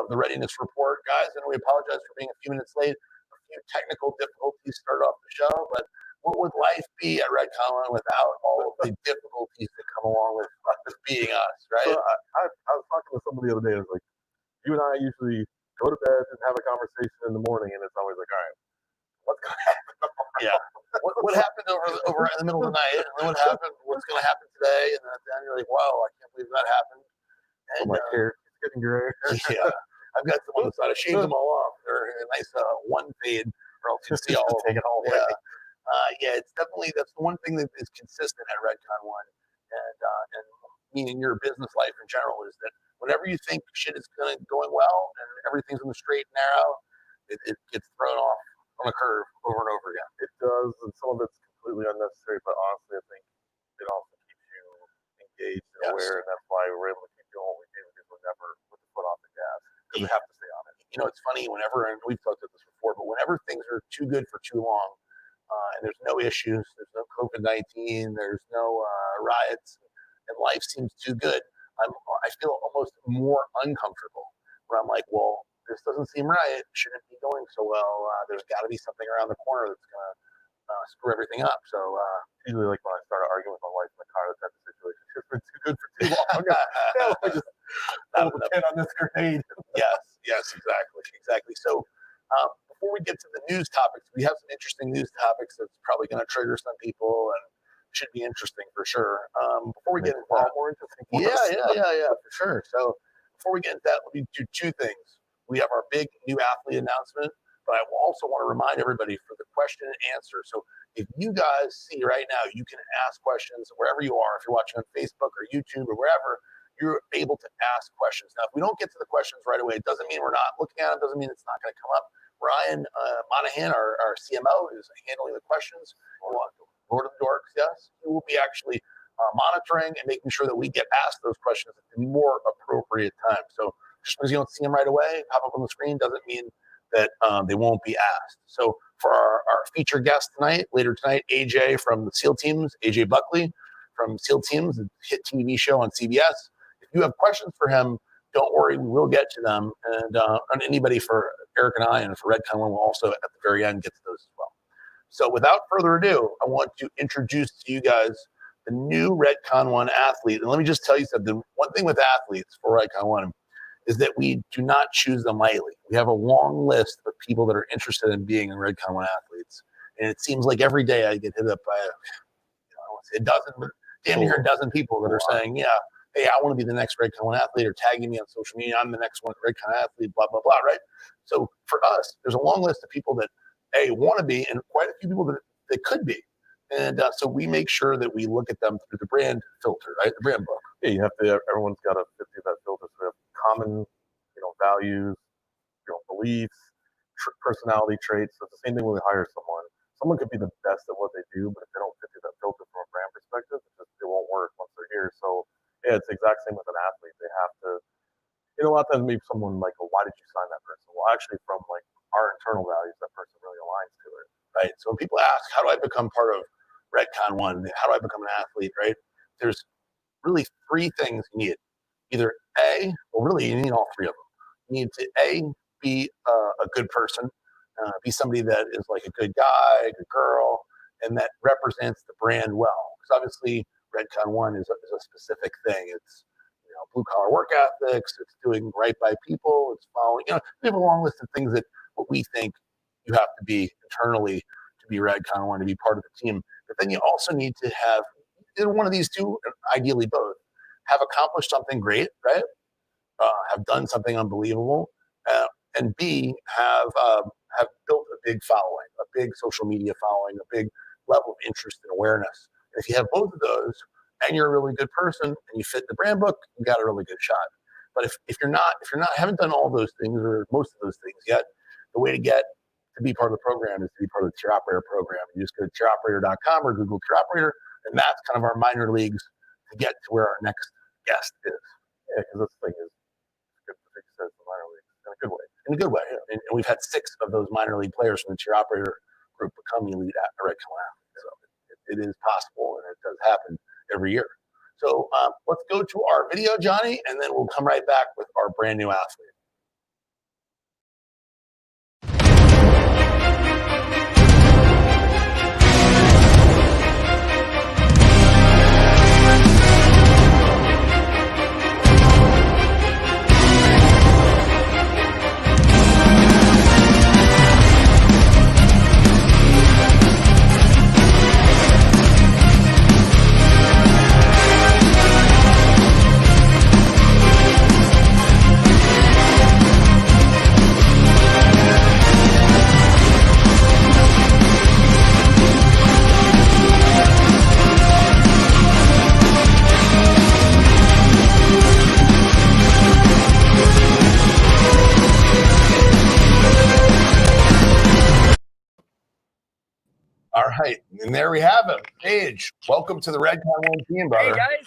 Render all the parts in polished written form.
of the Readiness Report, guys, and we apologize for being a few minutes late. A few technical difficulties started off the show, but what would life be at Redcon without all of the difficulties that come along with us being us, right? So I was talking to somebody the other day. I was like, you and I usually go to bed and have a conversation in the morning, and it's always like, all right, what's going to happen tomorrow? Yeah. What happened over in the middle of the night, and then what happened? What's going to happen today? And then at the end, you're like, wow, I can't believe that happened. And my hair is getting gray. Yeah, I've got some on the side. I shaved them all off. They're a nice one fade, or else you see all of them. Take it all away. Yeah, it's definitely, that's the one thing that is consistent at Redcon One, and meaning your business life in general, is that whenever you think shit is going well and everything's in the straight and narrow, it gets thrown off on a curve over and over again. It does, and some of it's completely unnecessary, but honestly, I think it also keeps you engaged and aware, and that's why we're able to keep doing what we do, because we're never with the foot off the gas, because we have to stay on it. You know, it's funny, whenever, and we've talked about this before, but whenever things are too good for too long, and there's no issues, there's no COVID-19, there's no riots, and life seems too good, I feel almost more uncomfortable, where I'm like, well, this doesn't seem right, shouldn't be going so well, there's got to be something around the corner that's going to screw everything up. So usually, like when I start arguing with my wife in the car, that type of situation, it's just been too good for too long. I just pull the pin on this grenade. Yes, exactly. So before we get to the news topics, we have some interesting news topics that's probably going to trigger some people and should be interesting for sure. Before we get into that, more interesting. Yeah, for sure. So before we get into that, let me do two things. We have our big new athlete announcement, but I also want to remind everybody for the question and answer. So if you guys see right now, you can ask questions wherever you are. If you're watching on Facebook or YouTube or wherever, you're able to ask questions. Now, if we don't get to the questions right away, it doesn't mean we're not looking at them. Doesn't mean it's not going to come up. Ryan Monahan, our CMO, is handling the questions. Lord of the Dorks, yes. He will be actually monitoring and making sure that we get asked those questions at the more appropriate time. So just because you don't see them right away, pop up on the screen, doesn't mean that they won't be asked. So for our featured guest later tonight, AJ from the SEAL Teams, AJ Buckley from SEAL Teams, the hit TV show on CBS. If you have questions for him, don't worry, we will get to them. And anybody for Eric and I and for Redcon One will also at the very end get to those as well. So without further ado, I want to introduce to you guys the new Redcon One athlete. And let me just tell you something. One thing with athletes for Redcon One is that we do not choose them lightly. We have a long list of people that are interested in being Redcon One athletes. And it seems like every day I get hit up by a dozen, but damn near a dozen people that are saying, yeah, hey, I want to be the next Redcon One athlete, or tagging me on social media. I'm the next one Redcon athlete, blah, blah, blah, right? So for us, there's a long list of people that, want to be, and quite a few people that could be. And so we make sure that we look at them through the brand filter, right? The brand book. Yeah, you have to. Everyone's got to fit through that filter. So we have common, values, beliefs, personality traits. So it's the same thing when we hire someone. Someone could be the best at what they do, but if they don't fit through that filter from a brand perspective, it won't work once they're here. So yeah, it's the exact same with an athlete. They have to. A lot of times maybe someone like, well, why did you sign that person? Well, actually, from like our internal values, that person really aligns to it. Right. So when people ask, how do I become part of Redcon One? How do I become an athlete? Right. There's really three things you need. Either you need all three of them. You need to be a good person, be somebody that is like a good guy, a good girl, and that represents the brand well. Because obviously, Redcon One is a specific thing. It's blue collar work ethics. It's doing right by people. It's following. We have a long list of things that what we think you have to be internally to be Redcon One, to be part of the team. But then you also need to have either one of these two, ideally both, have accomplished something great, right? Have done something unbelievable, and B, have built a big following, a big social media following, a big level of interest and awareness. And if you have both of those, and you're a really good person, and you fit the brand book, you got a really good shot. But if you're not, haven't done all those things or most of those things yet, the way to get to be part of the program is to be part of the Tier Operator program. You just go to tieroperator.com or Google Tier Operator, and that's kind of our minor leagues to get to where our next guest is. Yeah, because this thing is good for success in minor leagues in a good way. In a good way, yeah. And we've had 6 of those minor league players from the Tier Operator group become elite at Redcon athletes. So it is possible, and it does happen every year. So let's go to our video, Johnny, and then we'll come right back with our brand new athlete. All right, and there we have him. Sage, welcome to the Red Con One team, brother. Hey guys.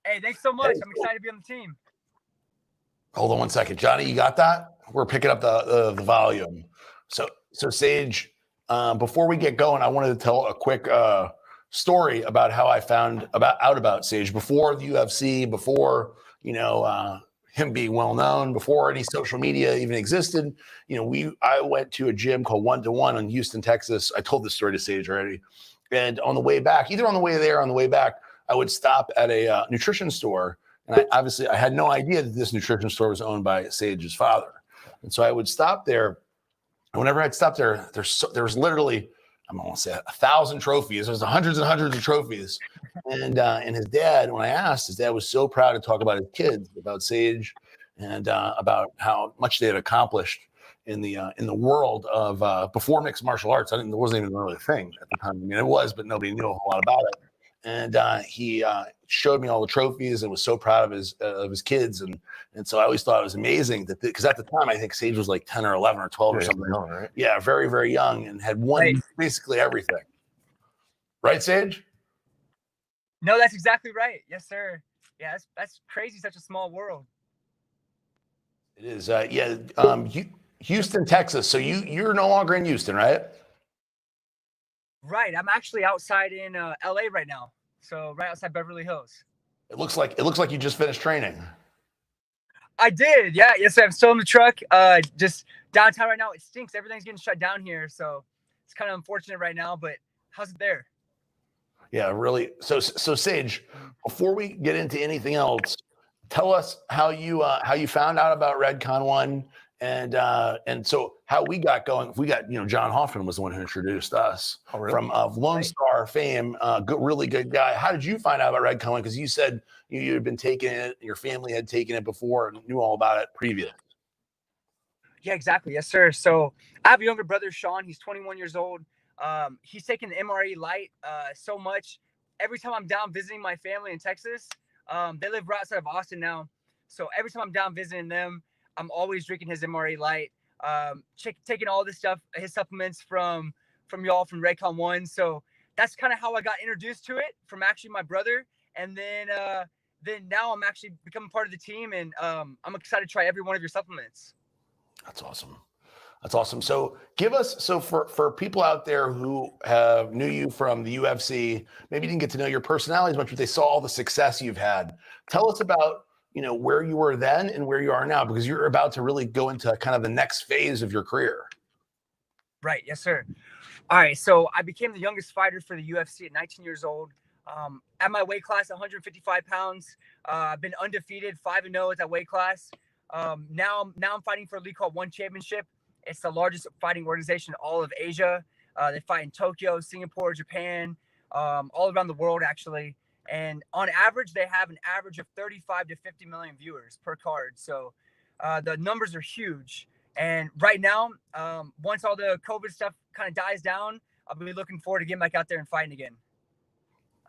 Hey, thanks so much. I'm excited to be on the team. Hold on one second, Johnny. You got that? We're picking up the volume. So Sage, before we get going, I wanted to tell a quick story about how I found out about Sage before the UFC, before him being well known, before any social media even existed. I went to a gym called 1-to-1 in Houston, Texas. I told this story to Sage already. And on the way back, either on the way there or on the way back, I would stop at a nutrition store. And I had no idea that this nutrition store was owned by Sage's father. And so I would stop there. And whenever I'd stop there, there was literally, I'm going to say 1,000 trophies. There's hundreds and hundreds of trophies. And his dad, when I asked, his dad was so proud to talk about his kids, about Sage, and about how much they had accomplished in the world of before mixed martial arts. There wasn't even really a thing at the time. I mean, it was, but nobody knew a whole lot about it. And he showed me all the trophies and was so proud of his kids. And so I always thought it was amazing that because at the time, I think Sage was like 10 or 11 or 12 or something. Young, right? Yeah, very, very young, and had won basically everything. Right, Sage? No, that's exactly right. Yes, sir. Yeah, that's crazy. Such a small world. It is. Houston, Texas. So you're no longer in Houston, right? Right. I'm actually outside in LA right now. So right outside Beverly Hills. It looks like you just finished training. I did. Yeah. Yes, sir. I'm still in the truck. Just downtown right now. It stinks. Everything's getting shut down here. So it's kind of unfortunate right now, but how's it there? Yeah, really. So Sage, before we get into anything else, tell us how you found out about Redcon 1 and so how we got going. We got, John Hoffman was the one who introduced us from Lone Star fame. Really good guy. How did you find out about Redcon 1? Because you said you had been taking it, your family had taken it before and knew all about it previous. Yeah, exactly. Yes, sir. So I have a younger brother, Sean. He's 21 years old. He's taken the MRE light so much. Every time I'm down visiting my family in Texas, they live right outside of Austin now. So every time I'm down visiting them, I'm always drinking his MRE light, taking all this stuff, his supplements from y'all from Redcon 1. So that's kind of how I got introduced to it from actually my brother. And then now I'm actually becoming part of the team, and I'm excited to try every one of your supplements. That's awesome. That's awesome. So for people out there who knew you from the UFC, maybe didn't get to know your personality as much, but they saw all the success you've had. Tell us about, where you were then and where you are now, because you're about to really go into kind of the next phase of your career. Right. Yes, sir. All right. So I became the youngest fighter for the UFC at 19 years old. At my weight class, 155 pounds. I've been undefeated, 5-0 at that weight class. Now I'm fighting for a league called One Championship. It's the largest fighting organization in all of Asia. They fight in Tokyo, Singapore, Japan, all around the world, actually. And on average, they have an average of 35 to 50 million viewers per card. So the numbers are huge. And right now, once all the COVID stuff kind of dies down, I'll be looking forward to getting back out there and fighting again.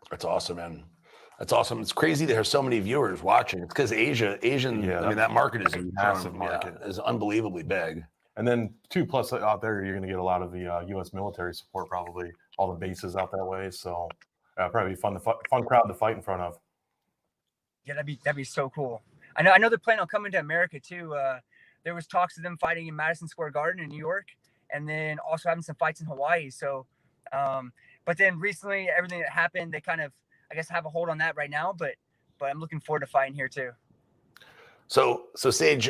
That's awesome, man. That's awesome. It's crazy there's so many viewers watching. It's because Asian, that market is a massive market. Is unbelievably big. And then plus out there, you're going to get a lot of the U.S. military support, probably all the bases out that way. So probably fun crowd to fight in front of. Yeah, that'd be so cool. I know they're planning on coming to America too. There was talks of them fighting in Madison Square Garden in New York, and then also having some fights in Hawaii. So, but then recently everything that happened, they kind of, I guess, have a hold on that right now. But I'm looking forward to fighting here too. So Sage,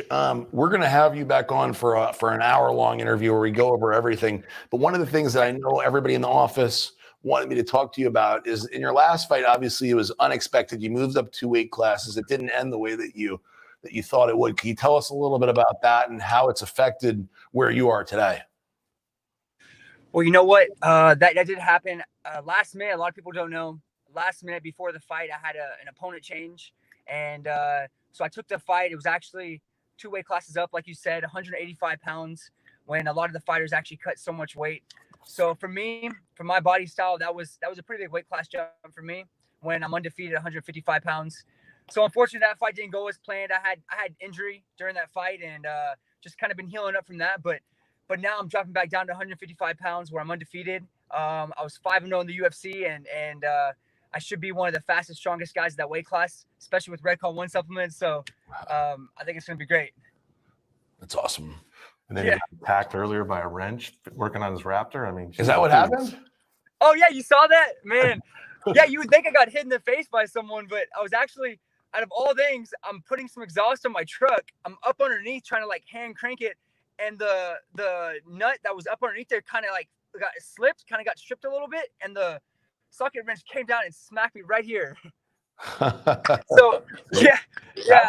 we're going to have you back on for an hour-long interview where we go over everything. But one of the things that I know everybody in the office wanted me to talk to you about is in your last fight, obviously it was unexpected. You moved up 2 weight classes. It didn't end the way that you thought it would. Can you tell us a little bit about that and how it's affected where you are today? Well, you know what? That did happen last minute. A lot of people don't know. Last minute before the fight, I had an opponent change. And so I took the fight. It was actually 2 weight classes up, like you said, 185 pounds, when a lot of the fighters actually cut so much weight. So for me, for my body style, that was a pretty big weight class jump for me when I'm undefeated at 155 pounds. So unfortunately, that fight didn't go as planned. I had injury during that fight and just kind of been healing up from that. But now I'm dropping back down to 155 pounds where I'm undefeated. I was 5-0 in the UFC, and I should be one of the fastest, strongest guys in that weight class, especially with Redcon 1 supplements. So I think it's going to be great. That's awesome. And then he got attacked earlier by a wrench working on his Raptor. I mean, Is that what happened? Oh, yeah, you saw that? Man. Yeah, you would think I got hit in the face by someone, but I was actually, out of all things, I'm putting some exhaust on my truck. I'm up underneath trying to like hand crank it, and the nut that was up underneath there kind of like got slipped, kind of got stripped a little bit, and the socket wrench came down and smacked me right here. So yeah,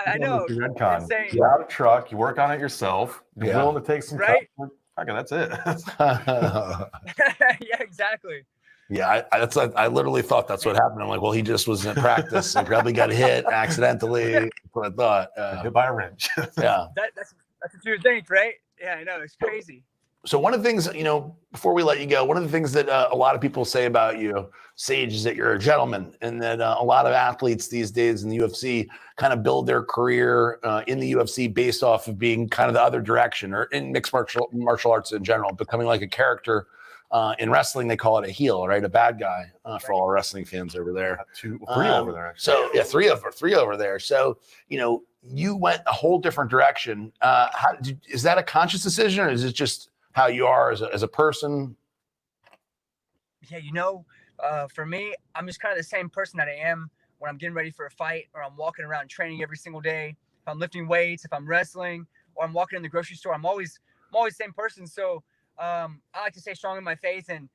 I know. Redcon. Insane. You have a truck, you work on it yourself, you're willing to take some right? cuts. Okay, that's it. Yeah, exactly. Yeah, I literally thought that's what happened. I'm like, well, he just was in practice and probably got hit accidentally. That's what I thought. Hit by a wrench. Yeah. That's what you would think, right? Yeah, I know. It's crazy. So one of the things, before we let you go, one of the things that a lot of people say about you, Sage, is that you're a gentleman, and that a lot of athletes these days in the UFC kind of build their career in the UFC based off of being kind of the other direction, or in mixed martial arts in general, becoming like a character. In wrestling, they call it a heel, right? A bad guy for all our wrestling fans over there. Three over there, actually. So yeah, three over there. So you went a whole different direction. Is that a conscious decision, or is it just how you are as a person? Yeah, for me, I'm just kind of the same person that I am when I'm getting ready for a fight, or I'm walking around training every single day. If I'm lifting weights, if I'm wrestling, or I'm walking in the grocery store, I'm always the same person. So I like to stay strong in my faith, and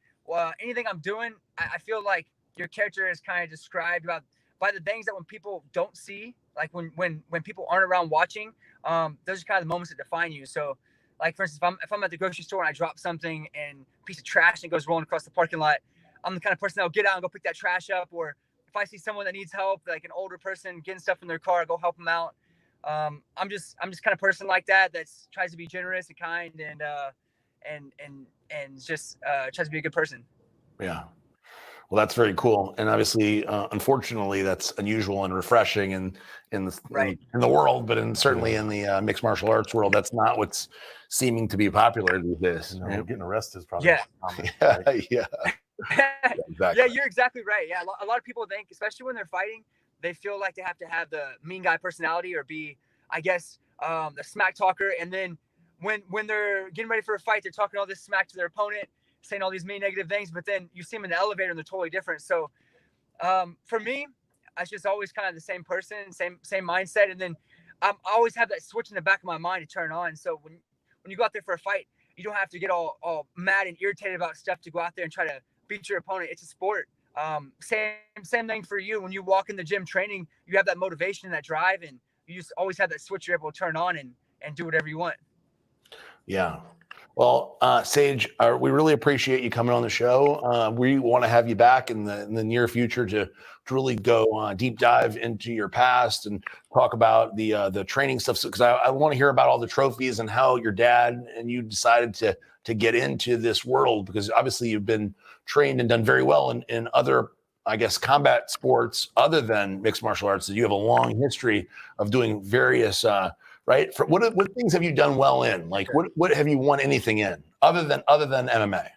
anything I'm doing, I feel like your character is kind of described by the things that when people don't see, like when people aren't around watching, those are kind of the moments that define you. So, like for instance, if I'm at the grocery store and I drop something and a piece of trash and it goes rolling across the parking lot, I'm the kind of person that'll get out and go pick that trash up. Or if I see someone that needs help, like an older person getting stuff in their car, I go help them out. I'm just kind of person like that tries to be generous and kind, and just tries to be a good person. Yeah. Well, that's very cool. And obviously, unfortunately, that's unusual and refreshing in the world, but certainly in the mixed martial arts world, that's not what's seeming to be popular these days. Getting arrested is probably yeah. Exactly. Yeah, you're exactly right. Yeah, a lot of people think, especially when they're fighting, they feel like they have to have the mean guy personality, or be, I guess, the smack talker. And then when they're getting ready for a fight, they're talking all this smack to their opponent, saying all these mean negative things, but then you see them in the elevator and they're totally different. So for me, I just always kind of the same person, same mindset. And then I always have that switch in the back of my mind to turn on. So when you go out there for a fight, you don't have to get all mad and irritated about stuff to go out there and try to beat your opponent. It's a sport. Same thing for you. When you walk in the gym training, you have that motivation and that drive, and you just always have that switch you're able to turn on and do whatever you want. Yeah. Well, Sage, we really appreciate you coming on the show. We want to have you back in the near future to really go deep dive into your past and talk about the training stuff. Because I want to hear about all the trophies and how your dad and you decided to get into this world, because obviously you've been trained and done very well in other, I guess, combat sports other than mixed martial arts. You have a long history of doing various right? What things have you done well in? Like, what have you won anything in other than MMA?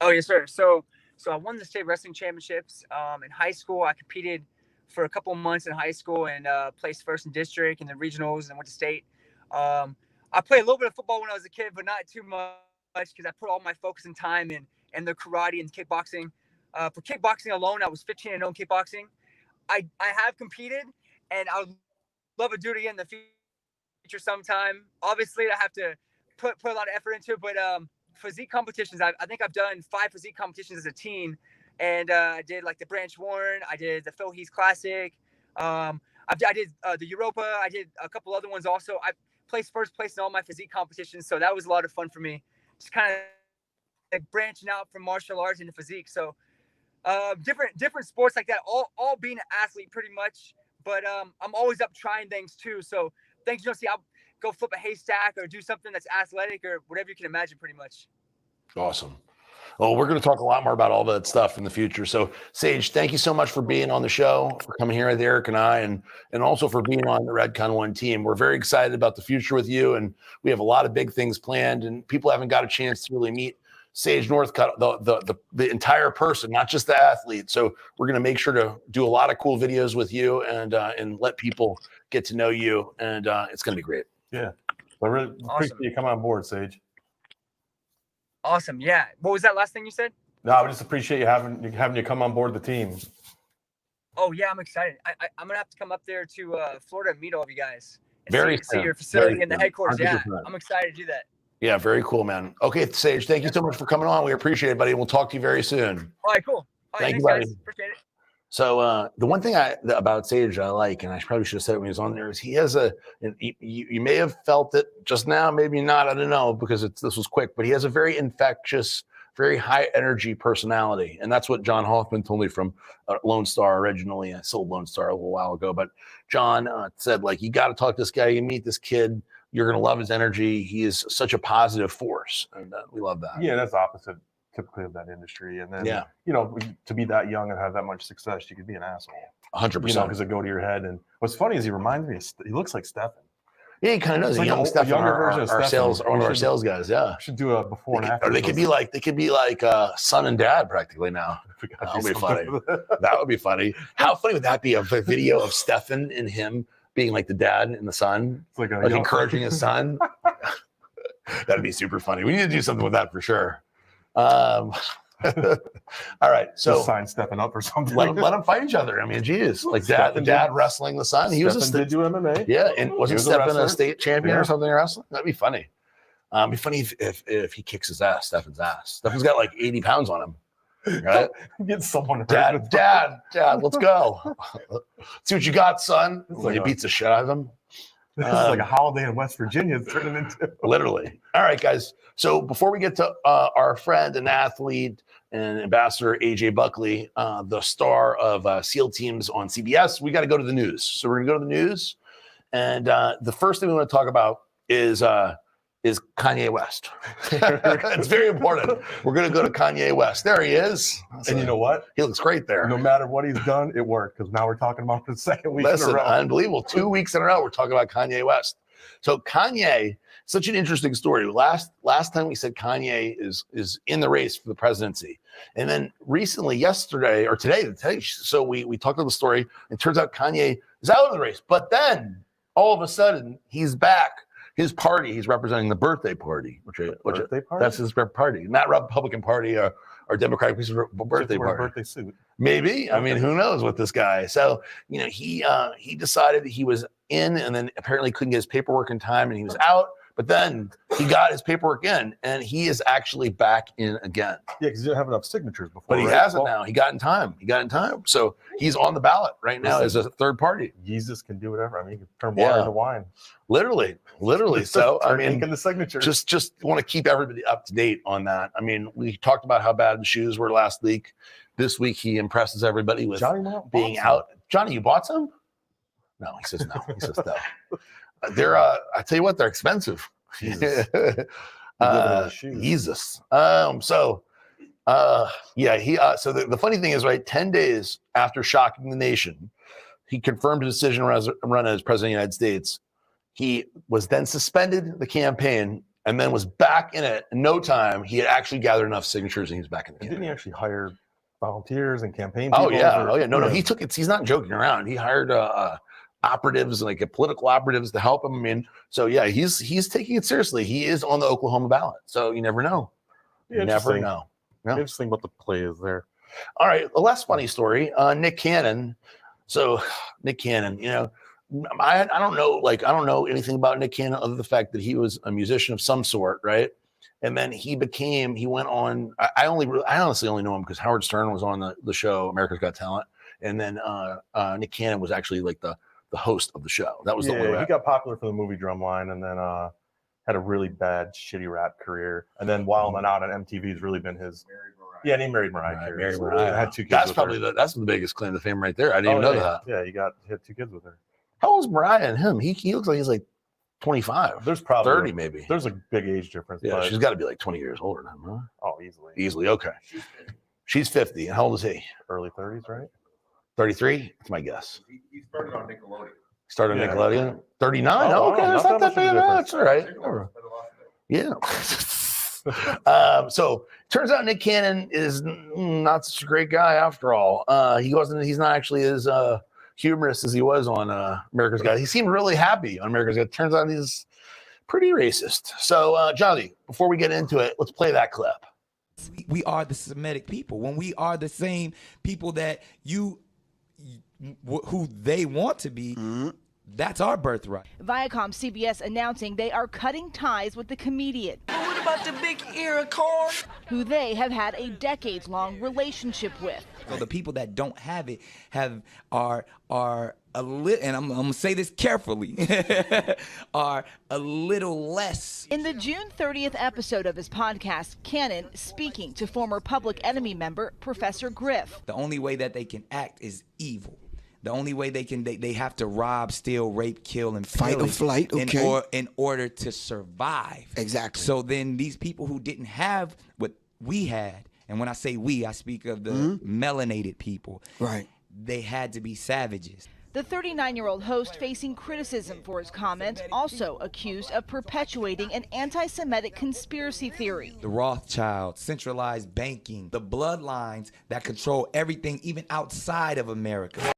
Oh, yes, sir. So I won the state wrestling championships in high school. I competed for a couple of months in high school and placed first in district and then regionals, and went to state. I played a little bit of football when I was a kid, but not too much, because I put all my focus and time in the karate and kickboxing. For kickboxing alone, I was 15-0 in kickboxing. I have competed, and I would love to do it again in the future sometime. Obviously, I have to put a lot of effort into it, but physique competitions, I think I've done 5 physique competitions as a teen, and I did like the Branch Warren, I did the Phil Heath Classic, I did the Europa, I did a couple other ones also. I placed first place in all my physique competitions, so that was a lot of fun for me, just kind of like branching out from martial arts into physique. So different sports like that, all being an athlete pretty much, but I'm always up trying things too. So things you don't see, I'll go flip a haystack or do something that's athletic or whatever you can imagine pretty much. Awesome. Well, we're going to talk a lot more about all that stuff in the future. So, Sage, thank you so much for being on the show, for coming here with Eric and I, and also for being on the Redcon 1 team. We're very excited about the future with you, and we have a lot of big things planned, and people haven't got a chance to really meet Sage Northcutt, the entire person, not just the athlete. So we're going to make sure to do a lot of cool videos with you and let people get to know you, and it's going to be great. Yeah, I really appreciate you coming on board, Sage. Awesome. Yeah. What was that last thing you said? No, I just appreciate you having you come on board the team. Oh yeah, I'm excited. I'm gonna have to come up there to Florida and meet all of you guys. Very see your facility and the headquarters. 100%. Yeah, I'm excited to do that. Yeah, very cool, man. Okay, Sage, thank you so much for coming on. We appreciate it, buddy. We'll talk to you very soon. All right, cool. All right, Thank thanks, you, buddy. guys. Appreciate it. So the one thing about Sage I like, and I probably should have said it when he was on there, is he has you may have felt it just now, maybe not, I don't know, because this was quick, but he has a very infectious, very high energy personality. And that's what John Hoffman told me from Lone Star originally. I sold Lone Star a little while ago, but John said, like, you got to talk to this guy, you meet this kid, you're going to love his energy. He is such a positive force, and we love that. Yeah, that's opposite typically of that industry. And then, you know, to be that young and have that much success, you could be an asshole. 100%. You know, because it go to your head. And what's funny is he reminds me, he looks like Stefan. Yeah, he kind of does. Like Young a Stefan, younger version of our Stefan. sales, one of our sales guys. Yeah, should do a before and after. Or they could be like son and dad practically now. That would be funny. That would be funny. How funny would that be? A video of Stefan and him being like the dad and the son, like encouraging his son. That'd be super funny. We need to do something with that for sure. All right, so just sign Stefan up or something. Let them fight each other. I mean, geez, like the dad wrestling the son. He did do MMA. Yeah, and wasn't Stefan a state champion or something in wrestling? That'd be funny. It'd be funny if he kicks his ass, Stefan's ass. Stefan's got like 80 pounds on him. Right? Get someone. Dad, let's go. See what you got, son. When he beats the shit out of him. This is like a holiday in West Virginia. It's turning into literally. All right, guys. So before we get to our friend and athlete and ambassador AJ Buckley, the star of SEAL Teams on CBS, we got to go to the news. So we're gonna go to the news, and the first thing we want to talk about is Kanye West. It's very important. We're going to go to Kanye West. There he is. And you know what? He looks great there. No matter what he's done, it worked, because now we're talking about the second week in a row. Unbelievable. 2 weeks in a row, we're talking about Kanye West. So Kanye, such an interesting story. Last time we said Kanye is in the race for the presidency. And then recently, yesterday or today, so we talked about the story. It turns out Kanye is out of the race. But then all of a sudden, he's back. His party, he's representing the birthday party, that's his party, not Republican Party or Democratic birthday party. Birthday suit. Maybe. I mean, who knows with this guy? So, you know, he decided he was in, and then apparently couldn't get his paperwork in time, and he was out. But then he got his paperwork in, and he is actually back in again. Yeah, because he didn't have enough signatures before. But he has it now. He got in time. So he's on the ballot right now as a third party. Jesus can do whatever. I mean, he can turn water into wine. Literally. So I mean, the signature. Just want to keep everybody up to date on that. I mean, we talked about how bad the shoes were last week. This week he impresses everybody with being out. Johnny, you bought some? No, he says no. He says no. They're I tell you what, they're expensive. Jesus. Jesus. So the funny thing is, right, 10 days after shocking the nation, he confirmed his decision to run as president of the United States. He was then suspended the campaign and then was back in it in no time. He had actually gathered enough signatures and he was back in the campaign. Didn't he actually hire volunteers and campaign people? Oh yeah. No, he took it. He's not joking around. He hired operatives, like political operatives, to help him. I mean, so yeah, he's taking it seriously. He is on the Oklahoma ballot, so you never know. You never know. Yeah. Interesting what the play is there. All right, a less funny story. Nick Cannon. So Nick Cannon, you know, I don't know anything about Nick Cannon other than the fact that he was a musician of some sort, right? And then he went on. I honestly only know him because Howard Stern was on the show America's Got Talent, and then Nick Cannon was actually like the host of the show. That was the only way. He got popular for the movie Drumline, and then had a really bad, shitty rap career. And then Wild and Out on MTV has really been his. Yeah, and he married Mariah Carey. Married Mariah. Had 2 kids. That's probably that's the biggest claim to fame right there. I didn't even know that. Yeah, he had 2 kids with her. How old is Mariah and him? He looks like he's like 25. There's probably 30 maybe. There's a big age difference. Yeah, she's got to be like 20 years older than him, huh? Oh, easily. Easily, okay. She's 50. And how old is he? Early 30s, right? 33? That's my guess. He started on Nickelodeon. Nickelodeon? 39? Okay, that's not that big. That's all right. Yeah. So turns out Nick Cannon is not such a great guy after all. He's not actually as humorous as he was on America's Got. He seemed really happy on America's Got. Turns out he's pretty racist. So Johnny, before we get into it, let's play that clip. We are the Semitic people. When we are the same people that who they want to be, that's our birthright. Viacom CBS announcing they are cutting ties with the comedian. But what about the big ear corn? Who they have had a decades-long relationship with. So the people that don't have it are a little, and I'm gonna say this carefully, are a little less. In the June 30th episode of his podcast, Cannon speaking to former Public Enemy member Professor Griff. The only way that they can act is evil. The only way they have to rob, steal, rape, kill, and fight or flight, okay, in order to survive. Exactly. So then these people who didn't have what we had, and when I say we, I speak of the melanated people. Right. They had to be savages. The 39-year-old host facing criticism for his comments, also accused of perpetuating an anti-Semitic conspiracy theory. The Rothschilds, centralized banking, the bloodlines that control everything even outside of America.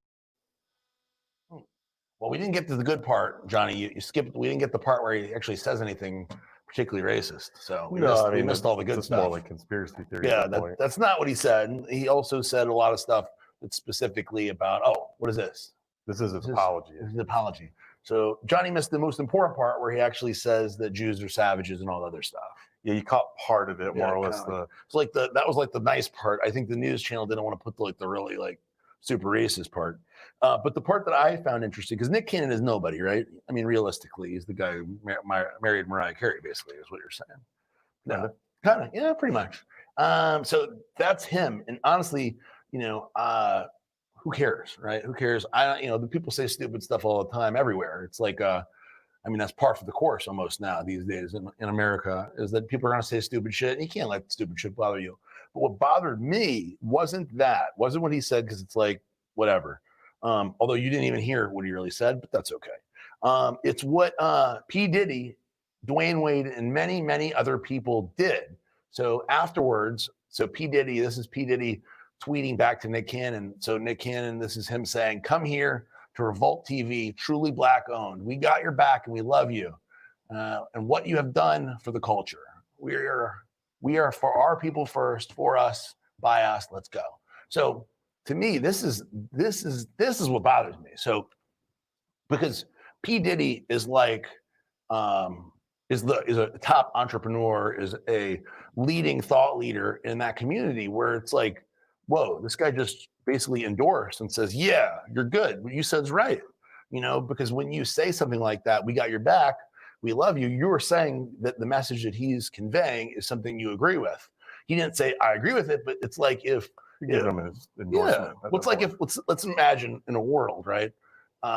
Well, we didn't get to the good part, Johnny. You skipped. We didn't get the part where he actually says anything particularly racist. So we missed all the good stuff. More like conspiracy theory. Yeah, that's not what he said. He also said a lot of stuff that's specifically about, what is this? This is his apology. This is an apology. So Johnny missed the most important part where he actually says that Jews are savages and all the other stuff. Yeah, you caught part of it, more or less. That was like the nice part. I think the news channel didn't want to put the really super racist part. But the part that I found interesting, because Nick Cannon is nobody, right? I mean, realistically, he's the guy who married Mariah Carey, basically, is what you're saying. No, kind of, yeah, pretty much. So that's him. And honestly, who cares, right? Who cares? The people say stupid stuff all the time everywhere. It's like, that's par for the course almost now these days in America, is that people are going to say stupid shit, and you can't let stupid shit bother you. But what bothered me wasn't what he said, because it's like, whatever. Although you didn't even hear what he really said, but that's okay. It's what P. Diddy, Dwayne Wade, and many, many other people did. So afterwards, this is P. Diddy tweeting back to Nick Cannon. So Nick Cannon, this is him saying, "Come here to Revolt TV, truly black owned. We got your back and we love you. And what you have done for the culture. We are for our people first, for us, by us, let's go." So to me, this is what bothers me. So because P. Diddy is like is a top entrepreneur, is a leading thought leader in that community, where it's like, whoa, this guy just basically endorsed and says, yeah, you're good. What you said's right. Because when you say something like that, we got your back, we love you, you're saying that the message that he's conveying is something you agree with. He didn't say, I agree with it, but it's like if let's imagine in a world, right,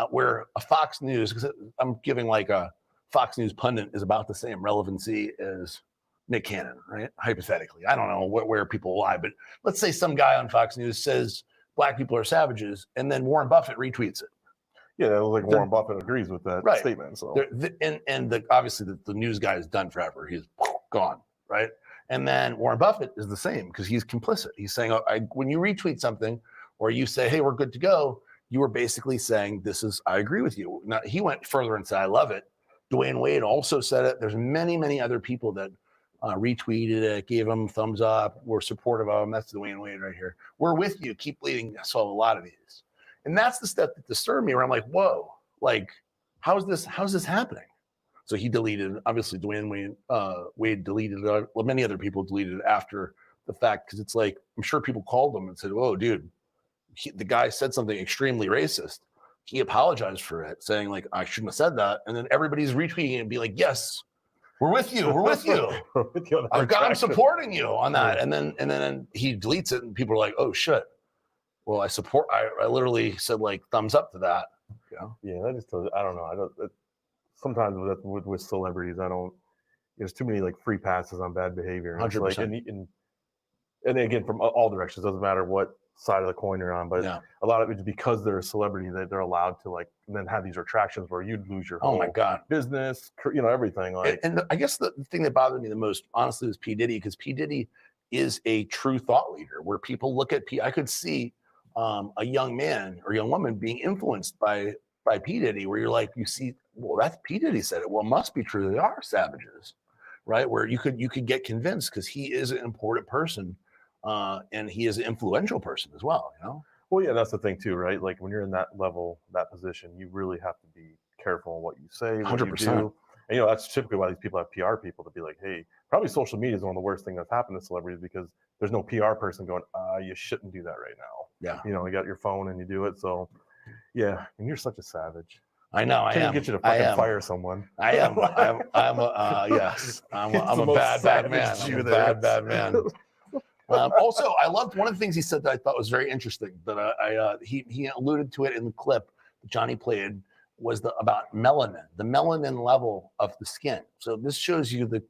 where a Fox News, because I'm giving like a Fox News pundit is about the same relevancy as Nick Cannon, right? Hypothetically, I don't know where people lie, but let's say some guy on Fox News says black people are savages, and then Warren Buffett retweets it. Yeah, like Warren Buffett agrees with that statement. So obviously the news guy is done forever. He's gone, right? And then Warren Buffett is the same, because he's complicit. He's saying, when you retweet something or you say, hey, we're good to go, you were basically saying, I agree with you. Now, he went further and said, I love it. Dwayne Wade also said it. There's many, many other people that retweeted it, gave him thumbs up, were supportive of him. That's Dwayne Wade right here. We're with you. Keep leading. I saw a lot of these. And that's the stuff that disturbed me, where I'm like, whoa, like, how's this happening? So he deleted, obviously Dwayne Wade deleted it. Well, many other people deleted it after the fact, because it's like, I'm sure people called him and said, whoa, dude, the guy said something extremely racist. He apologized for it, saying like, I shouldn't have said that. And then everybody's retweeting it and be like, yes, we're with you. We're with you. I'm supporting you on that. And then he deletes it and people are like, oh shit. Well, I literally said like thumbs up to that. Yeah, that just I don't know. Sometimes with celebrities, there's too many like free passes on bad behavior. 100%. And again, from all directions, doesn't matter what side of the coin you're on, but a lot of it's because they're a celebrity that they're allowed to like then have these retractions where you'd lose your whole business, you know, everything. Like, and I guess the thing that bothered me the most, honestly, is P. Diddy, because P. Diddy is a true thought leader where people look at I could see a young man or young woman being influenced by P. Diddy, where you're like, you see, well, that's P. Diddy said it. Well, it must be true. They are savages, right? Where you could get convinced because he is an important person. And he is an influential person as well, you know? Well, yeah, that's the thing too, right? Like when you're in that level, that position, you really have to be careful on what you say, what 100%. you do. And, you know, that's typically why these people have PR people to be like, hey, probably social media is one of the worst things that's happened to celebrities because there's no PR person going, you shouldn't do that right now. Yeah. You know, you got your phone and you do it. So, yeah, and you're such a savage. I know. I am. Get you to fucking fire someone. I am. I'm a bad man. I'm a bad man. Also, I loved one of the things he said that I thought was very interesting. That he alluded to it in the clip that Johnny played was about melanin, the melanin level of the skin. So this shows you the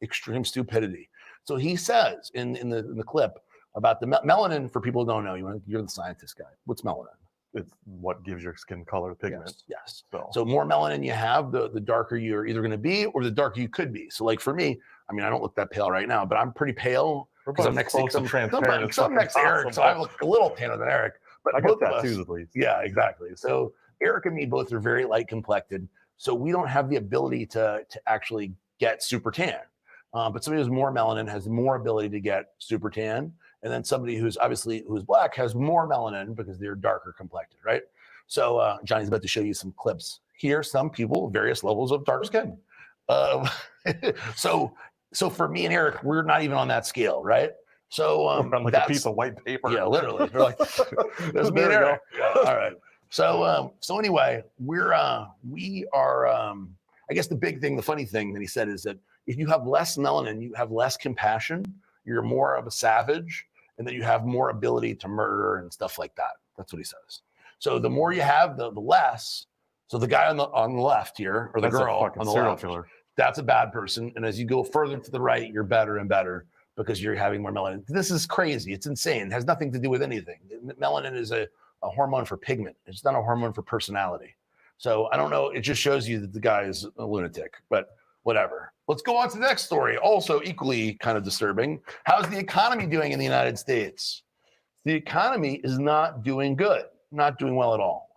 extreme stupidity. So he says in the clip about the melanin. For people who don't know, you're the scientist guy. What's melanin? It's what gives your skin color, pigment. Yes. So more melanin you have, the darker you're either going to be or the darker you could be. So like for me, I mean, I don't look that pale right now, but I'm pretty pale because I'm next to Eric. So I look a little paler than Eric. But I got tattoos at least. Yeah, exactly. So Eric and me both are very light complected. So we don't have the ability to actually get super tan. But somebody who's more melanin has more ability to get super tan. And then somebody who's black has more melanin because they're darker complected, right? So Johnny's about to show you some clips here. Some people, various levels of dark skin. So for me and Eric, we're not even on that scale, right? So like a piece of white paper. Yeah, literally. They're like, there's me and Eric. Yeah, all right. So anyway, we are. I guess the funny thing that he said is that if you have less melanin, you have less compassion. You're more of a savage, and that you have more ability to murder and stuff like that. That's what he says. So the more you have, the less. So the guy on the left here, or the girl on the left, that's a bad person. And as you go further to the right, you're better and better because you're having more melanin. This is crazy. It's insane. It has nothing to do with anything. Melanin is a hormone for pigment. It's not a hormone for personality. So I don't know. It just shows you that the guy is a lunatic, but whatever. Let's go on to the next story. Also equally kind of disturbing. How's the economy doing in the United States? The economy is not doing good, not doing well at all.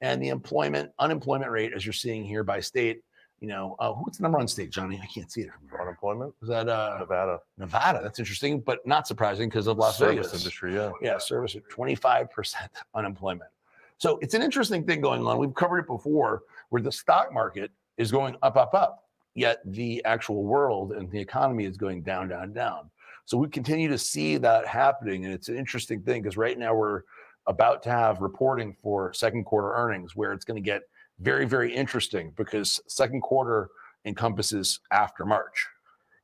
And the unemployment rate, as you're seeing here by state, what's the number one state, Johnny? I can't see it. Unemployment? Is that Nevada? Nevada. That's interesting, but not surprising because of Las Vegas. Service industry, yeah. Yeah, service at 25% unemployment. So it's an interesting thing going on. We've covered it before where the stock market is going up, up, up, yet the actual world and the economy is going down, down, down. So we continue to see that happening. And it's an interesting thing because right now we're about to have reporting for second quarter earnings where it's going to get very, very interesting because second quarter encompasses after March.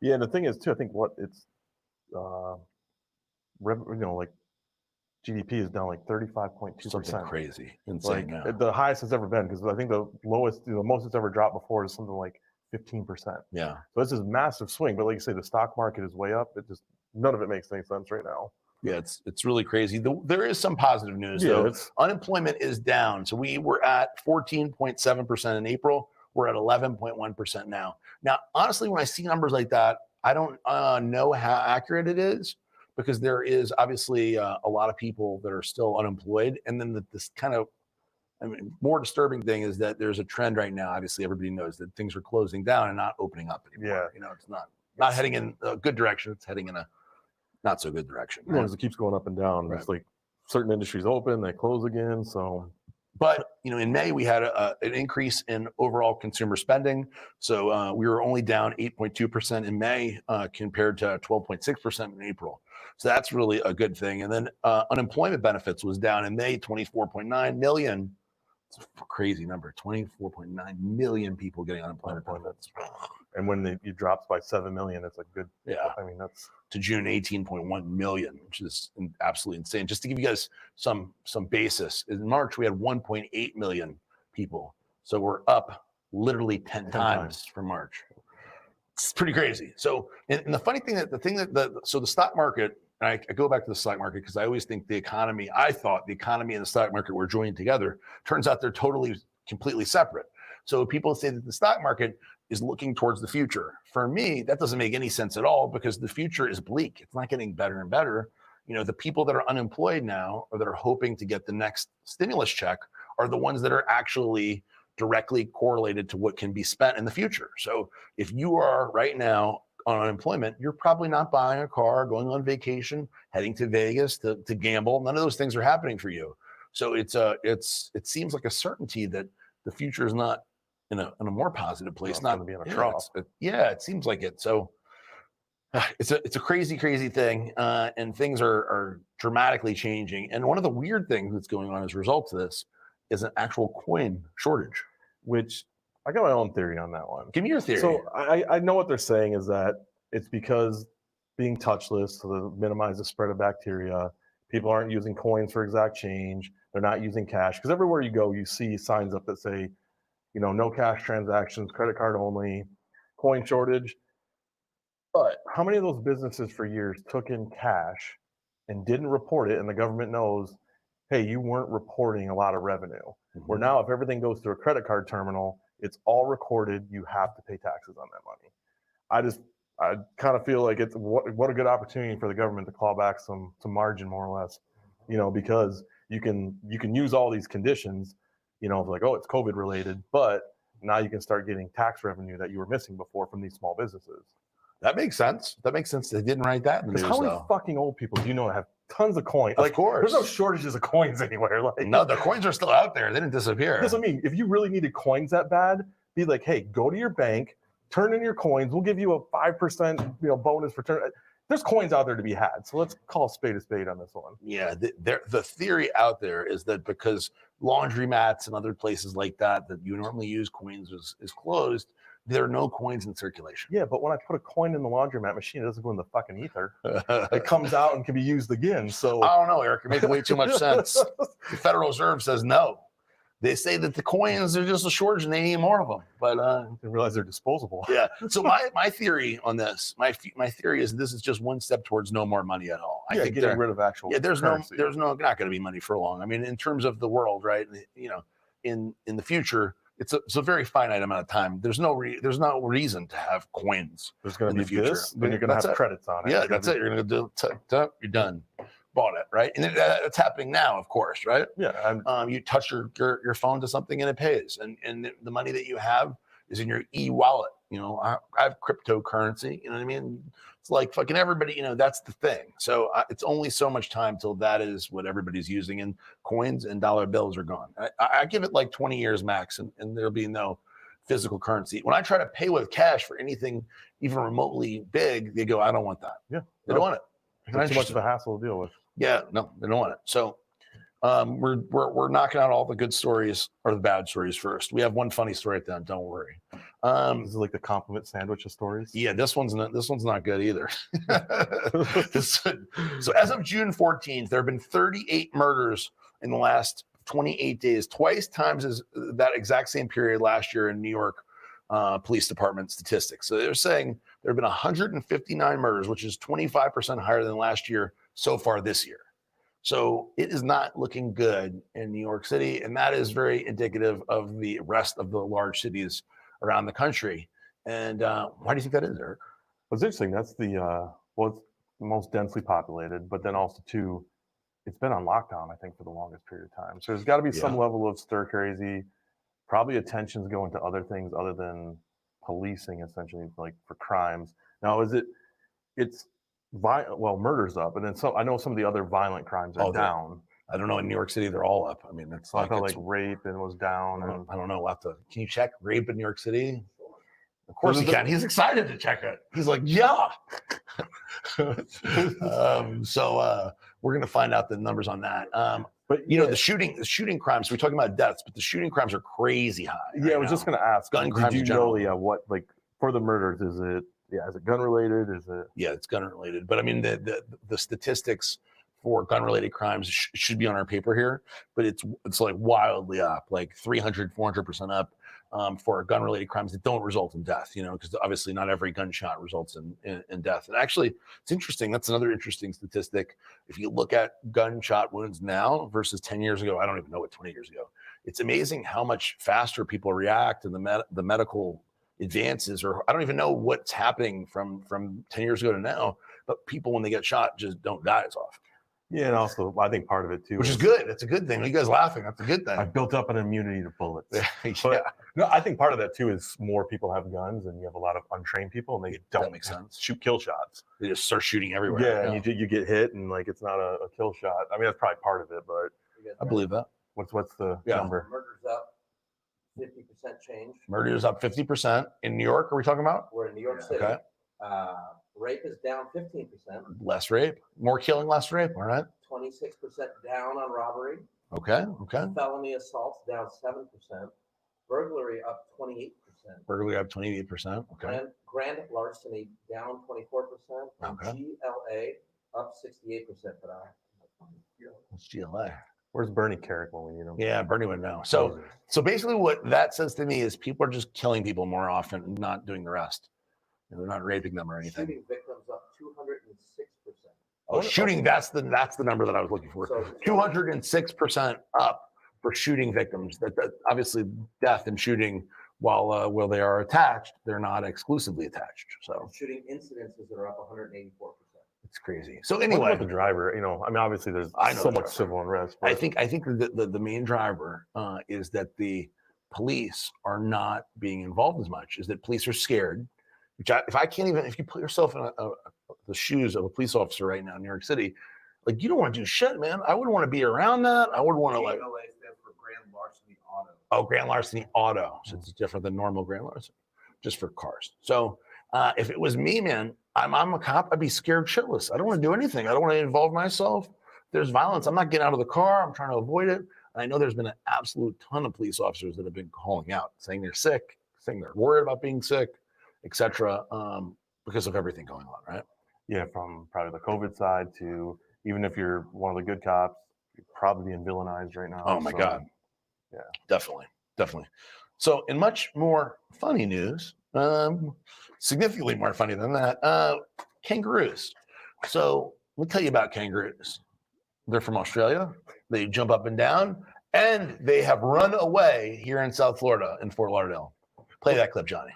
Yeah, and the thing is too, I think like GDP is down like 35.2%. Something crazy, insane. Like now. The highest it's ever been because I think the most it's ever dropped before is something like 15%. Yeah. So it's this massive swing, but like you say, the stock market is way up. None of it makes any sense right now. Yeah, it's really crazy. There is some positive news though. Unemployment is down. So we were at 14.7% in April. We're at 11.1% now. Now, honestly, when I see numbers like that, I don't know how accurate it is because there is obviously a lot of people that are still unemployed. And then this kind of, more disturbing thing is that there's a trend right now. Obviously, everybody knows that things are closing down and not opening up anymore. Yeah. It's not heading in a good direction. It's heading in a not so good direction. Right? As it keeps going up and down. Right. It's like certain industries open, they close again. So, but in May we had an increase in overall consumer spending. So we were only down 8.2% in May compared to 12.6% in April. So that's really a good thing. And then unemployment benefits was down in May, 24.9 million. It's a crazy number, 24.9 million people getting unemployment benefits. And when it drops by 7 million, it's a good. Yeah. That's to June 18.1 million, which is absolutely insane. Just to give you guys some basis, in March we had 1.8 million people. So we're up literally 10 times from March. It's pretty crazy. So, and the funny thing so the stock market I go back to the stock market because I always think I thought the economy and the stock market were joined together. Turns out they're completely separate. So people say that the stock market is looking towards the future. For me, that doesn't make any sense at all because the future is bleak. It's not getting better and better. The people that are unemployed now or that are hoping to get the next stimulus check are the ones that are actually directly correlated to what can be spent in the future. So if you are right now on unemployment, you're probably not buying a car, going on vacation, heading to Vegas to gamble. None of those things are happening for you. So it seems like a certainty that the future is not in a more positive place. Not going to be in a trough. It seems like it. So it's a crazy thing, and things are dramatically changing. And one of the weird things that's going on as a result of this is an actual coin shortage. Which I got my own theory on that one. Give me your theory. So I know what they're saying is that it's because being touchless to minimize the spread of bacteria. People aren't using coins for exact change. They're not using cash because everywhere you go, you see signs up that say, no cash transactions, credit card only, coin shortage. But how many of those businesses for years took in cash and didn't report it, and the government knows, hey, you weren't reporting a lot of revenue. Mm-hmm. Where now, if everything goes through a credit card terminal, it's all recorded. You have to pay taxes on that money. I kind of feel like it's what a good opportunity for the government to claw back some margin, more or less, because you can use all these conditions, like, oh, it's COVID related, but now you can start getting tax revenue that you were missing before from these small businesses. That makes sense. They didn't write that in the news. How many fucking old people do you know have tons of coins? Of course. There's no shortages of coins anywhere. No, the coins are still out there. They didn't disappear. That's what I mean. If you really needed coins that bad, be like, hey, go to your bank, turn in your coins. We'll give you a 5% bonus for turn. There's coins out there to be had. So let's call a spade on this one. Yeah, the theory out there is that because laundromats and other places like that you normally use coins is closed, there are no coins in circulation. Yeah, but when I put a coin in the laundromat machine, it doesn't go in the fucking ether. It comes out and can be used again. So I don't know, Eric. You're making way too much sense. The Federal Reserve says no. They say that the coins are just a shortage and they need more of them. But I didn't realize they're disposable. Yeah. So my theory on this, my theory is this is just one step towards no more money at all. I think getting rid of actual. Yeah, there's currency. not going to be money for long. I mean, in terms of the world, right? In the future. It's a very finite amount of time. There's no reason to have coins. There's going to be the future. Then you're going to have credits on it. Yeah, that's it. You're going to do. You're done. Bought it, right? And it's happening now, of course, right? Yeah. You touch your phone to something and it pays, and the money that you have is in your e-wallet. I have cryptocurrency. You know what I mean? It's like fucking everybody. That's the thing. So it's only so much time till that is what everybody's using, and coins and dollar bills are gone. I give it like 20 years max, and there'll be no physical currency. When I try to pay with cash for anything even remotely big, they go, I don't want that. Yeah, they don't want it. It's too much of a hassle to deal with. Yeah, no, they don't want it. So we're knocking out all the good stories or the bad stories first. We have one funny story at the end. Don't worry. This is like the compliment sandwich of stories. Yeah, this one's not good either. So as of June 14th, there have been 38 murders in the last 28 days, twice times as that exact same period last year in New York Police Department statistics. So they're saying there have been 159 murders, which is 25% higher than last year so far this year. So it is not looking good in New York City, and that is very indicative of the rest of the large cities around the country. And why do you think that is, Eric? What's interesting, that's it's the most densely populated, but then also too, it's been on lockdown, I think, for the longest period of time. So there's got to be some level of stir crazy. Probably attention's going to other things other than policing, essentially, like for crimes. Now, murder's up, and then I know some of the other violent crimes are down. I don't know. In New York City, they're all up. I mean, it's I felt like rape and was down. I don't know. Can you check rape in New York City? Of course he can. He's excited to check it. He's like, yeah. So we're going to find out the numbers on that. But the shooting crimes. We're talking about deaths, but the shooting crimes are crazy high. Yeah, I was just going to ask. Gun crimes. Did you know? What for the murders? Is it gun related? Is it? Yeah, it's gun related. But I mean, the statistics for gun related crimes should be on our paper here, but it's like wildly up, like 300, 400% up. for gun-related crimes that don't result in death, because obviously not every gunshot results in death. And actually, it's interesting. That's another interesting statistic. If you look at gunshot wounds now versus 10 years ago, I don't even know what 20 years ago. It's amazing how much faster people react to the medical advances, or I don't even know what's happening from 10 years ago to now, but people, when they get shot, just don't die as often. Yeah, and also I think part of it too, Which is good. That's a good thing. You guys laughing? That's a good thing. I've built up an immunity to bullets. Yeah. But no, I think part of that too is more people have guns, and you have a lot of untrained people, and they don't make sense. shoot kill shots. They just start shooting everywhere. Yeah, and you get hit, and like it's not a kill shot. I mean, that's probably part of it, but I believe that. What's the number? Murder's up 50% change. Murder is up 50% in New York. Are we talking about? We're in New York City. Okay. Rape is down 15%. Less rape, more killing, less rape. All right. 26% down on robbery. Okay. Felony assaults down 7%. Burglary up 28%. Burglary up 28%. Okay. Grand larceny down 24%. And Okay. GLA up 68% for that. What's GLA? Where's Bernie Carrick when we need him? Yeah, Bernie went now. So basically, what that says to me is people are just killing people more often and not doing the rest. They're not raping them or anything. Shooting victims up 206%. Oh, shooting, that's the number that I was looking for. So 206% up for shooting victims. That obviously death and shooting, while they are attached, they're not exclusively attached. So shooting incidences are up 184%. it's crazy. So What anyway, about the driver? I mean, obviously there's so much civil unrest. I But think the main driver is that the police are not being involved as much. Is that police are scared. Which if you put yourself in the shoes of a police officer right now in New York City, like you don't want to do shit, man. I wouldn't want to be around that. I would want to like. GLA stands for Grand Larceny Auto. Oh, grand larceny auto. So it's different than normal grand larceny, just for cars. So if it was me, man, I'm a cop. I'd be scared shitless. I don't want to do anything. I don't want to involve myself. There's violence. I'm not getting out of the car. I'm trying to avoid it. And I know there's been an absolute ton of police officers that have been calling out, saying they're sick, saying they're worried about being sick, etc., because of everything going on, right? yeah, from probably the COVID side to even if you're one of the good cops, you're probably being villainized right now. Oh my So, God. yeah. Definitely. So in much more funny news, significantly more funny than that, kangaroos. So let me tell you about kangaroos. They're from Australia. They jump up and down, and they have run away here in South Florida in Fort Lauderdale. Play that clip, Johnny.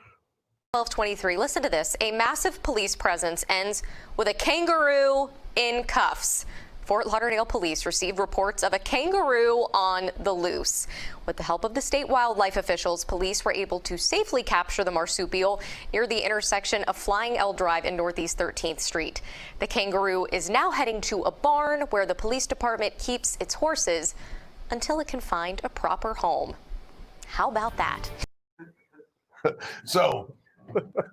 12:23. Listen to this. A massive police presence ends with a kangaroo in cuffs. Fort Lauderdale police received reports of a kangaroo on the loose. With the help of the state wildlife officials, police were able to safely capture the marsupial near the intersection of Flying L Drive and Northeast 13th Street. The kangaroo is now heading to a barn where the police department keeps its horses until it can find a proper home. How about that?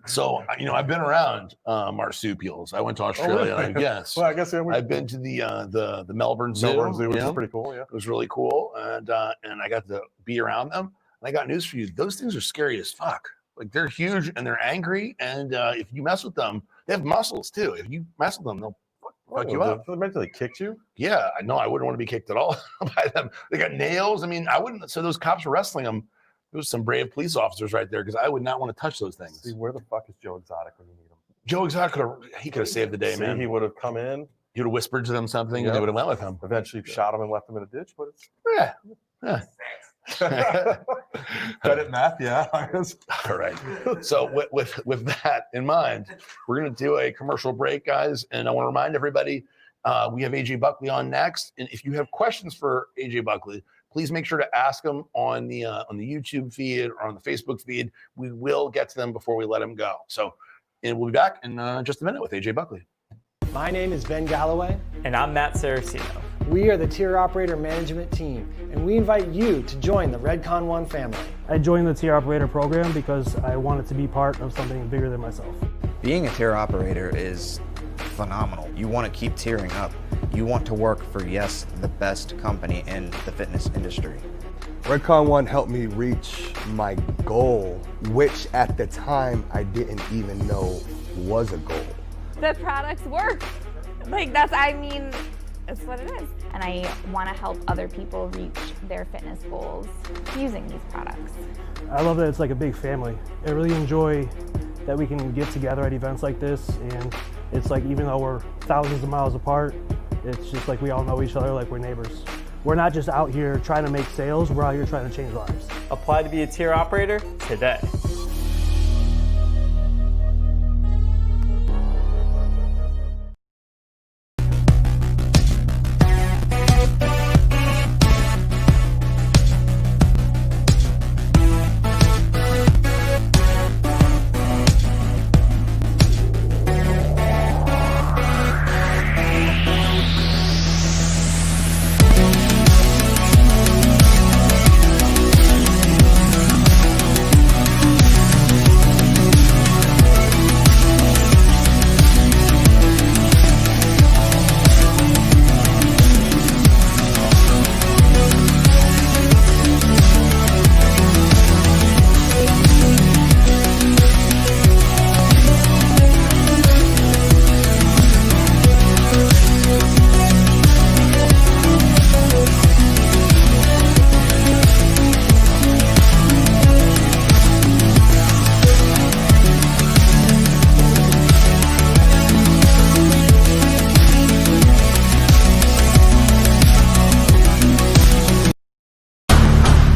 So I've been around marsupials. I went to Australia. really? Yes. Well, I guess I've been to the Melbourne Zoo. Melbourne Zoo, which you is know? pretty cool. Yeah. It was really cool, and I got to be around them. And I got news for you: those things are scary as fuck. Like they're huge and they're angry, and if you mess with them, they have muscles too. If you mess with them, they'll fuck you up. They mentally kicked you? Yeah, I know. I wouldn't want to be kicked at all by them. They got nails. I mean, I wouldn't. So those cops were wrestling them. There was some brave police officers right there because I would not want to touch those things. See, where the fuck is Joe Exotic when you need him? Joe Exotic could have saved the day, See, man. he would have come in, He would have whispered to them something, and they Yep. would have went with him. eventually shot him and left him in a ditch. But it's Yeah. credit math, yeah. All right. So with that in mind, we're going to do a commercial break, guys. And I want to remind everybody, we have AJ Buckley on next. And if you have questions for AJ Buckley, please make sure to ask them on the YouTube feed or on the Facebook feed. We will get to them before we let him go. So, and we'll be back in just a minute with AJ Buckley. My name is Ben Galloway. And I'm Matt Saracino. We are the Tier Operator Management Team, and we invite you to join the Redcon One family. I joined the Tier Operator program because I wanted to be part of something bigger than myself. Being a tier operator is phenomenal. You want to keep tiering up. You want to work for, yes, the best company in the fitness industry. Redcon One helped me reach my goal, which at the time I didn't even know was a goal. The products work. It's what it is. And I want to help other people reach their fitness goals using these products. I love that it's like a big family. I really enjoy that we can get together at events like this, and it's like even though we're thousands of miles apart, it's just like we all know each other like we're neighbors. We're not just out here trying to make sales, we're out here trying to change lives. Apply to be a tier operator today.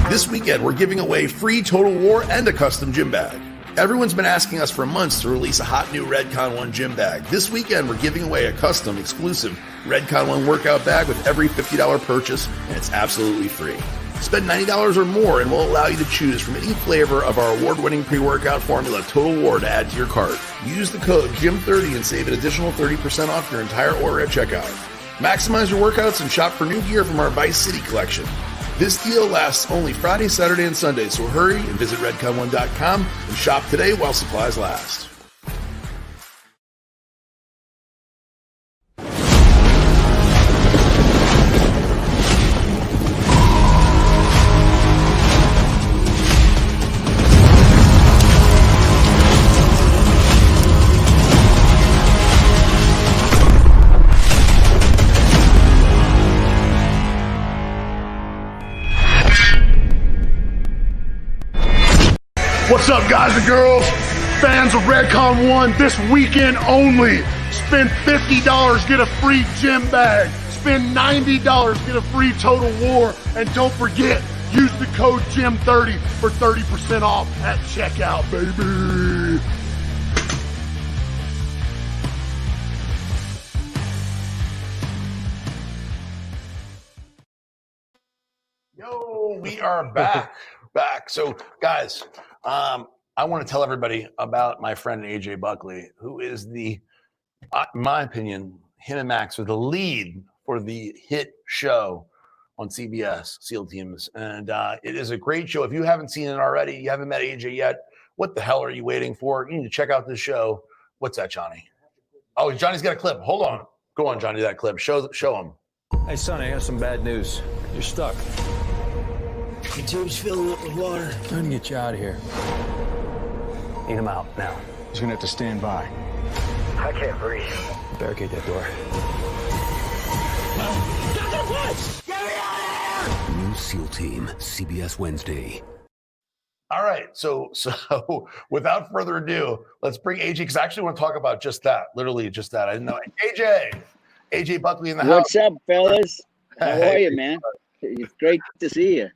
This weekend, we're giving away free Total War and a custom gym bag. Everyone's been asking us for months to release a hot new Redcon 1 gym bag. This weekend, we're giving away a custom, exclusive Redcon 1 workout bag with every $50 purchase, and it's absolutely free. Spend $90 or more, and we'll allow you to choose from any flavor of our award-winning pre-workout formula, Total War, to add to your cart. Use the code GYM30 and save an additional 30% off your entire order at checkout. Maximize your workouts and shop for new gear from our Vice City collection. This deal lasts only Friday, Saturday, and Sunday, so hurry and visit redcon1.com and shop today while supplies last. What's up, guys and girls? Fans of Redcon 1, this weekend only. Spend $50, get a free gym bag. Spend $90, get a free Total War. And don't forget, use the code GYM30 for 30% off at checkout, baby. Yo, we are back. So, guys, I want to tell everybody about my friend AJ Buckley, who is in my opinion, him and Max are the lead for the hit show on CBS, SEAL Teams. And it is a great show. If you haven't seen it already, you haven't met AJ yet, what the hell are you waiting for? You need to check out this show. What's that, Johnny? Oh, Johnny's got a clip. Hold on. Go on, Johnny, that clip. Show him. Hey, Sonny, I have some bad news. You're stuck. Your tube's filling up with water. Time to get you out of here. Need him out now. He's gonna have to stand by. I can't breathe. Barricade that door. New SEAL Team, CBS Wednesday. All right, so without further ado, let's bring AJ, because I actually want to talk about just that, literally just that. I didn't know. AJ Buckley in the house. What's up, fellas? How are you, man? It's great to see you.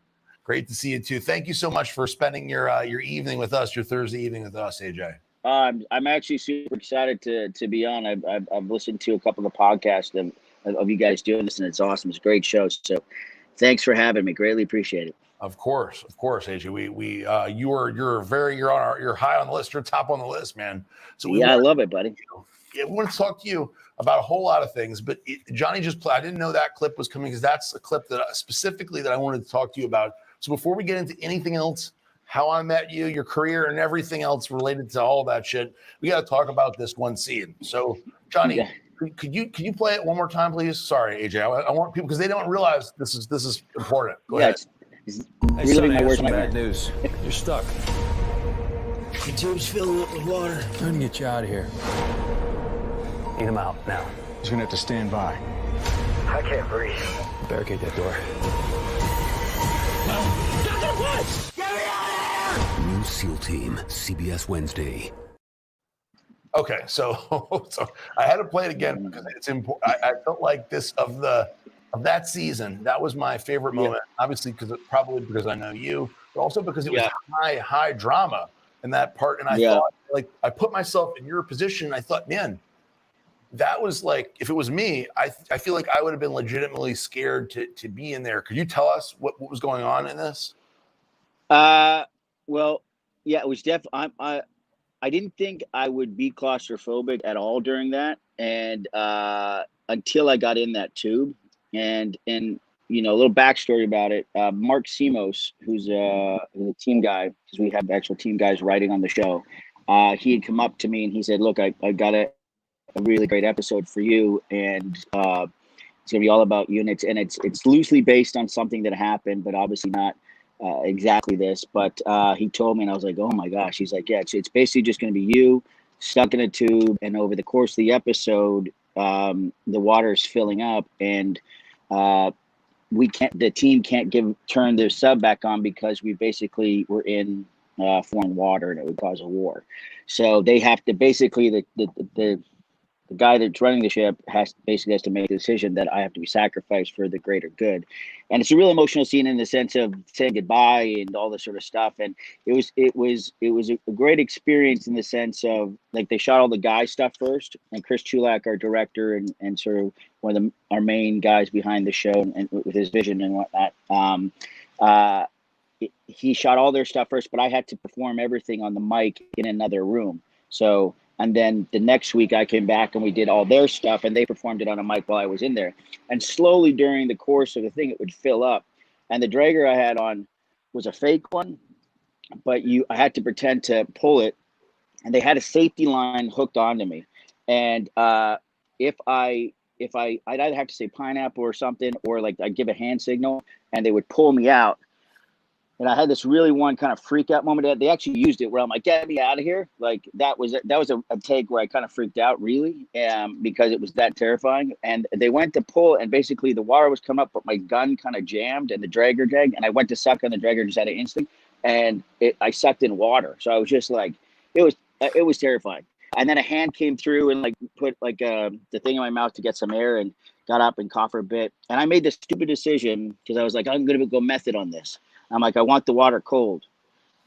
Great to see you too. Thank you so much for spending your evening with us, your Thursday evening with us, AJ. I'm actually super excited to be on. I've listened to a couple of the podcasts of you guys doing this, and it's awesome. It's a great show. So thanks for having me. Greatly appreciate it. Of course, AJ. You're high on the list. You're top on the list, man. So I love it, buddy. We want to talk to you about a whole lot of things, but Johnny just played. I didn't know that clip was coming, because that's a clip that specifically that I wanted to talk to you about. So before we get into anything else, how I met you, your career, and everything else related to all that shit, we got to talk about this one scene. So, Johnny, could you play it one more time, please? Sorry, AJ. I want people, because they don't realize this is important. Go ahead. Hey, Sonny, I have some bad news. You're stuck. Your tube's filling up with water. Time to get you out of here. Need him out now. He's gonna have to stand by. I I can't breathe. Barricade that door. New SEAL Team, CBS Wednesday. Okay, so I had to play it again because it's important. I felt like this of that season, that was my favorite moment. Obviously, probably because I know you, but also because it was high drama in that part. And I thought, like, I put myself in your position. I thought, man, that was like, if it was me, I feel like I would have been legitimately scared to be in there. Could you tell us what was going on in this? Well, yeah, it was definitely. I didn't think I would be claustrophobic at all during that, and until I got in that tube, and you know, a little backstory about it. Mark Simos, who's a team guy, because we have actual team guys writing on the show. He had come up to me and he said, "Look, I got a really great episode for you, and it's gonna be all about units, and it's loosely based on something that happened, but obviously not exactly this." But he told me, and I was like, "Oh my gosh!" He's like, "Yeah, it's basically just gonna be you stuck in a tube, and over the course of the episode, the water is filling up, and the team can't turn their sub back on because we basically were in foreign water, and it would cause a war. So they have to basically the guy that's running the ship has to make the decision that I have to be sacrificed for the greater good." And it's a real emotional scene in the sense of saying goodbye and all this sort of stuff. And it was a great experience in the sense of, like, they shot all the guy stuff first, and Chris Chulak, our director and sort of one of our main guys behind the show, and with his vision and whatnot, he shot all their stuff first, but I had to perform everything on the mic in another room. So, and then the next week I came back and we did all their stuff, and they performed it on a mic while I was in there. And slowly during the course of the thing, it would fill up. And the dragger I had on was a fake one, but I had to pretend to pull it, and they had a safety line hooked onto me. And I'd either have to say pineapple or something, or like I'd give a hand signal and they would pull me out. And I had this really one kind of freak out moment that they actually used it where I'm like, "Get me out of here." Like that was a take where I kind of freaked out really, because it was that terrifying. And they went to pull, and basically the water was coming up, but my gun kind of jammed and the dragger dragged, and I went to suck on the dragger just at an instant, and I sucked in water. So I was just like, it was terrifying. And then a hand came through and like put like the thing in my mouth to get some air, and got up and coughed for a bit. And I made this stupid decision because I was like, I'm going to go method on this. I'm like, I want the water cold.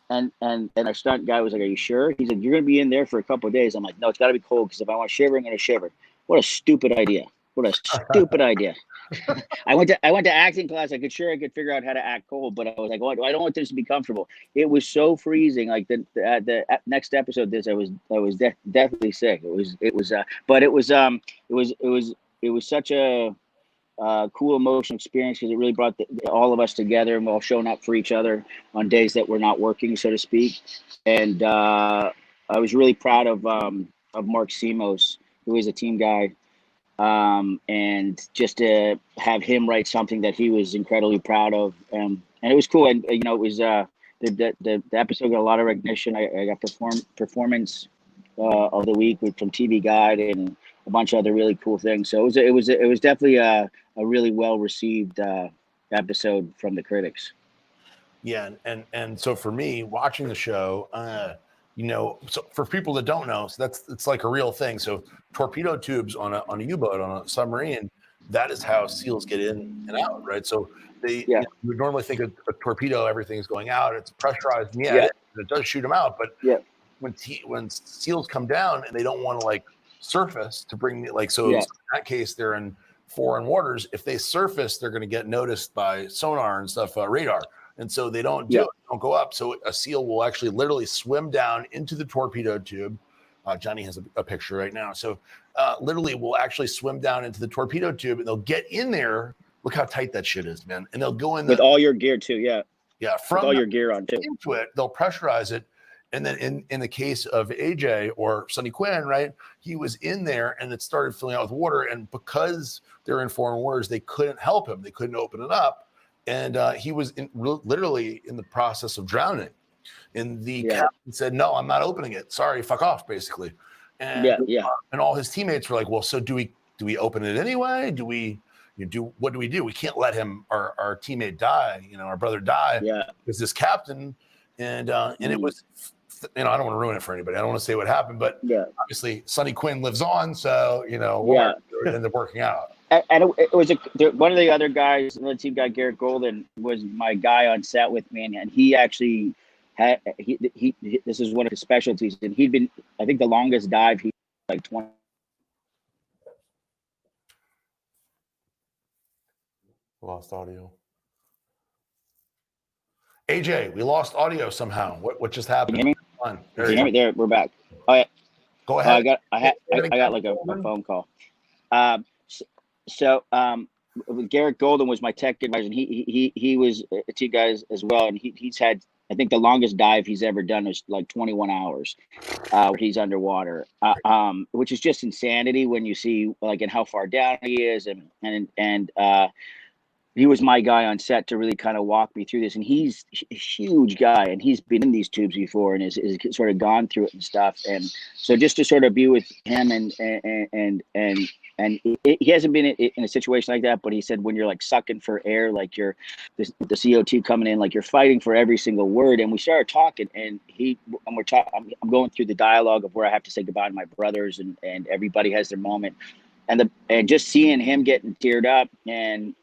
And our stunt guy was like, "Are you sure?" He said, "You're going to be in there for a couple of days." I'm like, "No, it's got to be cold, because if I want to shiver, I'm going to shiver." What a stupid idea. What a stupid idea. I went to acting class. I could figure out how to act cold, but I was like, I don't want this to be comfortable. It was so freezing. Like the next episode, I was definitely sick. It was such a cool emotional experience, because it really brought all of us together, and we're all showing up for each other on days that we're not working, so to speak. And I was really proud of Mark Simos, who is a team guy, and just to have him write something that he was incredibly proud of, and it was cool. And you know, it was the episode got a lot of recognition. I got performance of the week from TV Guide and a bunch of other really cool things. So it was definitely a really well received episode from the critics. Yeah, and so for me, watching the show, you know, so for people that don't know, so it's like a real thing. So torpedo tubes on a U-boat, on a submarine, that is how SEALs get in and out, right? So you would normally think of a torpedo, everything's going out, it's pressurized, it does shoot them out, but when SEALs come down and they don't want to like surface to bring in that case they're in foreign waters. If they surface, they're going to get noticed by sonar and stuff, radar, and so they don't don't go up. So a SEAL will actually literally swim down into the torpedo tube. Johnny has a picture right now. So literally will actually swim down into the torpedo tube, and they'll get in there. Look how tight that shit is, man. And they'll go in with all your gear too. From with all your gear on too. Into it, they'll pressurize it. And then in the case of AJ or Sonny Quinn, right, he was in there and it started filling out with water. And because they're in foreign waters, they couldn't help him. They couldn't open it up. And he was literally in the process of drowning. And the captain said, "No, I'm not opening it. Sorry, fuck off," basically. And and all his teammates were like, "Well, so do we open it anyway? Do we, what do we do? We can't let our teammate die, our brother die. Yeah. Because this captain, and it was, I don't want to ruin it for anybody. I don't want to say what happened, but obviously Sonny Quinn lives on, so ended up working out. And it was one of the other guys, another team guy, Garrett Golden, was my guy on set with me, and he actually had this is one of his specialties, and he'd been, I think, the longest dive he like 20. Lost audio. AJ, we lost audio somehow. What just happened? Can you hear me? Can you hear me? There, we're back. Oh yeah. Go ahead. I got like a phone call. Garrett Golden was my tech advisor, and he was a team guy as well, and he's had, I think, the longest dive he's ever done was like 21 hours where he's underwater, which is just insanity when you see like and how far down he is, and he was my guy on set to really kind of walk me through this. And he's a huge guy, and he's been in these tubes before and is sort of gone through it and stuff. And so just to sort of be with him and he hasn't been in a situation like that, but he said when you're like sucking for air, like you're the CO2 coming in, like you're fighting for every single word. And we started talking, and I'm going through the dialogue of where I have to say goodbye to my brothers, and everybody has their moment. And just seeing him getting teared up and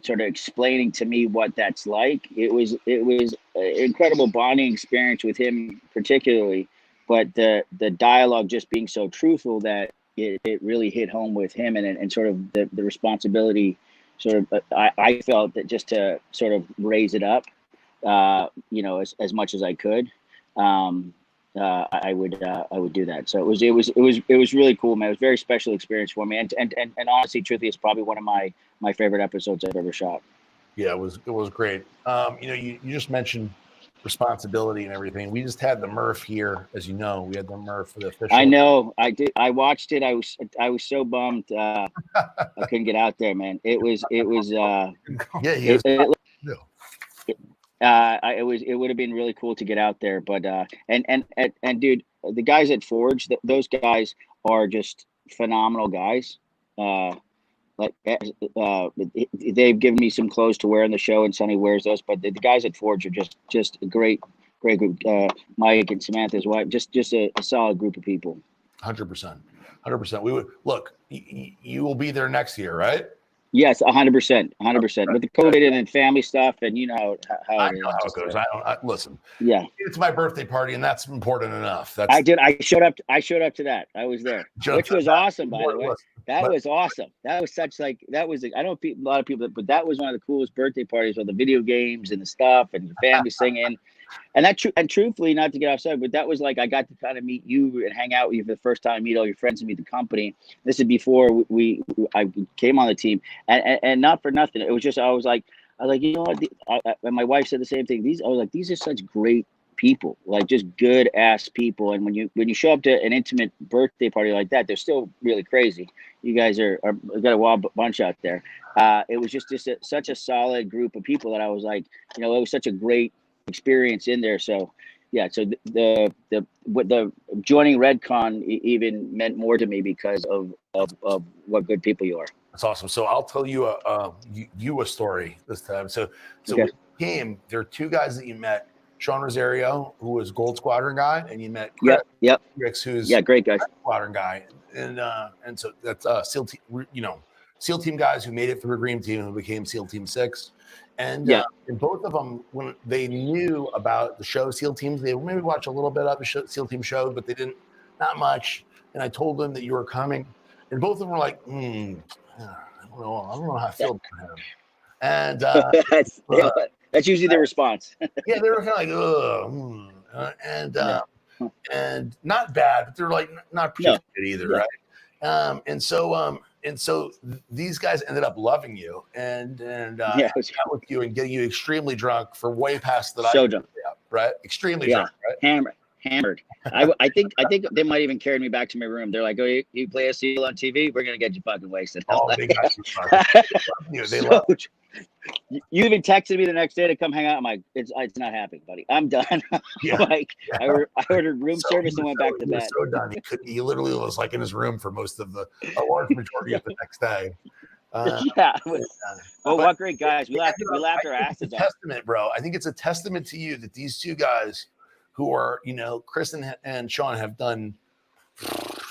sort of explaining to me what that's like, it was an incredible bonding experience with him particularly, but the dialogue just being so truthful that it really hit home with him, and sort of the responsibility sort of I felt that just to sort of raise it up as much as I could, I would do that. So it was really cool, man. It was a very special experience for me, and honestly, truthfully, it's probably one of my favorite episodes I've ever shot. Yeah, it was great. You just mentioned responsibility and everything. We just had the Murph here, as you know. We had the Murph for the official. I know, I did. I watched it. I was so bummed. I couldn't get out there, man. It was. It would have been really cool to get out there, but and dude, the guys at Forge, those guys are just phenomenal guys. They've given me some clothes to wear in the show, and Sonny wears those. But the guys at Forge are just a great group. Mike and Samantha's wife, just a solid group of people. 100%. We would look. You will be there next year, right? Yes, 100%. With the COVID and family stuff, and you know how I know how it goes. Listen. Yeah, it's my birthday party, and that's important enough. I did. I showed up to that. I was there, which was awesome, by the way. That was awesome. That was such like that was. I don't a lot of people, but that was one of the coolest birthday parties with the video games and the stuff and your family singing. And truthfully, not to get off subject, but that was like I got to kind of meet you and hang out with you for the first time, meet all your friends and meet the company. This is before I came on the team, and not for nothing. It was just I was like, you know what? And my wife said the same thing. These are such great people, like just good ass people. And when you show up to an intimate birthday party like that, they're still really crazy. You guys are got a wild bunch out there. It was just such a solid group of people that I was like, it was such a great experience in there. So yeah, so the joining Redcon even meant more to me because of what good people you are. That's awesome. So I'll tell you a story this time. So Okay. with the team, there are two guys that you met. Sean Rosario, who was Gold Squadron guy, and you met Chris, who's great guy, Squadron guy, and so that's SEAL team, SEAL team guys who made it through a Green Team and became SEAL Team 6. And and both of them, when they knew about the show SEAL Teams, they maybe watch a little bit of the SEAL Team show, but they didn't, not much. And I told them that you were coming, and both of them were like, I don't know how I feel about him. And that's usually the response. Yeah, they were kind of like, and not bad, but they're like not pretty good either, right? And so these guys ended up loving you and hanging out with you and getting you extremely drunk for way past that. So drunk, right? Extremely drunk, right? Hammered. I think they might even carry me back to my room. They're like, "Oh, you play a SEAL on TV? We're gonna get you fucking wasted." Oh, they got you. They love you. You even texted me the next day to come hang out. I'm like, it's not happening, buddy. I'm done. I ordered room service and went back to bed. So done. He literally was like in his room for most of a large majority of the next day. Yeah. Well, what great guys. We laughed our asses off. Testament, bro. I think it's a testament to you that these two guys who are, Chris and Sean have done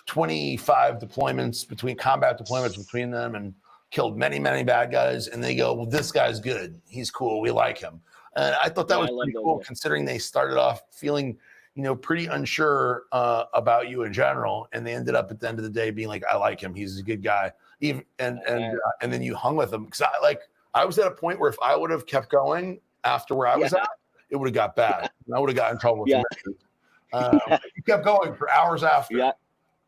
25 combat deployments between them and killed many, many bad guys. And they go, well, this guy's good. He's cool. We like him. And I thought that was pretty cool considering they started off feeling, pretty unsure about you in general. And they ended up at the end of the day being like, I like him. He's a good guy. And then you hung with him. Cause I was at a point where if I would have kept going after where I was at, it would have got bad. I would have got in trouble with you kept going for hours after. Yeah.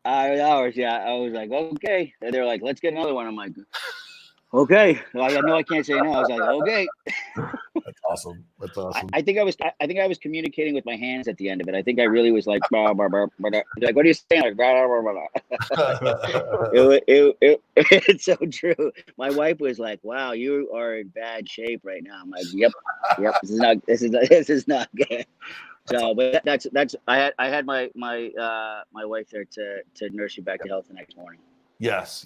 Hours. Yeah. I was like, okay. And they're like, let's get another one. I'm like, okay. I know I can't say no. I was like, okay. That's awesome. That's awesome. I think I was communicating with my hands at the end of it. I think I really was like, blah, blah, blah, blah. Like, what are you saying? Like, blah, blah, blah, blah. It's so true. My wife was like, wow, you are in bad shape right now. I'm like, yep. This is not good. So, but that's I had my wife there to nurse you back to health the next morning. Yes.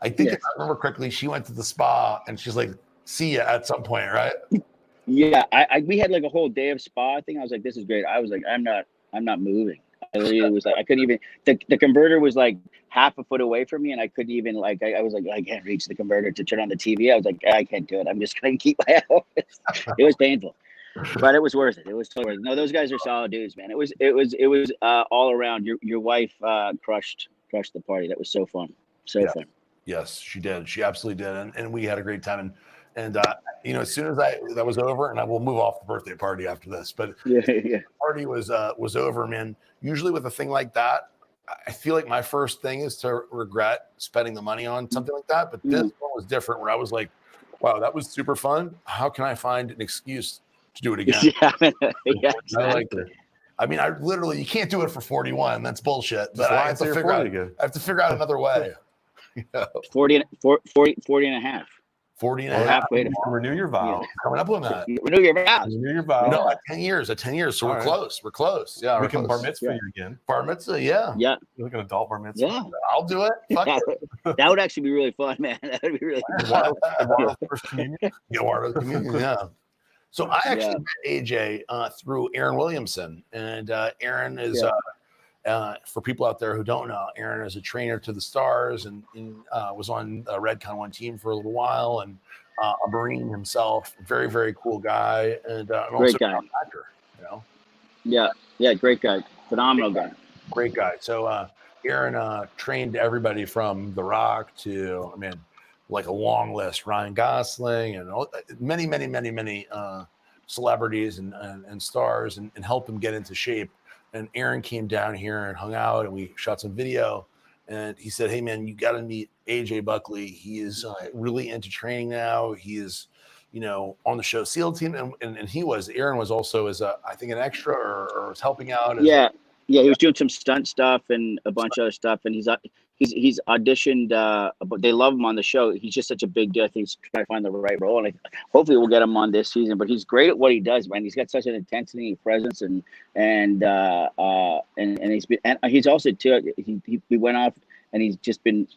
I think if I remember correctly, she went to the spa and she's like, see ya at some point, right? Yeah, we had like a whole day of spa thing. I was like, this is great. I was like, I'm not moving. I literally was like, I couldn't even. The converter was like half a foot away from me, and I couldn't even I was like, I can't reach the converter to turn on the TV. I was like, I can't do it. I'm just gonna keep my office. It was painful. But it was worth it. It was totally worth it. No, those guys are solid dudes, man. It was all around. Your wife crushed the party. That was so fun. Fun. Yes, she did. She absolutely did. And we had a great time. And as soon as that was over, and I will move off the birthday party after this, but the party was over, man. Usually with a thing like that, I feel like my first thing is to regret spending the money on something like that. But this one was different, where I was like, wow, that was super fun. How can I find an excuse to do it again? Exactly. You can't do it for 41. That's bullshit. But I have to figure out another way. 40 and a half. 40 and a half. Renew your vow. Yeah. Coming up on that. Renew your vows. Renew your vow. No, at 10 years. So we're close. We're close. Yeah. We can bar mitzvah you again. Bar mitzvah, yeah. Yeah. You're like an adult bar mitzvah. Yeah. I'll do it. That would actually be really fun, man. That would be really fun. Eduardo's first communion. Eduardo's communion, yeah. So I actually met AJ through Aaron Williamson. And Aaron is... for people out there who don't know, Aaron is a trainer to the stars and was on the Redcon 1 team for a little while, and a Marine himself. Very, very cool guy, and also an actor. Yeah, great guy, phenomenal guy, great guy. So Aaron trained everybody from The Rock to, like a long list, Ryan Gosling, and many celebrities and stars, and helped them get into shape. And Aaron came down here and hung out, and we shot some video. And he said, hey, man, you got to meet AJ Buckley. He is really into training now. He is, on the show SEAL team. And Aaron was also I think an extra or was helping out. Yeah, he was doing some stunt stuff and a bunch of other stuff. And he's auditioned. They love him on the show. He's just such a big deal. I think he's trying to find the right role. And hopefully we'll get him on this season. But he's great at what he does, man. He's got such an intensity, presence, and he's also too. He went off and he's been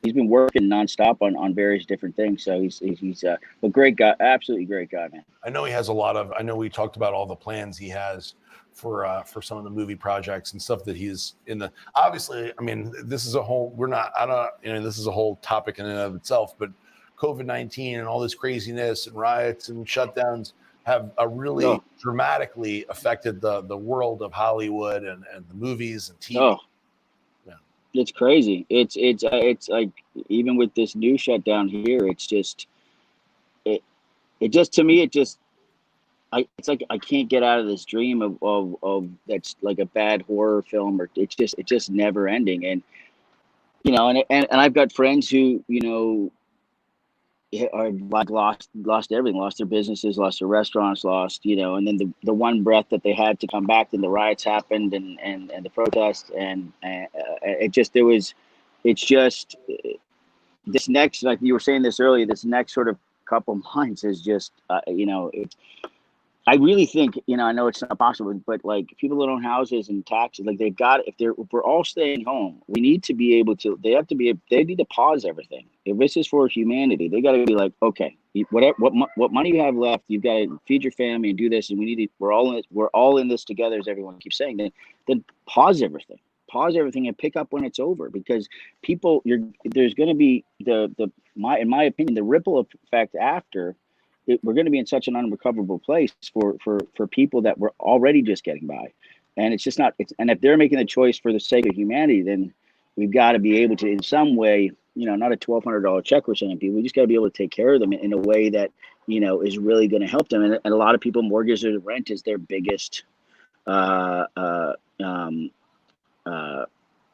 working nonstop on various different things. So he's a great guy, absolutely great guy, man. I know he has I know we talked about all the plans he has for some of the movie projects and stuff that he's in the. Obviously, this is a whole. This is a whole topic in and of itself. But COVID-19 and all this craziness and riots and shutdowns have really dramatically affected the world of Hollywood and the movies and TV. Oh. It's crazy. It's like, even with this new shutdown here, it's just to me, it's like I can't get out of this dream of that's like a bad horror film, or it's just never ending. And and I've got friends who are like lost everything, lost their businesses, lost their restaurants, and then the one breath that they had to come back, then the riots happened and the protests, and it's just this next, like you were saying this earlier, this next sort of couple months is just I really think, you know, I know it's not possible, but like people that own houses and taxes, like they've got, if we're all staying home, we need to be able to, they need to pause everything. If this is for humanity, they got to be like, okay, what money you have left, you've got to feed your family and do this. And we need to, we're all in this together, as everyone keeps saying, then pause everything and pick up when it's over, because people, there's going to be in my opinion, the ripple effect after. We're going to be in such an unrecoverable place for people that were already just getting by, and it's just not. And if they're making the choice for the sake of humanity, then we've got to be able to, in some way, you know, not a $1,200 check we're sending people. We just got to be able to take care of them in a way that, you know, is really going to help them. And a lot of people, mortgage or rent is their biggest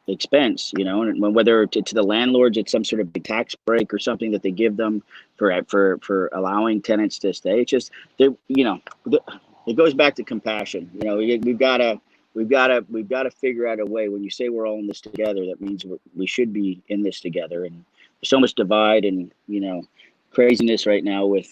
expense, you know, and whether to the landlords it's some sort of big tax break or something that they give them for allowing tenants to stay. It's just, you know, it goes back to compassion. You know, we've got to figure out a way. When you say we're all in this together, that means we should be in this together. And there's so much divide and, you know, craziness right now with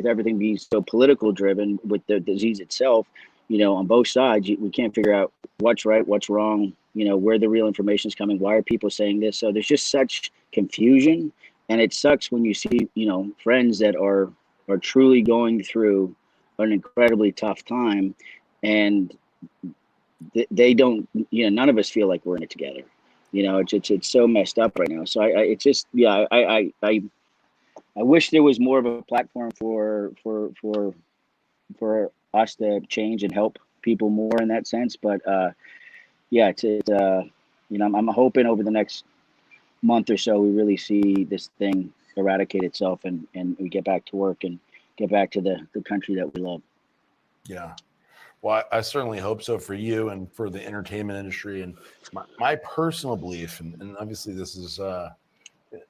everything being so political driven, with the disease itself, you know, on both sides. We can't figure out what's right, what's wrong, you know, where the real information is coming. Why are people saying this? So there's just such confusion, and it sucks when you see, you know, friends that are truly going through an incredibly tough time, and they don't, you know, none of us feel like we're in it together. You know, it's so messed up right now. So I wish there was more of a platform for us to change and help people more in that sense. But yeah, you know, I'm hoping over the next month or so we really see this thing eradicate itself, and we get back to work and get back to the country that we love. Yeah. Well, I certainly hope so for you and for the entertainment industry. And my personal belief, and obviously this is, I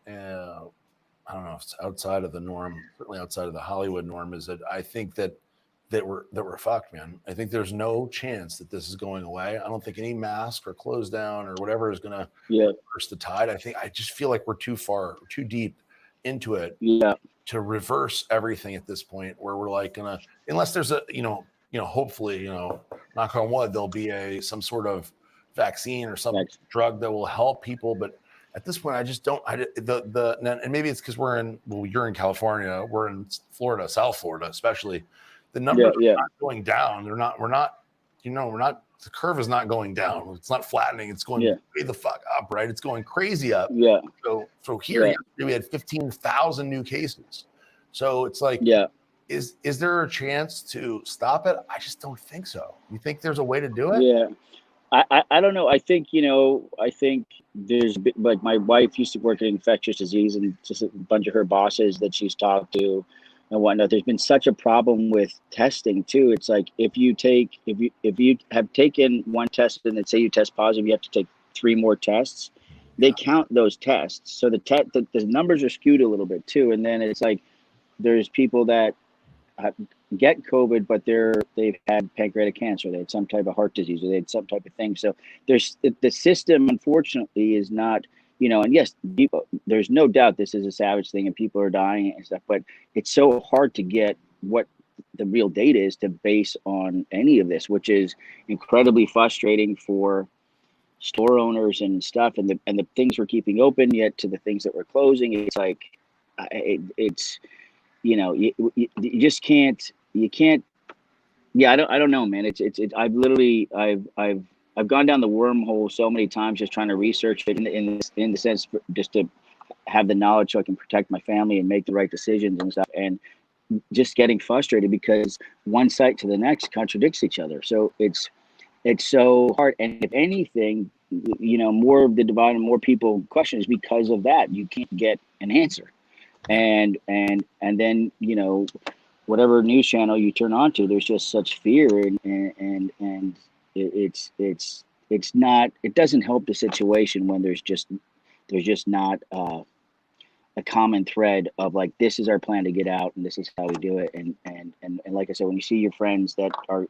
don't know if it's outside of the norm, certainly outside of the Hollywood norm, is that I think that we're fucked, man. I think there's no chance that this is going away. I don't think any mask or close down or whatever is going to reverse the tide. I just feel like we're too deep into it to reverse everything at this point, where we're like gonna, unless there's a, you know, hopefully, you know, knock on wood, there'll be some sort of vaccine or some drug that will help people. But at this point, I just don't. And maybe it's because you're in California, we're in Florida, South Florida, especially. The numbers are not going down. We're not. The curve is not going down. It's not flattening. It's going way the fuck up, right? It's going crazy up. Yeah. So here we had 15,000 new cases. So it's like, is there a chance to stop it? I just don't think so. You think there's a way to do it? Yeah. I don't know. I think, you know, there's like my wife used to work in infectious disease, and just a bunch of her bosses that she's talked to and whatnot. There's been such a problem with testing too. It's like if you have taken one test and then say you test positive, you have to take 3 more tests. They count those tests, so the numbers are skewed a little bit too. And then it's like there's people that get COVID, but they've had pancreatic cancer, they had some type of heart disease, or they had some type of thing. So the system, unfortunately, is not. You know, and yes, there's no doubt this is a savage thing and people are dying and stuff, but it's so hard to get what the real data is to base on any of this, which is incredibly frustrating for store owners and stuff, and the things we're keeping open, yet to the things that we're closing. It's like, it's, you know, you just can't, yeah, I don't know, man. I've gone down the wormhole so many times just trying to research it in the sense just to have the knowledge so I can protect my family and make the right decisions and stuff, and just getting frustrated because one site to the next contradicts each other. So it's so hard. And if anything, you know, more of the divide and more people question is because of that. You can't get an answer. And then, you know, whatever news channel you turn on to, there's just such fear and it's not, it doesn't help the situation when there's just not a common thread of like, this is our plan to get out and this is how we do it. And like I said, when you see your friends that are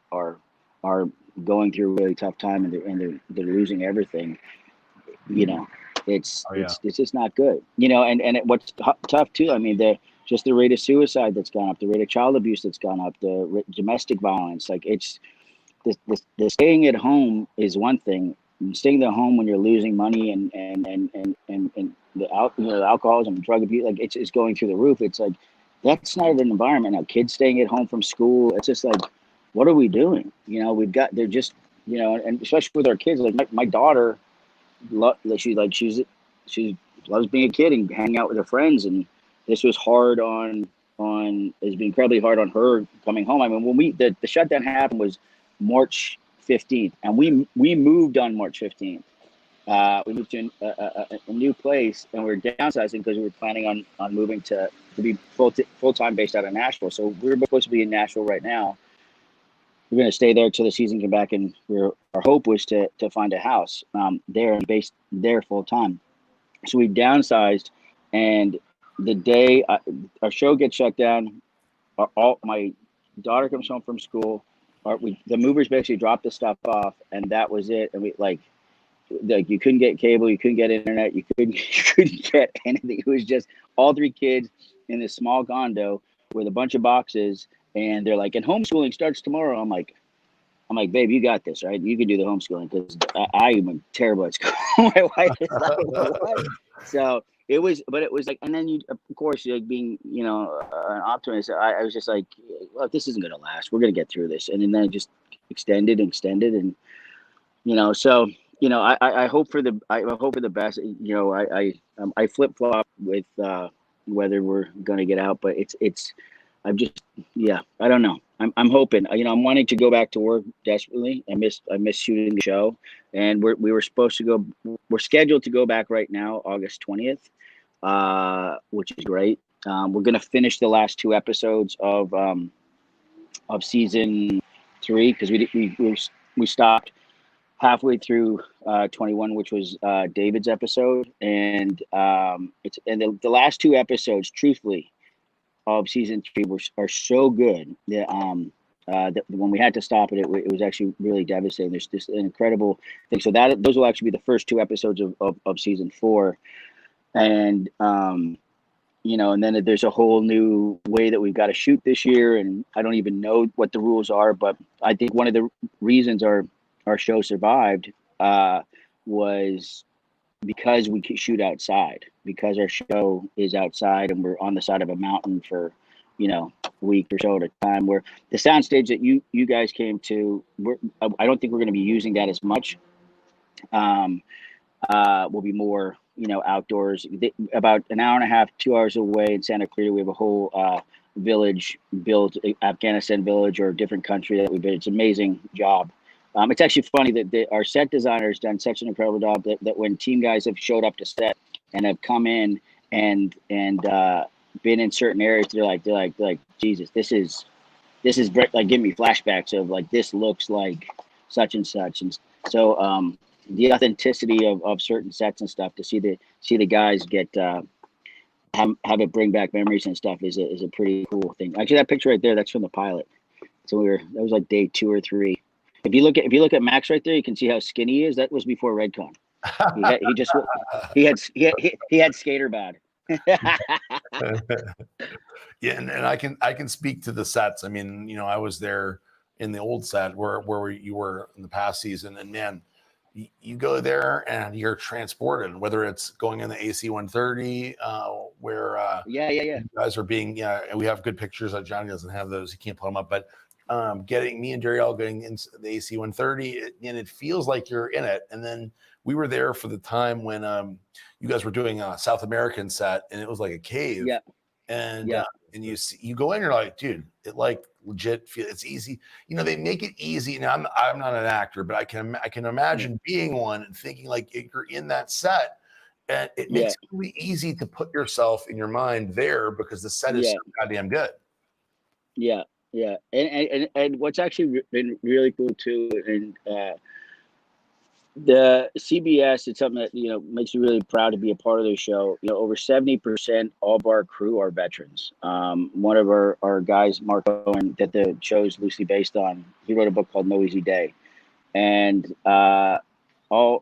going through a really tough time and they're losing everything, you know, it's just not good, you know. And what's tough too, I mean, just the rate of suicide that's gone up, the rate of child abuse that's gone up, the domestic violence. Like it's the staying at home is one thing. Staying at home when you're losing money and the alcoholism, drug abuse, like it's going through the roof. It's like that's not an environment now. Kids staying at home from school. It's just like, what are we doing? You know, they're just, you know, and especially with our kids. Like my daughter, she loves being a kid and hanging out with her friends, and this was hard it's been incredibly hard on her coming home. I mean, when the shutdown happened was March 15th, and we moved on March 15th. We moved to a new place, and we were downsizing because we were planning on moving to be full-time based out of Nashville. So we're supposed to be in Nashville right now. We're going to stay there till the season came back, and our hope was to find a house there and based there full-time. So we downsized, and the day our show gets shut down, my daughter comes home from school. The movers basically dropped the stuff off, and that was it. And we like you couldn't get cable, you couldn't get internet, you couldn't get anything. It was just all three kids in this small condo with a bunch of boxes, and they're like, and homeschooling starts tomorrow. I'm like, babe, you got this, right? You can do the homeschooling, because I am terrible at school. My wife is like, what? So it was like, and then of course, like being, you know, an optimist, I was just like, well, this isn't going to last. We're going to get through this. And then it just extended. And, you know, so, you know, I hope for the best. You know, I flip flop with whether we're going to get out, but I'm just, yeah, I don't know. I'm hoping, you know, I'm wanting to go back to work desperately. I miss shooting the show, and we're scheduled to go back right now, August 20th, which is great. We're going to finish the last 2 episodes of season 3, because we stopped halfway through 21, which was David's episode, and the last 2 episodes, truthfully, of season 3 are so good that when we had to stop it, it was actually really devastating. There's this incredible thing. So those will actually be the first 2 episodes of season 4, and you know, and then there's a whole new way that we've got to shoot this year, and I don't even know what the rules are, but I think one of the reasons our show survived was because we can shoot outside, because our show is outside and we're on the side of a mountain for, you know, a week or so at a time, where the soundstage that you guys came to, I don't think we're going to be using that as much. We'll be more, you know, outdoors. About an hour and a half, 2 hours away in Santa Clarita, we have a whole village built, Afghanistan village, or a different country that we built. It's an amazing job. It's actually funny that our set designer has done such an incredible job that when team guys have showed up to set and have come in and been in certain areas, they're like, Jesus, this is like giving me flashbacks of like, this looks like such and such. And so the authenticity of certain sets and stuff, to see the guys get have it bring back memories and stuff is a pretty cool thing. Actually, that picture right there, that's from the pilot. So that was like day 2 or 3. If you look at Max right there, you can see how skinny he is. That was before Redcon. He had skater bod. Yeah, and I can speak to the sets. I mean, you know, I was there in the old set where you were in the past season, and man, you go there and you're transported. Whether it's going in the AC 130, where you guys are being, we have good pictures. Johnny doesn't have those; he can't pull them up, but. Getting me and Daryl getting into the AC 130, and it feels like you're in it. And then we were there for the time when you guys were doing a South American set, and it was like a cave. Yeah. And you go in, you're like, dude, it like legit it's easy. You know, they make it easy. Now I'm not an actor, but I can imagine being one and thinking like you're in that set, and it makes it really easy to put yourself in your mind there because the set is so goddamn good. Yeah. Yeah, and what's actually been really cool too, and the CBS, it's something that, you know, makes me really proud to be a part of the show. You know, over 70% of our crew are veterans. One of our guys, Mark Owen, that the show is loosely based on, he wrote a book called No Easy Day, and a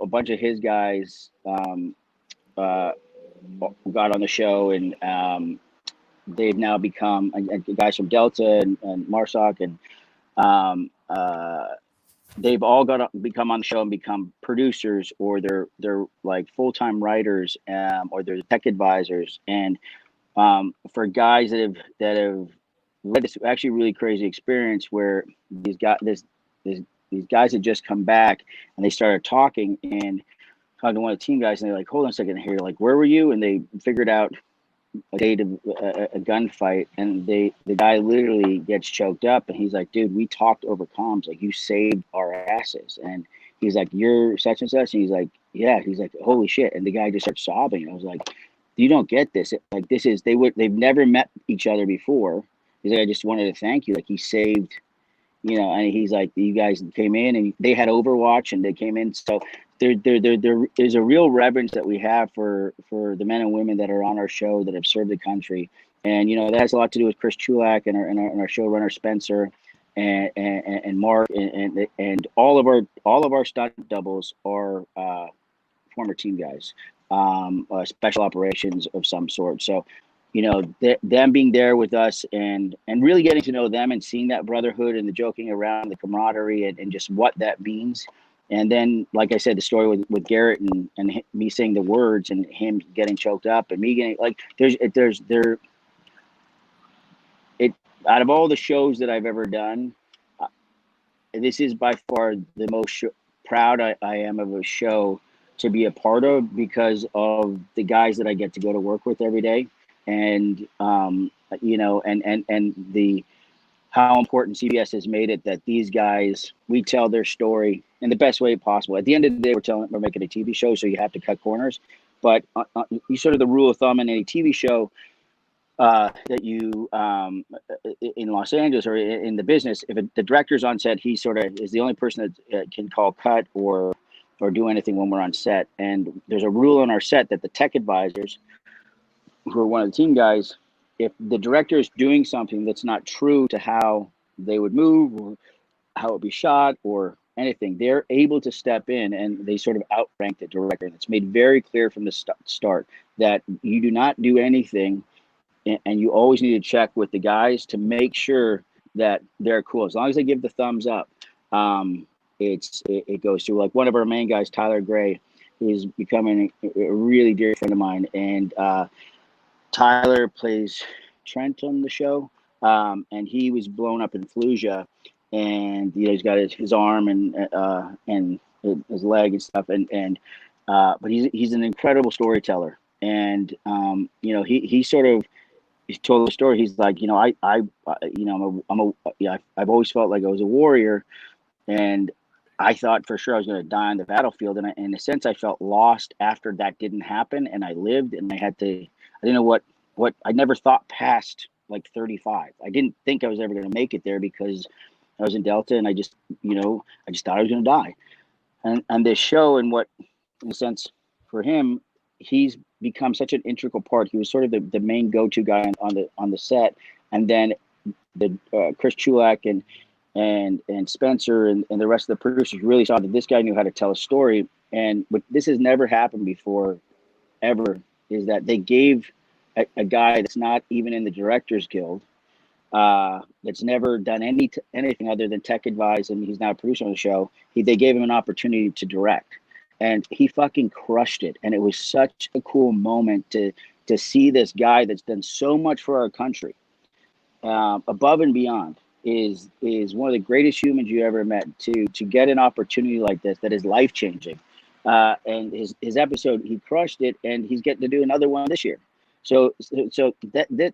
bunch of his guys got on the show, and they've now become guys from Delta and Marsoc and they've all become on the show and become producers, or they're like full-time writers, or they're tech advisors. And for guys that have led this actually really crazy experience where these guys had just come back and they started talking to one of the team guys, and they're like, hold on a second here, like, where were you? And they figured out a date of a gunfight, and the guy literally gets choked up, and he's like, dude, we talked over comms, like, you saved our asses. And he's like, you're such and such, and he's like, yeah. He's like, holy shit. And the guy just starts sobbing. I was like, you don't get this. Like, this is, they've never met each other before. He's like, I just wanted to thank you. Like, he saved, and he's like, you guys came in and they had Overwatch and they came in. So there's a real reverence that we have for the men and women that are on our show that have served the country. And, that has a lot to do with Chris Chulak and our showrunner Spencer and Mark and all of our stunt doubles are former team guys, special operations of some sort. So, them being there with us and really getting to know them and seeing that brotherhood and the joking around, the camaraderie and just what that means. And then, like I said, the story with Garrett and me saying the words and him getting choked up and me getting out of all the shows that I've ever done, this is by far the most proud I am of a show to be a part of, because of the guys that I get to go to work with every day. And, and the how important CBS has made it that these guys, we tell their story in the best way possible. At the end of the day, we're making a TV show, so you have to cut corners. But you sort of the rule of thumb in any TV show that you in Los Angeles or in the business, if the director's on set, he sort of is the only person that can call cut or do anything when we're on set. And there's a rule on our set that the tech advisors, who are one of the team guys, if the director is doing something that's not true to how they would move or how it would be shot or anything, they're able to step in and they sort of outrank the director. And it's made very clear from the start that you do not do anything, and you always need to check with the guys to make sure that they're cool. As long as they give the thumbs up, it goes through. Like one of our main guys, Tyler Gray, is becoming a really dear friend of mine, and Tyler plays Trent on the show, and he was blown up in Fallujah, and he's got his arm and his leg and stuff, but he's an incredible storyteller, and he told the story. He's like, I've always felt like I was a warrior, and I thought for sure I was going to die on the battlefield, and in a sense I felt lost after that didn't happen, and I lived, and I didn't know what I never thought past like 35. I didn't think I was ever going to make it there because I was in Delta, and I just thought I was going to die. And this show, and what, in a sense, for him, he's become such an integral part. He was sort of the main go-to guy on the set, and then the Chris Chulak and Spencer and the rest of the producers really saw that this guy knew how to tell a story. And what this has never happened before, ever, is that they gave a guy that's not even in the Directors Guild, that's never done anything other than tech advise, and he's now a producer on the show. They gave him an opportunity to direct, and he fucking crushed it. And it was such a cool moment to see this guy that's done so much for our country, above and beyond, is one of the greatest humans you ever met, to get an opportunity like this that is life changing. And his episode, he crushed it, and he's getting to do another one this year. So the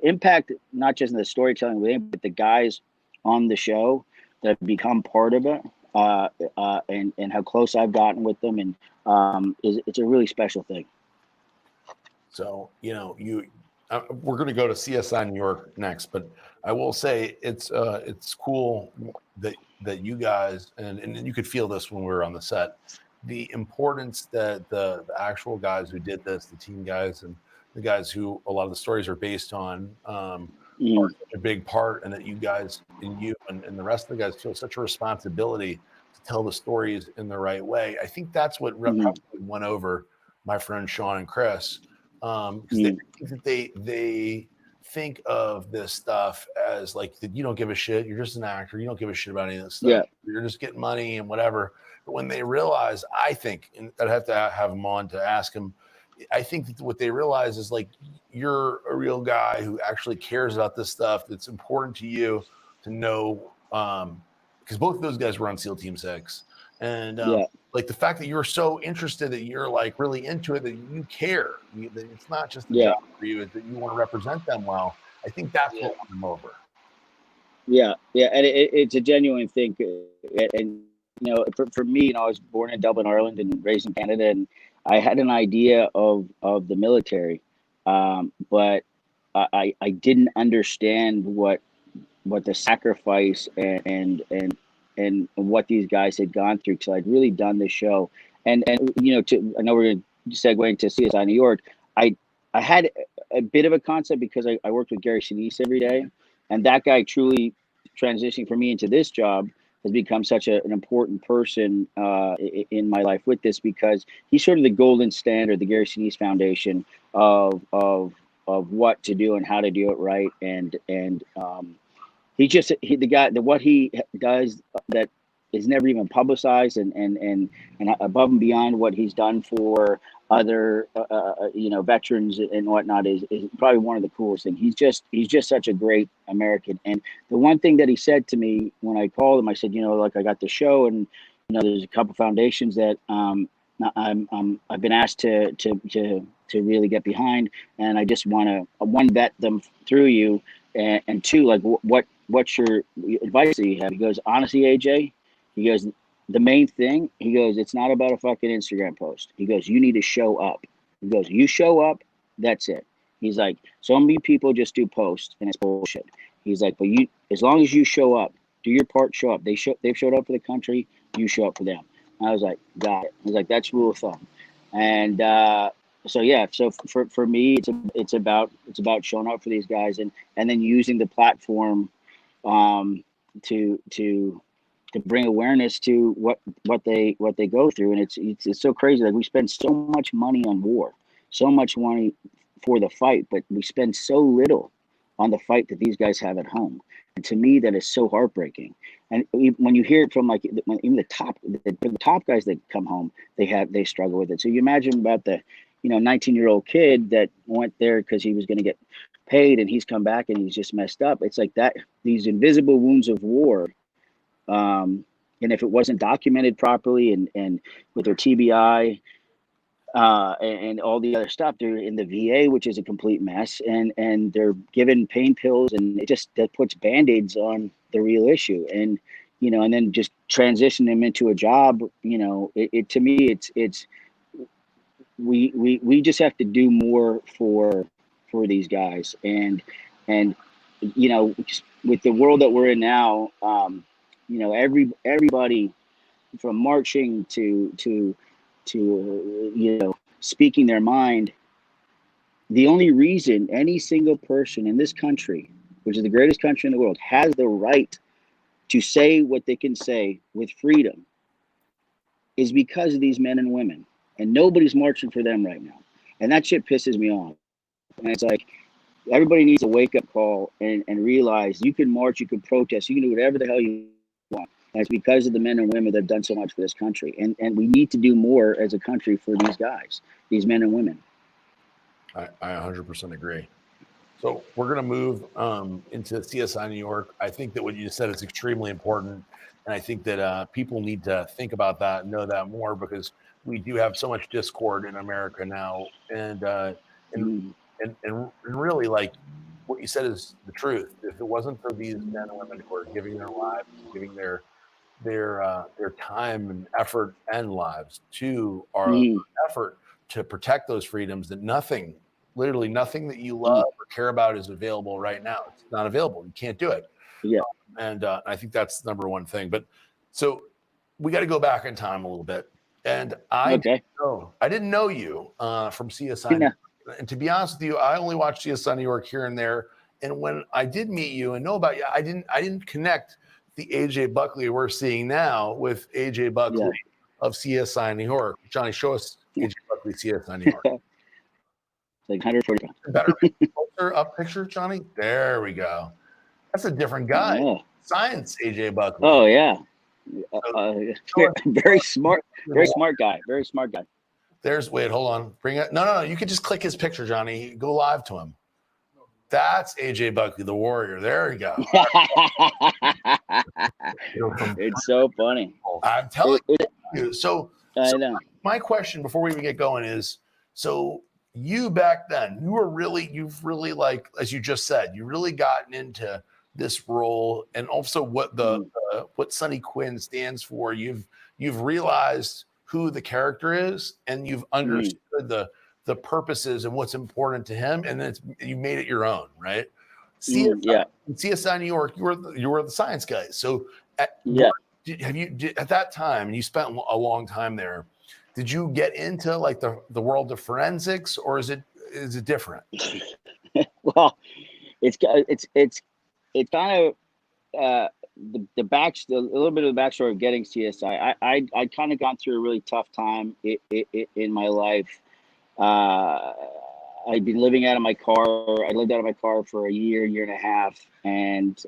impact, not just in the storytelling, but the guys on the show that have become part of it, and how close I've gotten with them, and it's a really special thing. So we're going to go to CSI New York next, but I will say it's cool that you guys, and you could feel this when we were on the set, the importance that the actual guys who did this, the team guys and the guys who a lot of the stories are based on, are such a big part, and that you guys and you and the rest of the guys feel such a responsibility to tell the stories in the right way. I think that's what probably won over my friend Sean and Chris They think of this stuff as like that you don't give a shit. You're just an actor. You don't give a shit about any of this stuff. Yeah. You're just getting money and whatever. But when they realize, I think, and I'd have to have them on to ask them. I think that what they realize is like you're a real guy who actually cares about this stuff. That's important to you to know. Because both of those guys were on SEAL Team 6, and like the fact that you're so interested that you're like really into it, that you care. That it's not just a job for you; it's that you want to represent them well. I think that's what won them over. Yeah, and it's a genuine thing, and you know, for me, you know, I was born in Dublin, Ireland, and raised in Canada, and I had an idea of the military, but I didn't understand what the sacrifice and what these guys had gone through till I'd really done the show. And you know, I know we're going to segue into CSI New York. I had a bit of a concept because I worked with Gary Sinise every day, and that guy truly transitioning for me into this job has become such an important person in my life with this, because he's sort of the golden standard, the Gary Sinise Foundation of what to do and how to do it right. And the guy that what he does that is never even publicized and above and beyond what he's done for other you know, veterans and whatnot is probably one of the coolest things. He's just such a great American. And the one thing that he said to me when I called him, I said, you know, like, I got the show, and you know, there's a couple foundations that I've been asked to really get behind, and I just want to one, vet them through you, and two, like, what's your advice that you have? He goes, honestly, AJ, he goes, the main thing, he goes, it's not about a fucking Instagram post. He goes, you need to show up. He goes, you show up, that's it. He's like, so many people just do posts and it's bullshit. He's like, but you, as long as you show up, do your part, show up. They've showed up for the country, you show up for them. I was like, got it. I was like, that's rule of thumb. And so yeah, so for me, it's about showing up for these guys and then using the platform to bring awareness to what they go through. And it's so crazy. Like, we spend so much money on war, so much money for the fight, but we spend so little on the fight that these guys have at home. And to me, that is so heartbreaking. And when you hear it from, like, even the top guys that come home, they struggle with it. So you imagine about the, you know, 19-year-old kid that went there because he was going to get paid, and he's come back and he's just messed up. It's like that, these invisible wounds of war. And if it wasn't documented properly and with their TBI and all the other stuff, they're in the VA, which is a complete mess, and they're given pain pills, and that puts Band-Aids on the real issue. And, you know, and then just transition them into a job, you know, to me, it's we just have to do more for these guys. And, you know, with the world that we're in now, you know, everybody from marching to you know, speaking their mind. The only reason any single person in this country, which is the greatest country in the world, has the right to say what they can say with freedom is because of these men and women. And nobody's marching for them right now. And that shit pisses me off. And it's like, everybody needs a wake-up call and realize you can march, you can protest, you can do whatever the hell you want. And it's because of the men and women that have done so much for this country. And we need to do more as a country for these guys, these men and women. I 100% agree. So we're going to move into CSI New York. I think that what you said is extremely important. And I think that people need to think about that and know that more, because we do have so much discord in America now. And really, like, what you said is the truth. If it wasn't for these men and women who are giving their lives, giving their time and effort and lives to our effort to protect those freedoms, that nothing, literally nothing that you love or care about is available right now. It's not available. You can't do it. Yeah. And I think that's the number one thing. But so we got to go back in time a little bit. And I didn't know you from CSI. Yeah. And to be honest with you, I only watched CSI New York here and there. And when I did meet you and know about you, I didn't connect the AJ Buckley we're seeing now with AJ Buckley of CSI New York. Johnny, show us AJ Buckley CSI New York. like 140 pounds. Better closer up picture, Johnny. There we go. That's a different guy. Yeah. Science, AJ Buckley. Oh yeah. Very smart guy. Very smart guy. Wait, hold on. Bring it. No. You can just click his picture, Johnny. Go live to him. That's AJ Buckley, the warrior. There you go. It's so funny. I'm telling you. So I know. My question before we even get going is, so you back then, you've really like, as you just said, you really gotten into this role, and also what what Sonny Quinn stands for. You've realized who the character is, and you've understood the purposes and what's important to him, and then you made it your own, right? CSI New York, you were the science guy. So at that time, and you spent a long time there, did you get into like the world of forensics, or is it different? Well, it's kind of a little bit of the backstory of getting CSI. I kind of gone through a really tough time in my life. I'd been living out of my car. I lived out of my car for a year and a half, and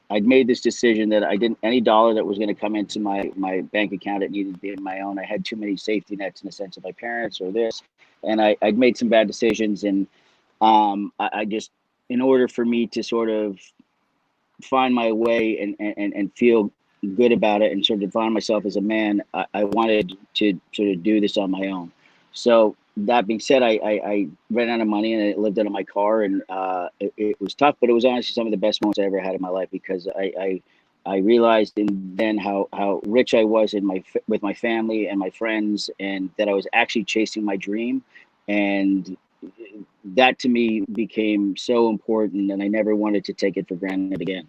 I'd made this decision that any dollar that was going to come into my bank account, it needed to be my own. I had too many safety nets in the sense of my parents or this, and I'd made some bad decisions, and I just, in order for me to sort of find my way and feel good about it and sort of define myself as a man, I wanted to sort of do this on my own. So that being said, I ran out of money and I lived out of my car, and it was tough, but it was honestly some of the best moments I ever had in my life, because I realized then how rich I was with my family and my friends, and that I was actually chasing my dream. And that to me became so important, and I never wanted to take it for granted again.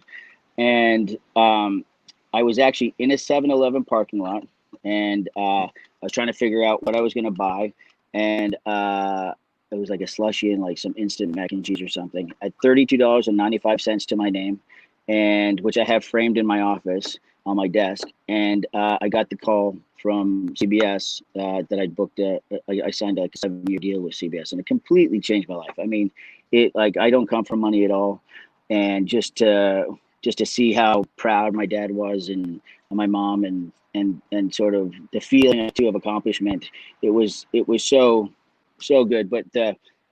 And I was actually in a 7-Eleven parking lot, and I was trying to figure out what I was going to buy. And it was like a slushie and like some instant mac and cheese or something at $32.95 to my name, and which I have framed in my office on my desk. And I got the call from CBS that I'd booked. I signed like a 7-year deal with CBS, and it completely changed my life. I mean, I don't come from money at all, and just to see how proud my dad was and my mom and sort of the feeling too of accomplishment, it was so good. But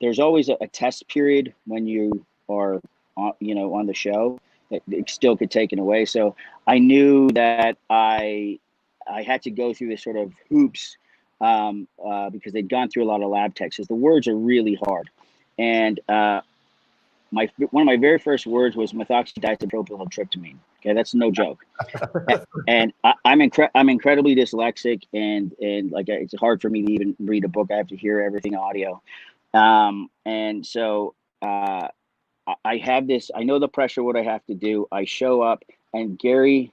there's always a test period when you are on the show that it still could take it away. So I knew that I had to go through this sort of hoops because they'd gone through a lot of lab texts. The words are really hard, and one of my very first words was methoxydisopropyltryptamine. Okay, that's no joke. And I'm incredibly dyslexic, and like it's hard for me to even read a book. I have to hear everything audio, and so I have this. I know the pressure. What I have to do. I show up, and the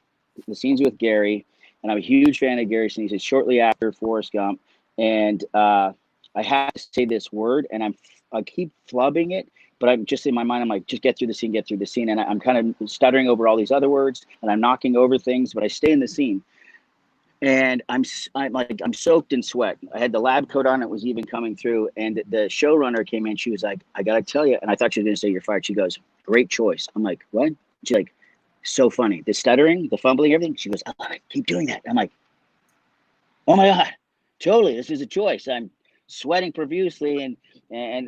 scenes with Gary, and I'm a huge fan of Gary Sinise. It's shortly after Forrest Gump, and I have to say this word, and I keep flubbing it. But I'm just in my mind, I'm like, just get through the scene. And I'm kind of stuttering over all these other words, and I'm knocking over things, but I stay in the scene. And I'm soaked in sweat. I had the lab coat on, it was even coming through. And the showrunner came in, she was like, I got to tell you. And I thought she was going to say you're fired. She goes, great choice. I'm like, what? She's like, so funny. The stuttering, the fumbling, everything. She goes, I love it. Keep doing that. I'm like, oh my God, totally. This is a choice. I'm sweating profusely and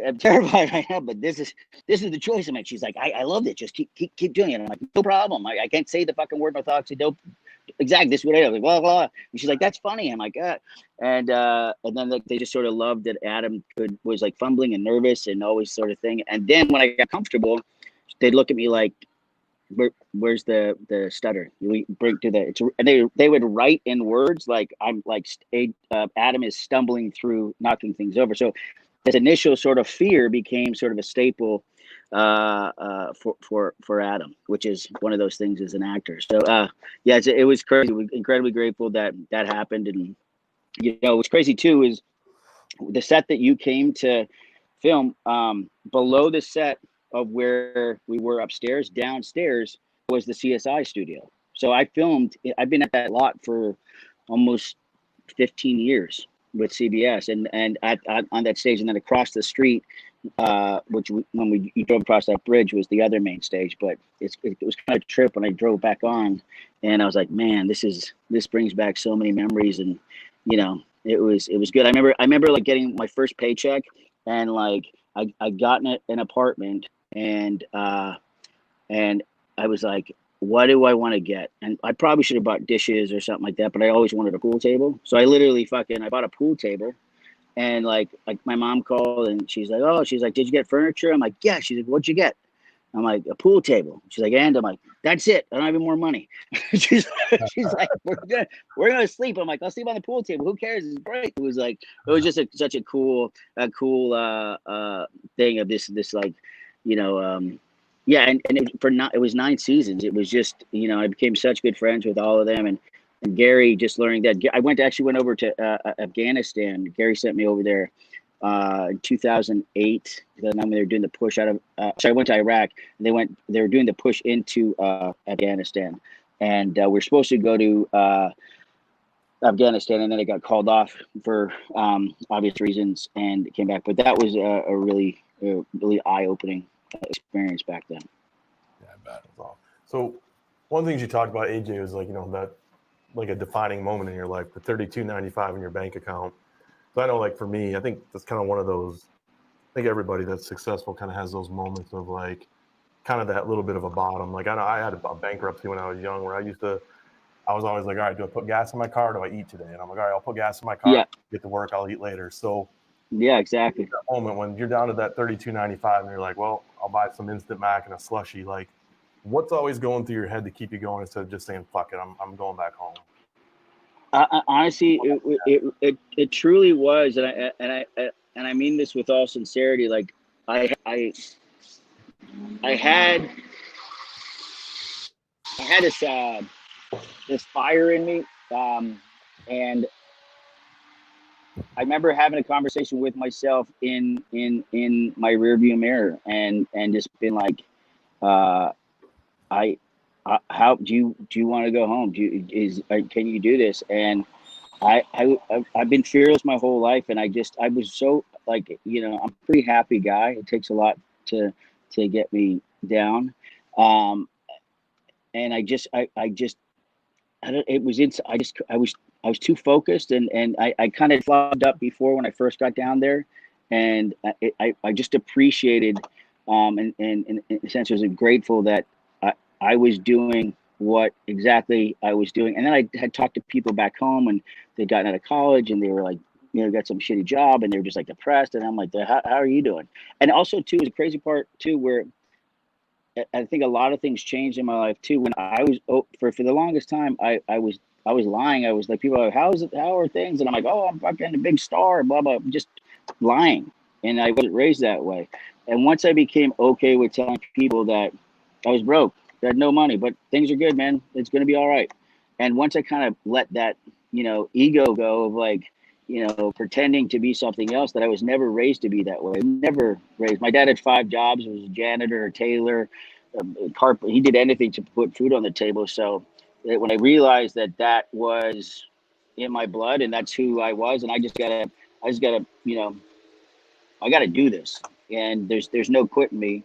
I'm terrified right now, but this is the choice I made. She's like, I love it. Just keep doing it. I'm like, no problem. I can't say the fucking word methoxydope. Exactly. This is what I was like, blah, blah. And she's like, that's funny. I'm like, and then they just sort of loved that Adam was like fumbling and nervous and always sort of thing. And then when I got comfortable, they'd look at me like, where's the stutter? We bring to and they would write in words like I'm like Adam is stumbling through knocking things over. So this initial sort of fear became sort of a staple for Adam, which is one of those things as an actor. So it was crazy. We're incredibly grateful that happened. And what's crazy too is the set that you came to film, below the set of where we were upstairs, downstairs was the CSI studio. So I've been at that lot for almost 15 years. with CBS, and on that stage, and then across the street, when you drove across that bridge was the other main stage. But it was kind of a trip when I drove back on, and I was like, man, this brings back so many memories, and it was good. I remember like getting my first paycheck, and like I got an apartment, and I was like, what do I want to get? And I probably should have bought dishes or something like that, but I always wanted a pool table. So I literally I bought a pool table, and like my mom called, and she's like, did you get furniture? I'm like, yeah. She's like, what'd you get? I'm like, a pool table. She's like, and I'm like, that's it. I don't have any more money. she's like, we're gonna sleep. I'm like, I'll sleep on the pool table. Who cares? It's great. It was like, it was just such a cool thing of this like, yeah, and it was 9 seasons. It was just, I became such good friends with all of them, and Gary, just learning that. I actually went over to Afghanistan. Gary sent me over there in 2008. When they were doing the push out of. So I went to Iraq. And they were doing the push into Afghanistan, and we were supposed to go to Afghanistan, and then it got called off for obvious reasons, and it came back. But that was a really eye-opening experience back then. Yeah, I bet. So one of the things you talked about, AJ, was like, that like a defining moment in your life, the $32.95 in your bank account. So I know, like, for me, I think that's kind of one of those, I think everybody that's successful kind of has those moments of like kind of that little bit of a bottom. Like, I know I had a bankruptcy when I was young, where I was always like, all right, do I put gas in my car, or do I eat today? And I'm like, all right, I'll put gas in my car, get to work, I'll eat later. So yeah, exactly. That moment when you're down to that $32.95 and you're like, well, I'll buy some Instant Mac and a slushie. Like, what's always going through your head to keep you going instead of just saying, fuck it, I'm going back home? Honestly, it truly was, and I mean this with all sincerity. Like, I had this fire in me, and I remember having a conversation with myself in my rearview mirror, and just being like, how do you want to go home? Can you do this? And I've been fearless my whole life, and I was so, like, I'm a pretty happy guy. It takes a lot to get me down, and I was too focused, and I kind of flogged up before when I first got down there, and I just appreciated, and in a sense was grateful that I was doing what exactly I was doing. And then I had talked to people back home, and they'd gotten out of college, and they were like, got some shitty job, and they were just like depressed. And I'm like, how are you doing? And also too, is a crazy part too, where I think a lot of things changed in my life too. When I was for the longest time, I was lying. I was like, people are like, how are things? And I'm like, oh, I'm fucking a big star, blah, blah, just lying. And I wasn't raised that way. And once I became okay with telling people that I was broke, I had no money, but things are good, man. It's going to be all right. And once I kind of let that, ego go of like, pretending to be something else, that I was never raised to be that way. Never raised. My dad had 5 jobs. He was a janitor, a tailor, he did anything to put food on the table. So when I realized that was in my blood, and that's who I was, and I gotta, I gotta do this. And there's no quitting me.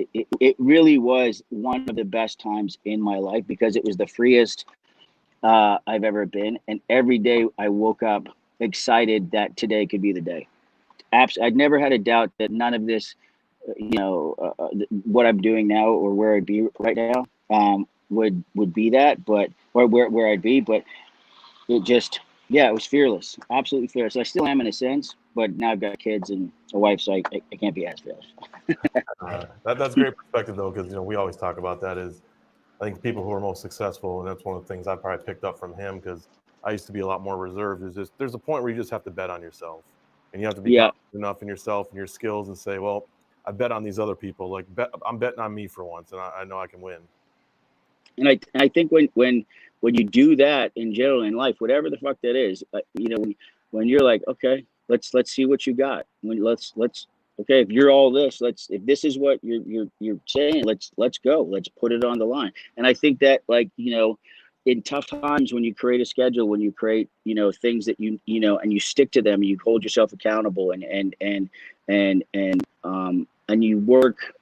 It really was one of the best times in my life, because it was the freest I've ever been. And every day I woke up excited that today could be the day. I'd never had a doubt that none of this, what I'm doing now or where I'd be right now would be that, but or where I'd be. But it just, it was fearless, absolutely fearless. I still am in a sense, but now I've got kids and a wife, so I can't be as fearless. That's great perspective, though, because we always talk about that. Is I think people who are most successful, and that's one of the things I probably picked up from him, because I used to be a lot more reserved. Is just there's a point where you just have to bet on yourself, and you have to be confident enough in yourself and your skills, and say, well, I bet on these other people. Like, I'm betting on me for once, and I know I can win. And I think when you do that in general in life, whatever the fuck that is, when you're like, okay, let's see what you got. Okay, if you're all this, if this is what you're saying, let's go. Let's put it on the line. And I think that, like, in tough times, when you create a schedule, when you create, things that you and you stick to them, you hold yourself accountable, and you work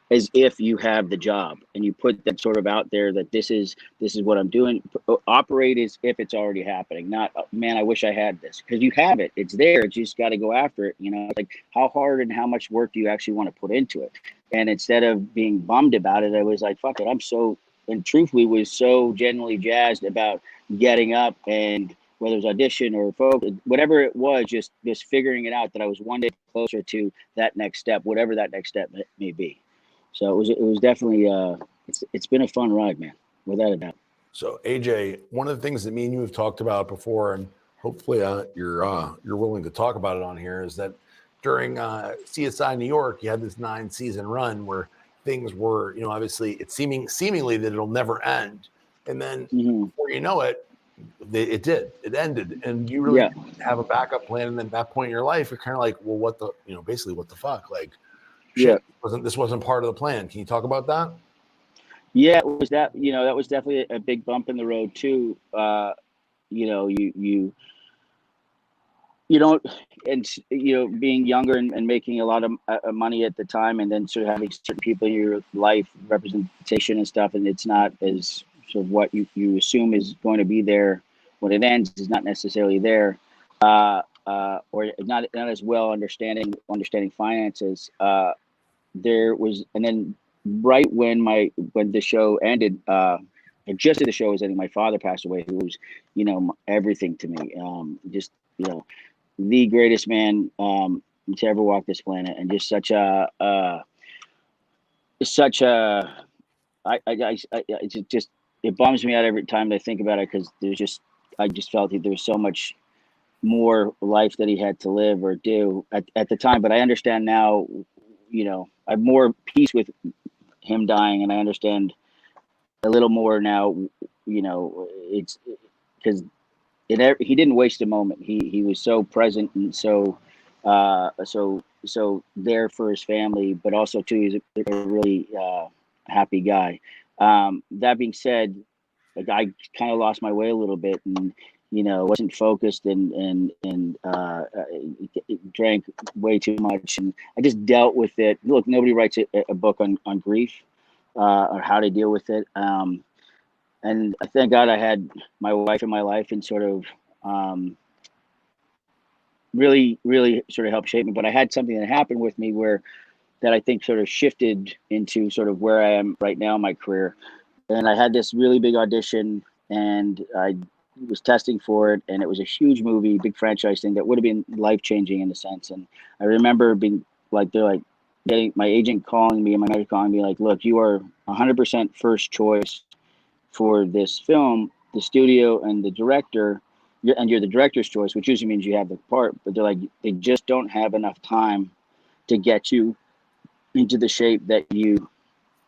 as if you have the job, and you put that sort of out there that this is what I'm doing. Operate as if it's already happening, not, man, I wish I had this, because you have it. It's there. You just got to go after it. Like, how hard and how much work do you actually want to put into it? And instead of being bummed about it, I was like, fuck it. And truthfully was so genuinely jazzed about getting up, and whether it was audition or focus, whatever it was, just figuring it out, that I was one day closer to that next step, whatever that next step may be. So it was definitely it's been a fun ride, man, without a doubt. So AJ, one of the things that me and you have talked about before, and hopefully you're willing to talk about it on here, is that during CSI New York, you had this 9-season run where things were, obviously it's seemingly that it'll never end, and then before you know it, it ended, and you really didn't have a backup plan. And then at that point in your life, you're kind of like, well, what the, basically what the fuck, like. Shit, this wasn't part of the plan. Can you talk about that? Yeah, it was that, that was definitely a big bump in the road too. You don't, and being younger and making a lot of money at the time, and then sort of having certain people in your life, representation and stuff, and it's not as sort of what you assume is going to be there when it ends is not necessarily there, or not as well understanding finances. There was, and then right when the show ended, just as the show was ending, my father passed away, who was, everything to me. Just, the greatest man to ever walk this planet, and just it bums me out every time I think about it, because I just felt that there was so much more life that he had to live or do at the time. But I understand now, I have more peace with him dying, and I understand a little more now. It's because he didn't waste a moment. He was so present and so there for his family, but also too, he's a really happy guy. That being said, like, I kind of lost my way a little bit, and wasn't focused, and drank way too much, and I just dealt with it. Look, nobody writes a book on grief or how to deal with it. And I thank God I had my wife in my life, and sort of really, really sort of helped shape me. But I had something that happened with me that I think sort of shifted into sort of where I am right now in my career. And I had this really big audition, and I was testing for it, and it was a huge movie, big franchise thing that would have been life-changing in a sense. And I remember being like, getting my agent calling me and my manager calling me like, look, you are 100% first choice for this film, the studio and the director, and you're the director's choice, which usually means you have the part, but they're like, they just don't have enough time to get you into the shape that you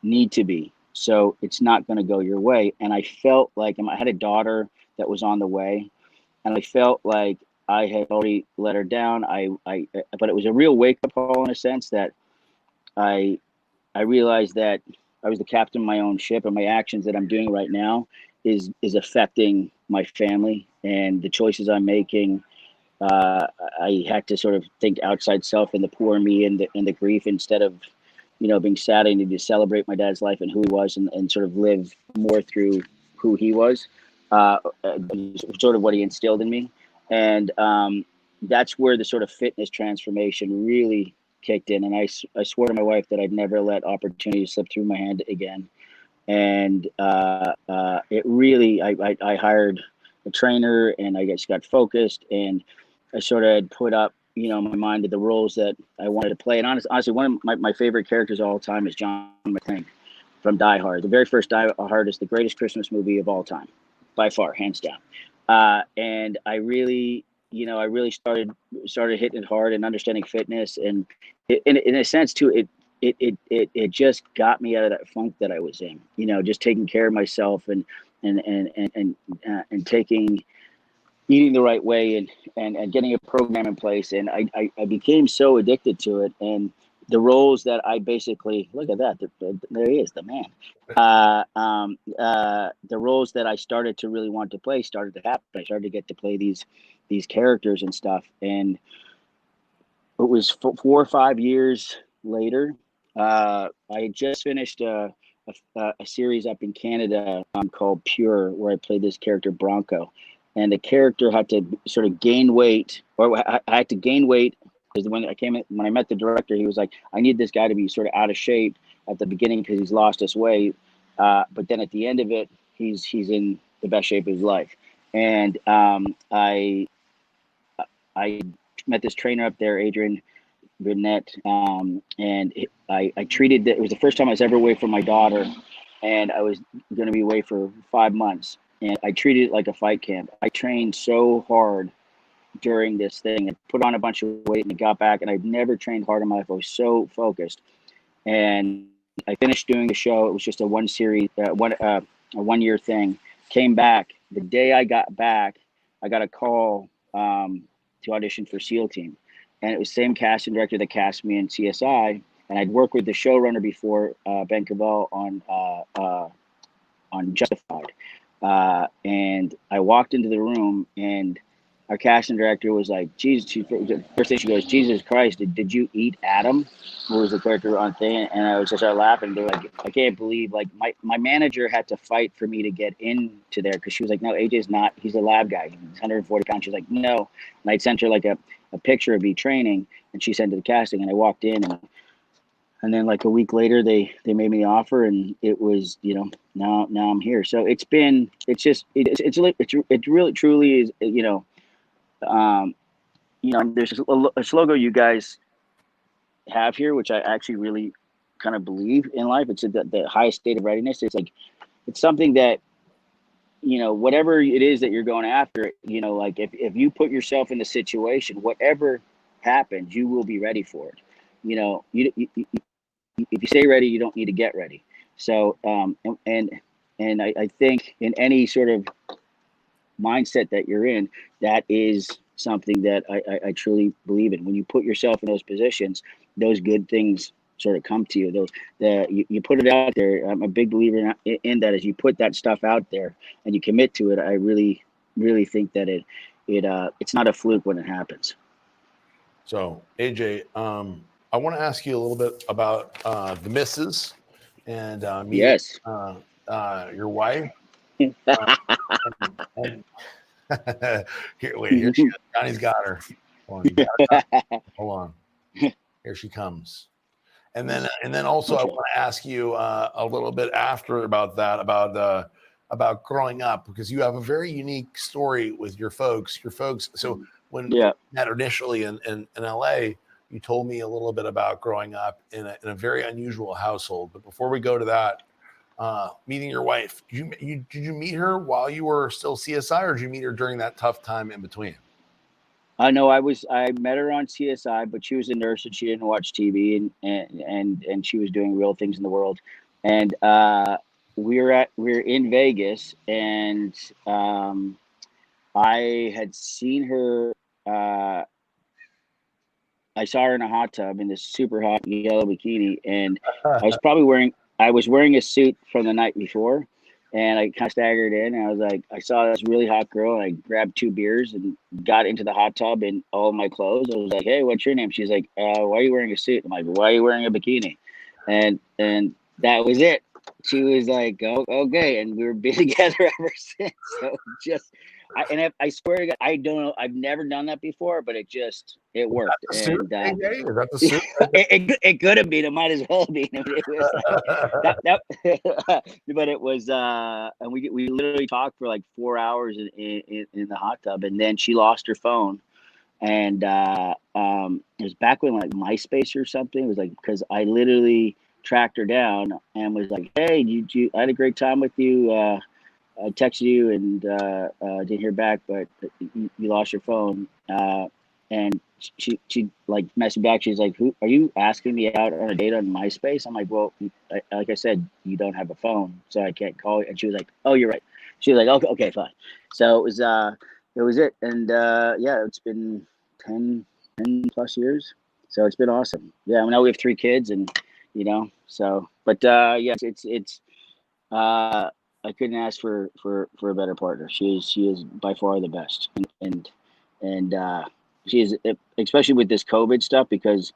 need to be. So it's not going to go your way. And I felt like I had a daughter that was on the way, and I felt like I had already let her down. But it was a real wake-up call in a sense that I realized that I was the captain of my own ship, and my actions that I'm doing right now is affecting my family and the choices I'm making. I had to sort of think outside self and the poor me and the grief, instead of, being sad. I needed to celebrate my dad's life and who he was, and sort of live more through who he was, sort of what he instilled in me. And that's where the sort of fitness transformation really kicked in. And I swore to my wife that I'd never let opportunities slip through my hand again. And it really, I hired a trainer, and I just got focused, and I sort of had put up, my mind to the roles that I wanted to play. And honestly, one of my favorite characters of all time is John McClane from Die Hard. The very first Die Hard is the greatest Christmas movie of all time, by far, hands down. And I really, I really started hitting it hard and understanding fitness, and in a sense too, it just got me out of that funk that I was in. Just taking care of myself and eating the right way and getting a program in place. And I became so addicted to it. And the roles that I basically, look at that, there he is, the man. The roles that I started to really want to play started to happen. I started to get to play these characters and stuff. And it was 4 or 5 years later. I had just finished a series up in Canada called Pure, where I played this character Bronco, and the character had to sort of gain weight, or I had to gain weight because when I met the director, he was like, "I need this guy to be sort of out of shape at the beginning because he's lost his weight, but then at the end of it, he's in the best shape of his life." And I met this trainer up there, Adrian Burnett, and I treated it was the first time I was ever away from my daughter, and I was going to be away for 5 months, and I treated it like a fight camp. I trained so hard during this thing and put on a bunch of weight and got back, and I've never trained hard in my life. I was so focused, and I finished doing the show. It was just a one-year thing. Came back the day I got back. I got a call to audition for SEAL Team. And it was the same casting director that cast me in CSI. And I'd worked with the showrunner before, Ben Cavell, on Justified. And I walked into the room, and our casting director was like, "Jesus," first thing she goes, "Jesus Christ, did you eat Adam?" Who was the character on thing? And I was just started laughing. They're like, "I can't believe, like, my manager had to fight for me to get into there," because she was like, "No, AJ's not. He's a lab guy. He's 140 pounds." She's like, "No." And I'd sent her like a picture of me training, and she sent it to the casting, and I walked in, and then like a week later, they made me the offer, and it was, now I'm here. So it really truly is, there's a slogan you guys have here, which I actually really kind of believe in life. It's the highest state of readiness. It's like, it's something that, whatever it is that you're going after, like if you put yourself in the situation, whatever happens, you will be ready for it. If you stay ready, you don't need to get ready. So, and I think in any sort of mindset that you're in, that is something that I truly believe in. When you put yourself in those positions, those good things sort of come to you. You put it out there. I'm a big believer in that. As you put that stuff out there and you commit to it, I really, really think that it's not a fluke when it happens. So AJ, I want to ask you a little bit about the missus and yes, your wife. And here she is. Johnny's got her. Hold on. Here she comes. And then also I want to ask you a little bit after about that, about growing up, because you have a very unique story with your folks. So when we met initially in LA, you told me a little bit about growing up in a very unusual household. But before we go to that, meeting your wife, did you meet her while you were still CSI, or did you meet her during that tough time in between? No, I met her on CSI, but she was a nurse and she didn't watch TV, and she was doing real things in the world. And we're in Vegas, and I had seen her. I saw her in a hot tub in this super hot yellow bikini, and I was wearing a suit from the night before, and I kind of staggered in, and I was like, I saw this really hot girl, and I grabbed 2 beers and got into the hot tub in all my clothes. I was like, "Hey, what's your name?" She's like, "Why are you wearing a suit?" I'm like, "Why are you wearing a bikini?" And that was it. She was like, "Oh, okay," and we've been together ever since. So I swear to God, I don't know. I've never done that before, but it worked. And it could have been. It might as well have been. It was but it was. And we literally talked for like 4 hours in the hot tub, and then she lost her phone. And it was back when like MySpace or something. It was like, because I literally tracked her down and was like, "Hey, I had a great time with you. I texted you and didn't hear back, but you lost your phone." And she like messaged me back. She's like, "Who are you asking me out on a date on MySpace?" I'm like, "Well, like I said, you don't have a phone, so I can't call you." And she was like, "Oh, you're right." She was like, "Okay, fine." So it was it. And it's been 10 plus years. So it's been awesome. Yeah, now we have 3 kids, and so. But yes, it's. I couldn't ask for a better partner. She is by far the best, and she is, especially with this COVID stuff, because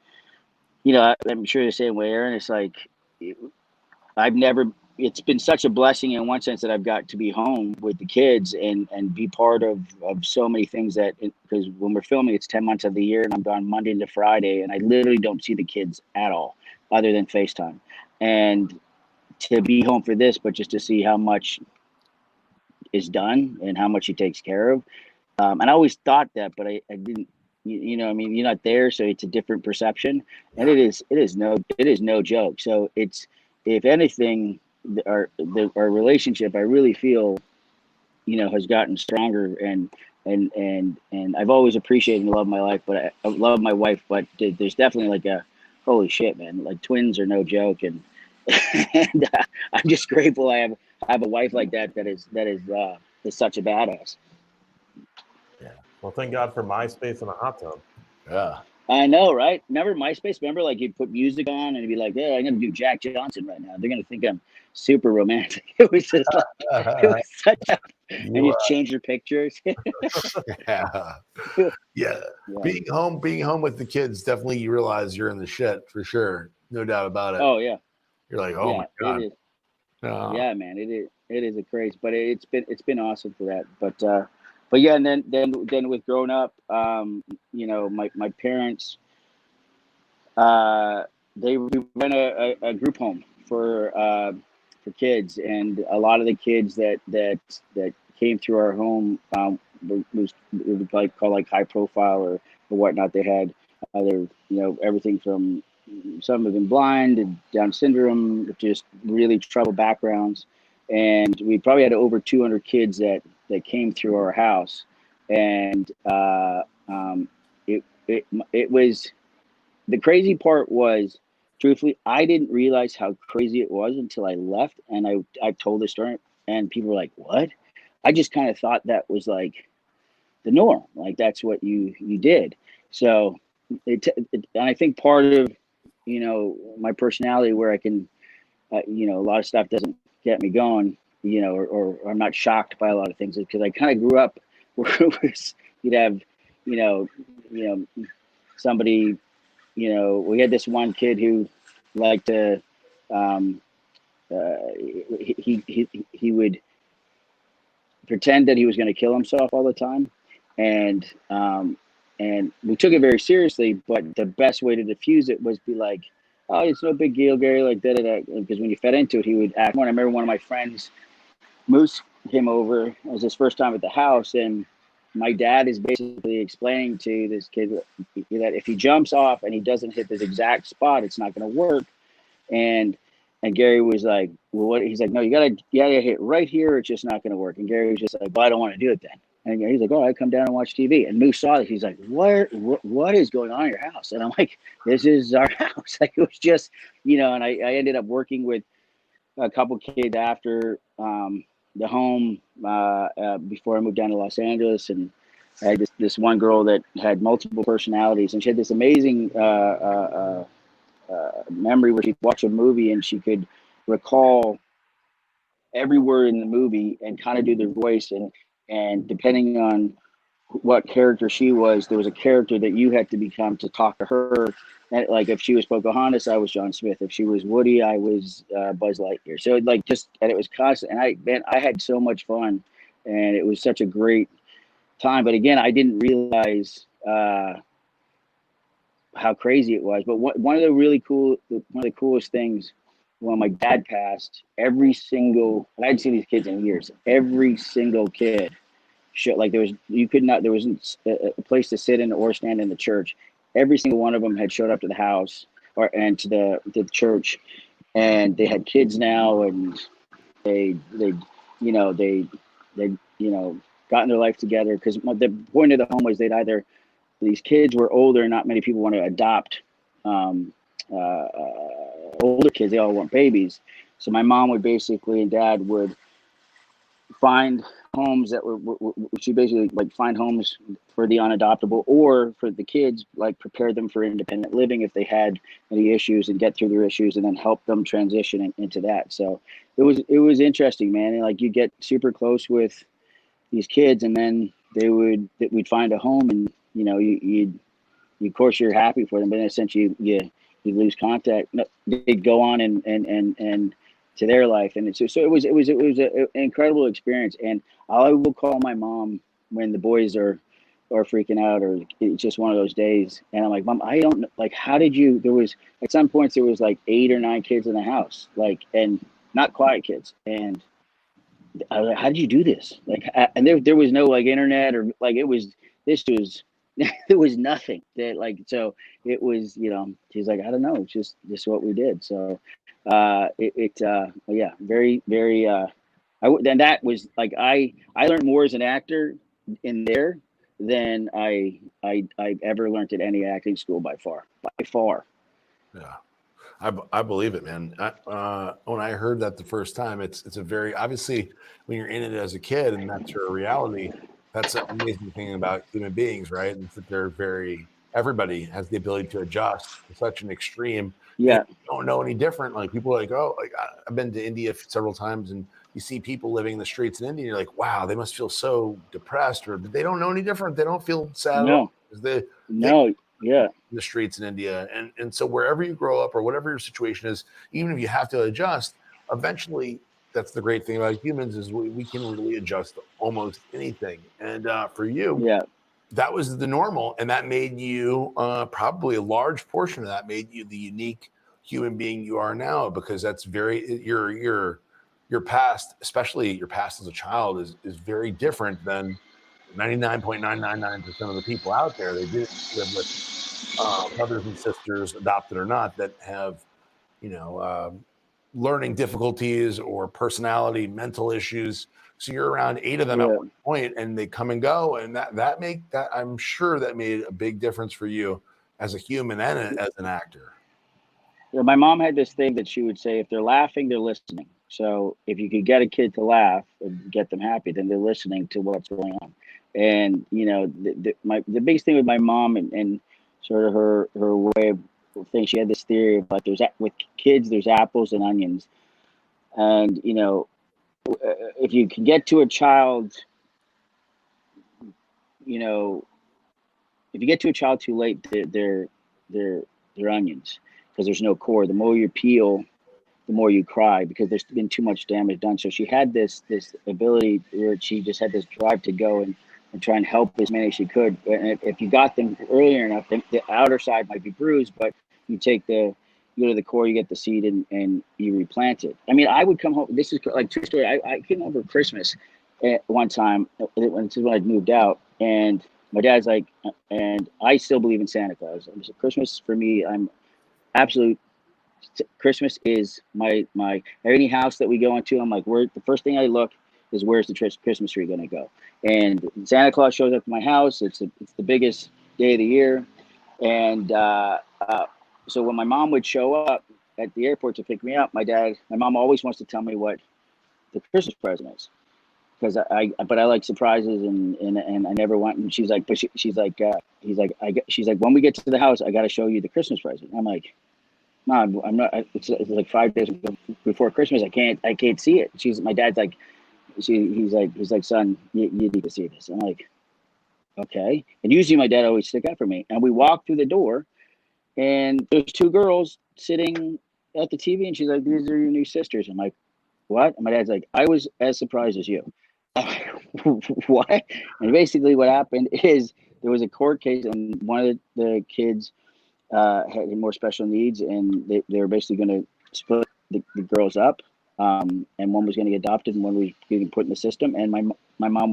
I'm sure the same way, Aaron. It's like it's been such a blessing in one sense that I've got to be home with the kids and be part of so many things, that because when we're filming, it's 10 months of the year, and I'm gone Monday to Friday, and I literally don't see the kids at all other than FaceTime. And to be home for this, but just to see how much is done and how much he takes care of. And I always thought that, but I didn't, I mean, you're not there, so it's a different perception, and it is no joke. So it's, if anything, our relationship, I really feel, has gotten stronger, and I've always appreciated and loved my life, but I love my wife, but there's definitely like a, holy shit, man, like twins are no joke. And I'm just grateful I have a wife like that is such a badass. Yeah. Well, thank God for MySpace and a hot tub. Yeah. I know, right? Remember MySpace? Remember, like, you'd put music on and it'd be like, yeah, I'm gonna do Jack Johnson right now. They're gonna think I'm super romantic. It was just like, it was such a, and you change your pictures. Yeah. Being home with the kids, definitely you realize you're in the shit for sure. No doubt about it. Oh yeah. You're like, oh my God. It is. Yeah, man, it is a craze, but it's been awesome for that. But yeah, and then with growing up, my parents, we ran a group home for kids, and a lot of the kids that came through our home was like called like high profile or whatnot. They had either everything from, some have been blind and Down syndrome, just really troubled backgrounds. And we probably had over 200 kids that came through our house. And it was, the crazy part was, truthfully, I didn't realize how crazy it was until I left. And I told the story, and people were like, what? I just kind of thought that was like the norm. Like, that's what you did. So and I think part of, my personality, where I can, a lot of stuff doesn't get me going, or I'm not shocked by a lot of things, because I kind of grew up where it was, you'd have, somebody, we had this one kid who liked to, he would pretend that he was going to kill himself all the time. And we took it very seriously, but the best way to diffuse it was be like, oh, it's no big deal, Gary, like da da da. Because when you fed into it, he would act more. I remember one of my friends, Moose, came over. It was his first time at the house, and my dad is basically explaining to this kid that if he jumps off and he doesn't hit this exact spot, it's not going to work. And Gary was like, well, what? He's like, no, you gotta hit right here. It's just not going to work. And Gary was just like, well, I don't want to do it then. And he's like, oh, I come down and watch TV. And Moose saw it. He's like, what is going on in your house? And I'm like, this is our house. Like, it was just, and I ended up working with a couple kids after the home before I moved down to Los Angeles. And I had this one girl that had multiple personalities, and she had this amazing memory where she'd watch a movie and she could recall every word in the movie and kind of do their voice. And depending on what character she was, there was a character that you had to become to talk to her. And like, if she was Pocahontas, I was John Smith. If she was Woody, I was Buzz Lightyear. So and it was constant. And I had so much fun, and it was such a great time. But again, I didn't realize how crazy it was. But one of the coolest things, when my dad passed, I hadn't seen these kids in years. Every single kid, like there wasn't a place to sit in or stand in the church. Every single one of them had showed up to the house and to the church, and they had kids now, and they gotten their life together. Because the point of the home was these kids were older, and not many people want to adopt older kids. They all weren't babies. So my mom would basically, and dad would find homes that she basically like find homes for the unadoptable or for the kids, like prepare them for independent living if they had any issues and get through their issues, and then help them transition into that. So it was interesting, man. And like you get super close with these kids, and then we'd find a home, and you of course you're happy for them, but in a sense you lose contact. They'd go on and to their life, and so it was an incredible experience. And I will call my mom when the boys are freaking out, or it's just one of those days, and I'm like, Mom, I don't like, how did you? There was at some points there was like 8 or 9 kids in the house, like, and not quiet kids, and I was like, how did you do this? Like, and there was no like internet or like there was nothing that like, so it was, she's like, I don't know, it's just what we did. So yeah, very, very, then that was like, I learned more as an actor in there than I ever learned at any acting school by far. Yeah. I believe it, man. When I heard that the first time, it's a very, obviously when you're in it as a kid and that's your reality, that's an amazing thing about human beings, right? And that everybody has the ability to adjust to such an extreme. Yeah. You don't know any different. Like people are like, oh, like I've been to India several times, and you see people living in the streets in India, and you're like, wow, they must feel so depressed, or they don't know any different. They don't feel sad. No. Yeah. In the streets in India. And so wherever you grow up or whatever your situation is, even if you have to adjust, eventually that's the great thing about humans is we can really adjust to almost anything. And for you, that was the normal. And that made you probably a large portion of that made you the unique human being you are now, because that's your past, especially your past as a child is very different than 99.999% of the people out there. They do live with brothers and sisters, adopted or not, that have, learning difficulties or personality, mental issues. So you're around 8 of them at one point, and they come and go, and that I'm sure that made a big difference for you as a human and as an actor. Yeah, my mom had this thing that she would say, if they're laughing, they're listening. So if you could get a kid to laugh and get them happy, then they're listening to what's going on. And the biggest thing with my mom and sort of her way of thing, she had this theory of like with kids there's apples and onions, and if you can get to a child, if you get to a child too late, they're onions, because there's no core. The more you peel, the more you cry, because there's been too much damage done. So she had this ability where she just had this drive to go and try and help as many as she could. And if you got them earlier enough, the outer side might be bruised, but you go to the core, you get the seed, and you replant it. I mean, I would come home. This is like true story. I came over Christmas at one time when I'd moved out, and my dad's like, and I still believe in Santa Claus. So Christmas for me, I'm absolute. Christmas is my any house that we go into. I'm like, the first thing I look is where's the Christmas tree gonna go? And Santa Claus shows up at my house. It's the biggest day of the year, and so when my mom would show up at the airport to pick me up, my mom always wants to tell me what the Christmas present is, because I like surprises, and I never want. And she's like, she's like, when we get to the house, I got to show you the Christmas present. I'm like, Mom, I'm not. It's like 5 days before Christmas. I can't see it. My dad's like, he's like, son, you need to see this. I'm like, okay. And usually my dad always stick up for me. And we walk through the door, and there's 2 girls sitting at the TV, and she's like, these are your new sisters. I'm like, what? And my dad's like, I was as surprised as you. I'm like, what? And basically what happened is there was a court case, and one of the kids had more special needs, and they were basically going to split the girls up, and one was going to get adopted and one was getting put in the system. And my mom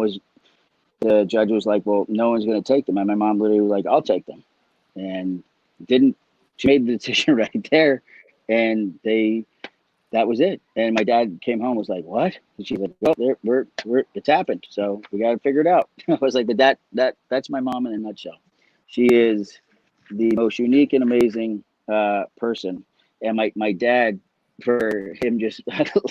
the judge was like, well, no one's going to take them. And my mom literally was like, I'll take them. And she made the decision right there, and that was it. And my dad came home, was like, what? And she's like, well, it's happened, so we got to figure it out. I was like, but that's my mom in a nutshell. She is the most unique and amazing person. And my dad for him just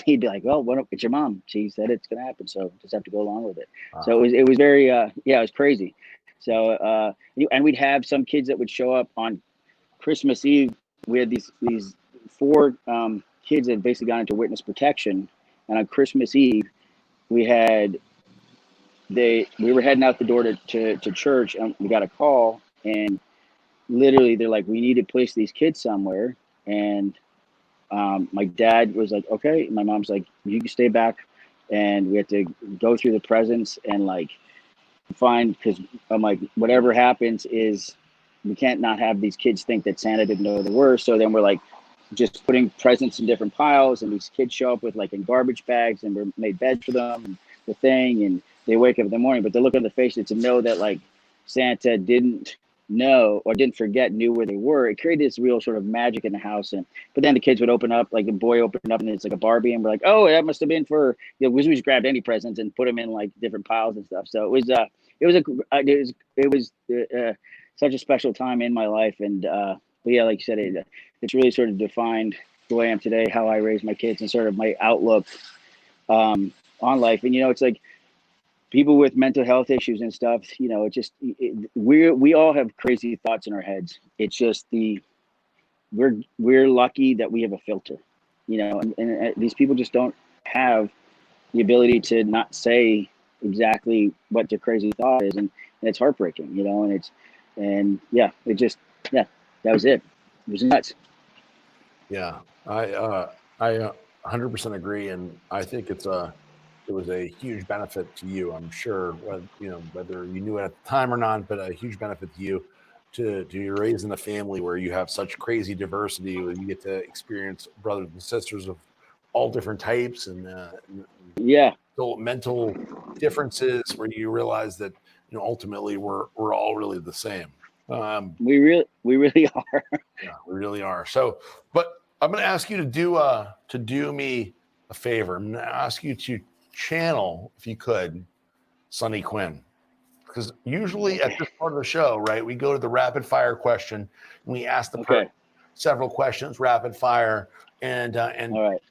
he'd be like, well, it's your mom. She said it's gonna happen, so just have to go along with it. So it was very it was crazy. So and we'd have some kids that would show up on Christmas Eve. We had these 4 kids that basically got into witness protection, and on Christmas Eve we were heading out the door to church, and we got a call, and literally they're like, we need to place these kids somewhere. And my dad was like, okay. My mom's like, you can stay back, and we had to go through the presents and like find, because I'm like, whatever happens is we can't not have these kids think that Santa didn't know they were. So then we're like just putting presents in different piles, and these kids show up with like in garbage bags, and we made beds for them and the thing, and they wake up in the morning, but they look on the face to know that like Santa didn't know or didn't forget, knew where they were. It created this real sort of magic in the house. And but then the kids would open up, like a boy opened up and it's like a Barbie, and we're like, oh, that must have been for, we just grabbed any presents and put them in like different piles and stuff. So it was such a special time in my life. And but yeah, like you said, it's really sort of defined the way I am today, how I raise my kids, and sort of my outlook on life. And it's like people with mental health issues and stuff, it just we all have crazy thoughts in our heads. It's just we're lucky that we have a filter, and these people just don't have the ability to not say exactly what their crazy thought is, and it's heartbreaking, and that was it. It was nuts. Yeah, I 100% agree, and I think it was a huge benefit to you. I'm sure, whether you knew it at the time or not, but a huge benefit to you to you raised in a family where you have such crazy diversity, where you get to experience brothers and sisters of all different types, and mental differences, where you realize that ultimately we're all really the same. We really are. Yeah, we really are. So, but I'm going to ask you to do me a favor. I'm going to ask you to channel, if you could, Sonny Quinn, because usually at this part of the show, right, we go to the rapid fire question, and we ask the person several questions, rapid fire, and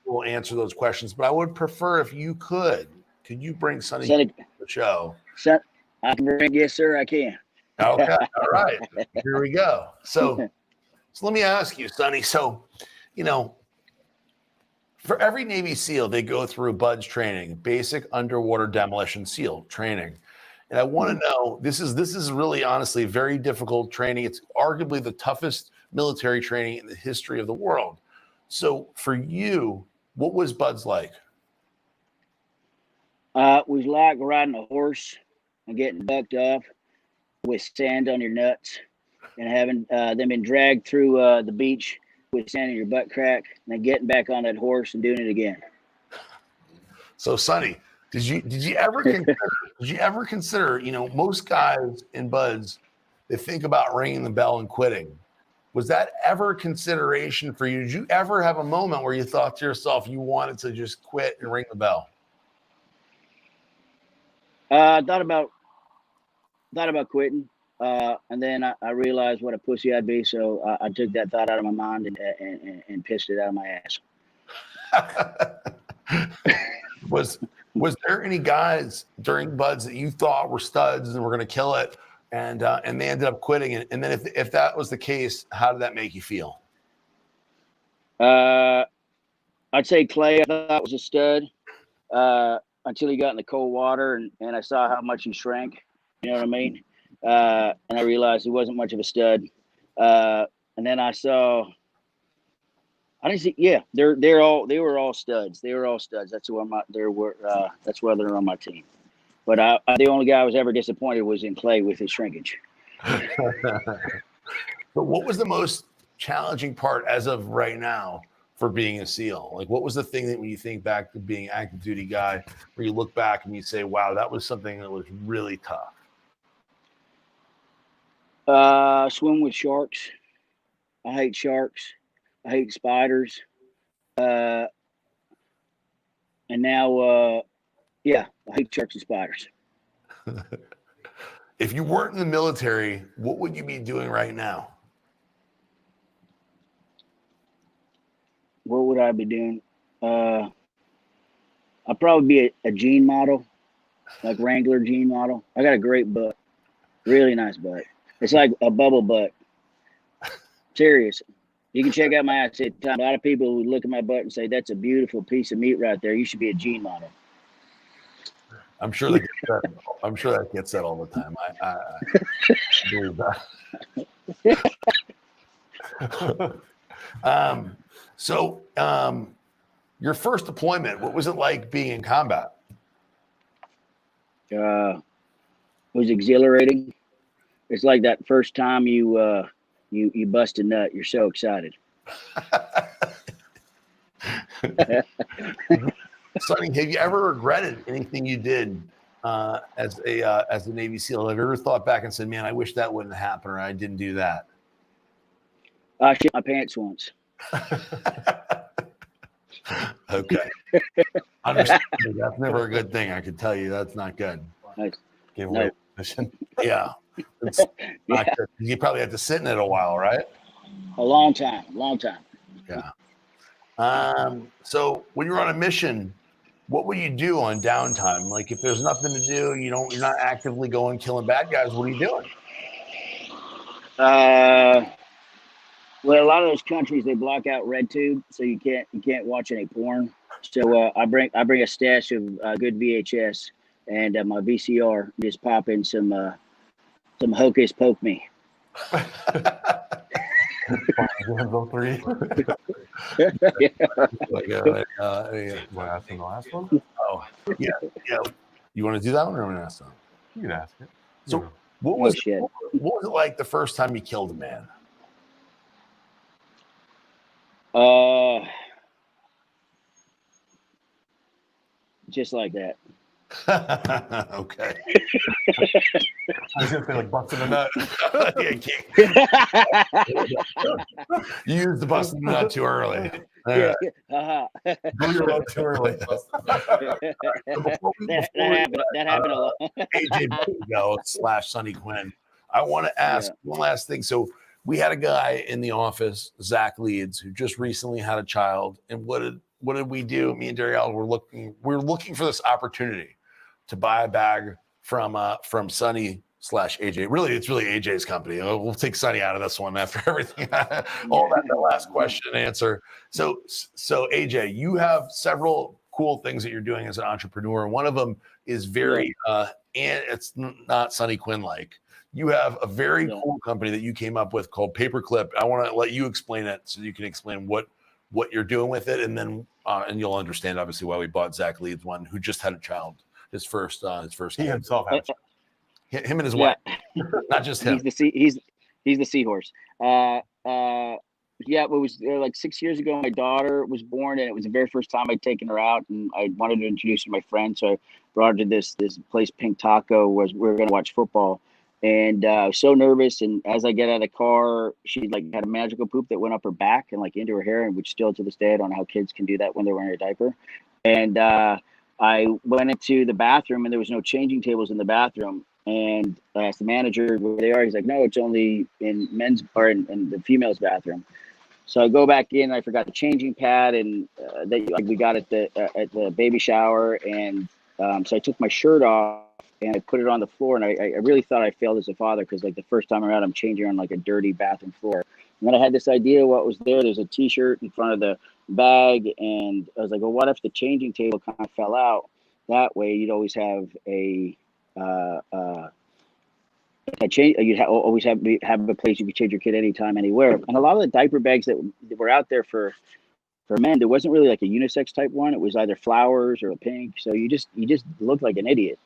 we'll answer those questions. But I would prefer if you could you bring Sonny to the show? I can bring, yes, sir, I can. Okay, all right, here we go. So let me ask you, Sonny. So, for every Navy SEAL, they go through BUDS training, basic underwater demolition SEAL training. And I want to know, this is really honestly very difficult training. It's arguably the toughest military training in the history of the world. So for you, what was BUDS like? It was like riding a horse and getting bucked off with sand on your nuts, and having them been dragged through the beach with sand in your butt crack, and then getting back on that horse and doing it again. So, Sonny, did you ever consider, most guys in BUDS, they think about ringing the bell and quitting. Was that ever a consideration for you? Did you ever have a moment where you thought to yourself you wanted to just quit and ring the bell? I thought about quitting, and then I realized what a pussy I'd be, so I took that thought out of my mind and pissed it out of my ass. Was there any guys during BUDS that you thought were studs and were going to kill it, and they ended up quitting? And then if that was the case, how did that make you feel? I'd say Clay, I thought was a stud until he got in the cold water, and I saw how much he shrank. You know what I mean? And I realized he wasn't much of a stud. And then I didn't see. Yeah, they were all studs. They were all studs. That's why that's why they're on my team. But the only guy I was ever disappointed was in Clay with his shrinkage. But what was the most challenging part as of right now for being a SEAL? Like, what was the thing that when you think back to being an active duty guy, where you look back and you say, wow, that was something that was really tough? Swim with sharks. I hate sharks. I hate spiders. And now, I hate sharks and spiders. If you weren't in the military, what would you be doing right now? what would I be doing? I'd probably be a jean model, like Wrangler jean model. I got a great butt, really nice butt. It's like a bubble butt. Serious. You can check out my ass at the time. A lot of people would look at my butt and say, "That's a beautiful piece of meat right there. You should be a jean model." I'm sure that gets that. I'm sure that gets that all the time. I believe that. So, your first deployment, what was it like being in combat? It was exhilarating. It's like that first time you bust a nut. You're so excited. Sonny, have you ever regretted anything you did as a Navy SEAL? Have you ever thought back and said, "Man, I wish that wouldn't happen," or "I didn't do that"? I shit my pants once. Okay. Understand. That's never a good thing. I can tell you that's not good. Give away position. Yeah. It's not good. You probably have to sit in it a while, right? A long time. Yeah. So when you're on a mission, what would you do on downtime? Like if there's nothing to do, you're not actively going killing bad guys. What are you doing? Well, a lot of those countries, they block out RedTube, so you can't watch any porn. So I bring a stash of good VHS and my VCR. Just pop in some Hocus Poke Me. Three. What asked in the last one? Oh, yeah. You want to do that one, or want to ask them? You can ask it. So, what was it like the first time you killed a man? Just like that. Okay. I was gonna say like busting a nut. You used the busting the nut too early. Yeah. You're out too early. That happened a lot. AJ /Sonny Quinn. I want to ask one last thing. So we had a guy in the office, Zach Leeds, who just recently had a child. And what did we do? Me and Darielle we're looking for this opportunity to buy a bag from Sonny /AJ. Really, it's really AJ's company. We'll take Sonny out of this one after everything, all that last question and answer. So AJ, you have several cool things that you're doing as an entrepreneur. One of them is very, and it's not Sonny Quinn like. You have a very cool company that you came up with called Paperclip. I want to let you explain it so you can explain what you're doing with it, and then and you'll understand obviously why we bought Zach Leeds one, who just had a child, his first he himself had a child. Him and his wife, not just him. He's the seahorse. It was like 6 years ago. My daughter was born, and it was the very first time I'd taken her out, and I wanted to introduce her to my friend, so I brought her to this place, Pink Taco, where we were going to watch football. And I was so nervous, and as I get out of the car, she had a magical poop that went up her back and into her hair, and which still to this day I don't know how kids can do that when they're wearing a diaper. And I went into the bathroom, and there was no changing tables in the bathroom. And I asked the manager where they are. He's like, "No, it's only in men's or in the female's bathroom." So I go back in. I forgot the changing pad, and we got at the baby shower, and so I took my shirt off. And I put it on the floor, and I really thought I failed as a father because the first time around I'm changing on a dirty bathroom floor. And then I had this idea what was there. There's a T-shirt in front of the bag, and I was like, well, what if the changing table kind of fell out? That way you'd always have always have a place you could change your kid anytime, anywhere. And a lot of the diaper bags that were out there for men, there wasn't really a unisex type one. It was either flowers or a pink. So you just looked like an idiot.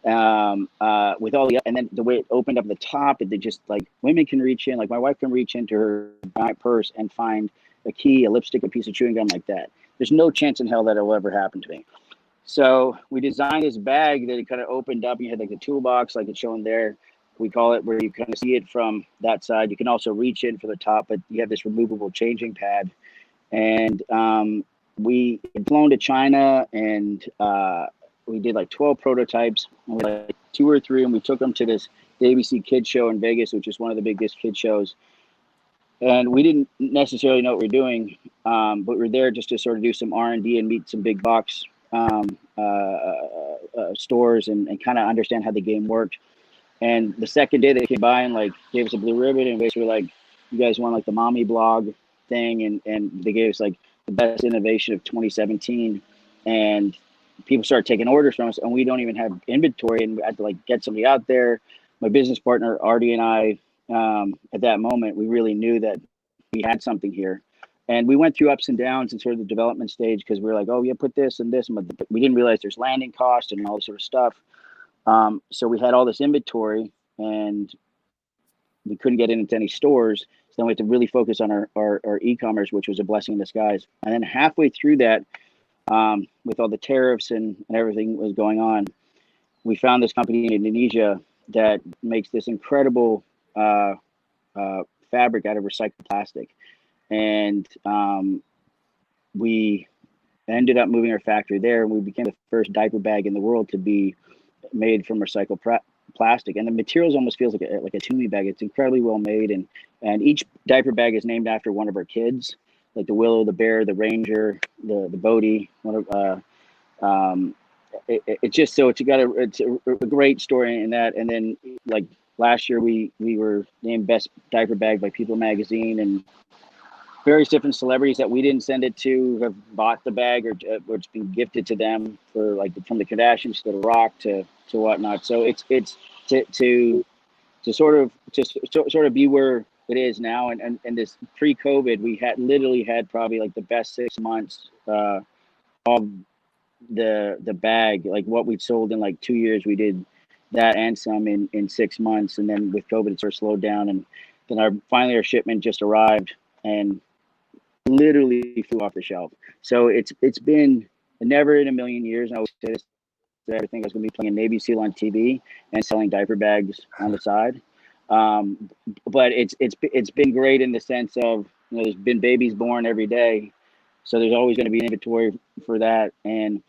With all the, and then the way it opened up at the top, it just women can reach in, my wife can reach into her purse and find a key, a lipstick, a piece of chewing gum like that. There's no chance in hell that it'll ever happen to me. So we designed this bag that it kind of opened up. You had the toolbox, like it's shown there. We call it, where you kind of see it from that side. You can also reach in for the top, but you have this removable changing pad. And we had flown to China, and we did 12 prototypes, and we 2 or 3, and we took them to this ABC Kid Show in Vegas, which is one of the biggest kid shows and we didn't necessarily know what we were doing, but we were there just to sort of do some R&D and meet some big box stores and kind of understand how the game worked. And the second day they came by and like gave us a blue ribbon and basically like, you guys want like the mommy blog thing, and they gave us like the best innovation of 2017, and people started taking orders from us, and we don't even have inventory, and we had to like get somebody out there. My business partner Artie and I, at that moment, we really knew that we had something here, and we went through ups and downs in sort of the development stage because we were like, oh yeah, put this and this, but we didn't realize there's landing cost and all this sort of stuff. So we had all this inventory and we couldn't get into any stores. So then we had to really focus on our e-commerce, which was a blessing in disguise. And then halfway through that, with all the tariffs and everything was going on, we found this company in Indonesia that makes this incredible fabric out of recycled plastic. And we ended up moving our factory there, and we became the first diaper bag in the world to be made from recycled plastic. And the materials almost feels like a Tumi bag. It's incredibly well made, and each diaper bag is named after one of our kids, like the Willow, the Bear, the Ranger, the Bodie. It's just so it's a great story in that. And then like last year we were named best diaper bag by People magazine, and various different celebrities that we didn't send it to have bought the bag, or it's been gifted to them, for like from the Kardashians to The Rock to whatnot. So it's to sort of be where it is now. And this pre-COVID, we literally had probably like the best 6 months of the bag, like what we'd sold in like 2 years, we did that and some in 6 months. And then with COVID, it sort of slowed down, and then finally our shipment just arrived and literally flew off the shelf. So it's been never in a million years. I always say this, that I think I was going to be playing Navy SEAL on TV and selling diaper bags on the side. But it's been great in the sense of, you know, there's been babies born every day, so there's always going to be inventory for that, and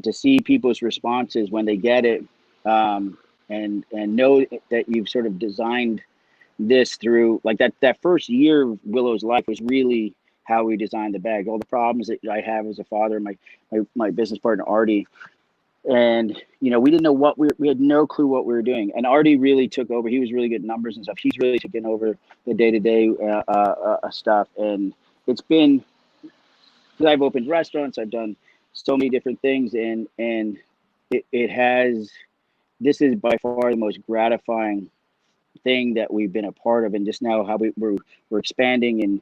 to see people's responses when they get it, and know that you've sort of designed this through like that first year of Willow's life was really how we designed the bag. All the problems that I have as a father, my business partner Artie, and you know, we didn't know we had no clue what we were doing. And Artie really took over. He was really good at numbers and stuff. He's really taken over the day-to-day stuff. And it's been, because I've opened restaurants, I've done so many different things, and it has, this is by far the most gratifying thing that we've been a part of. And just now how we're expanding, and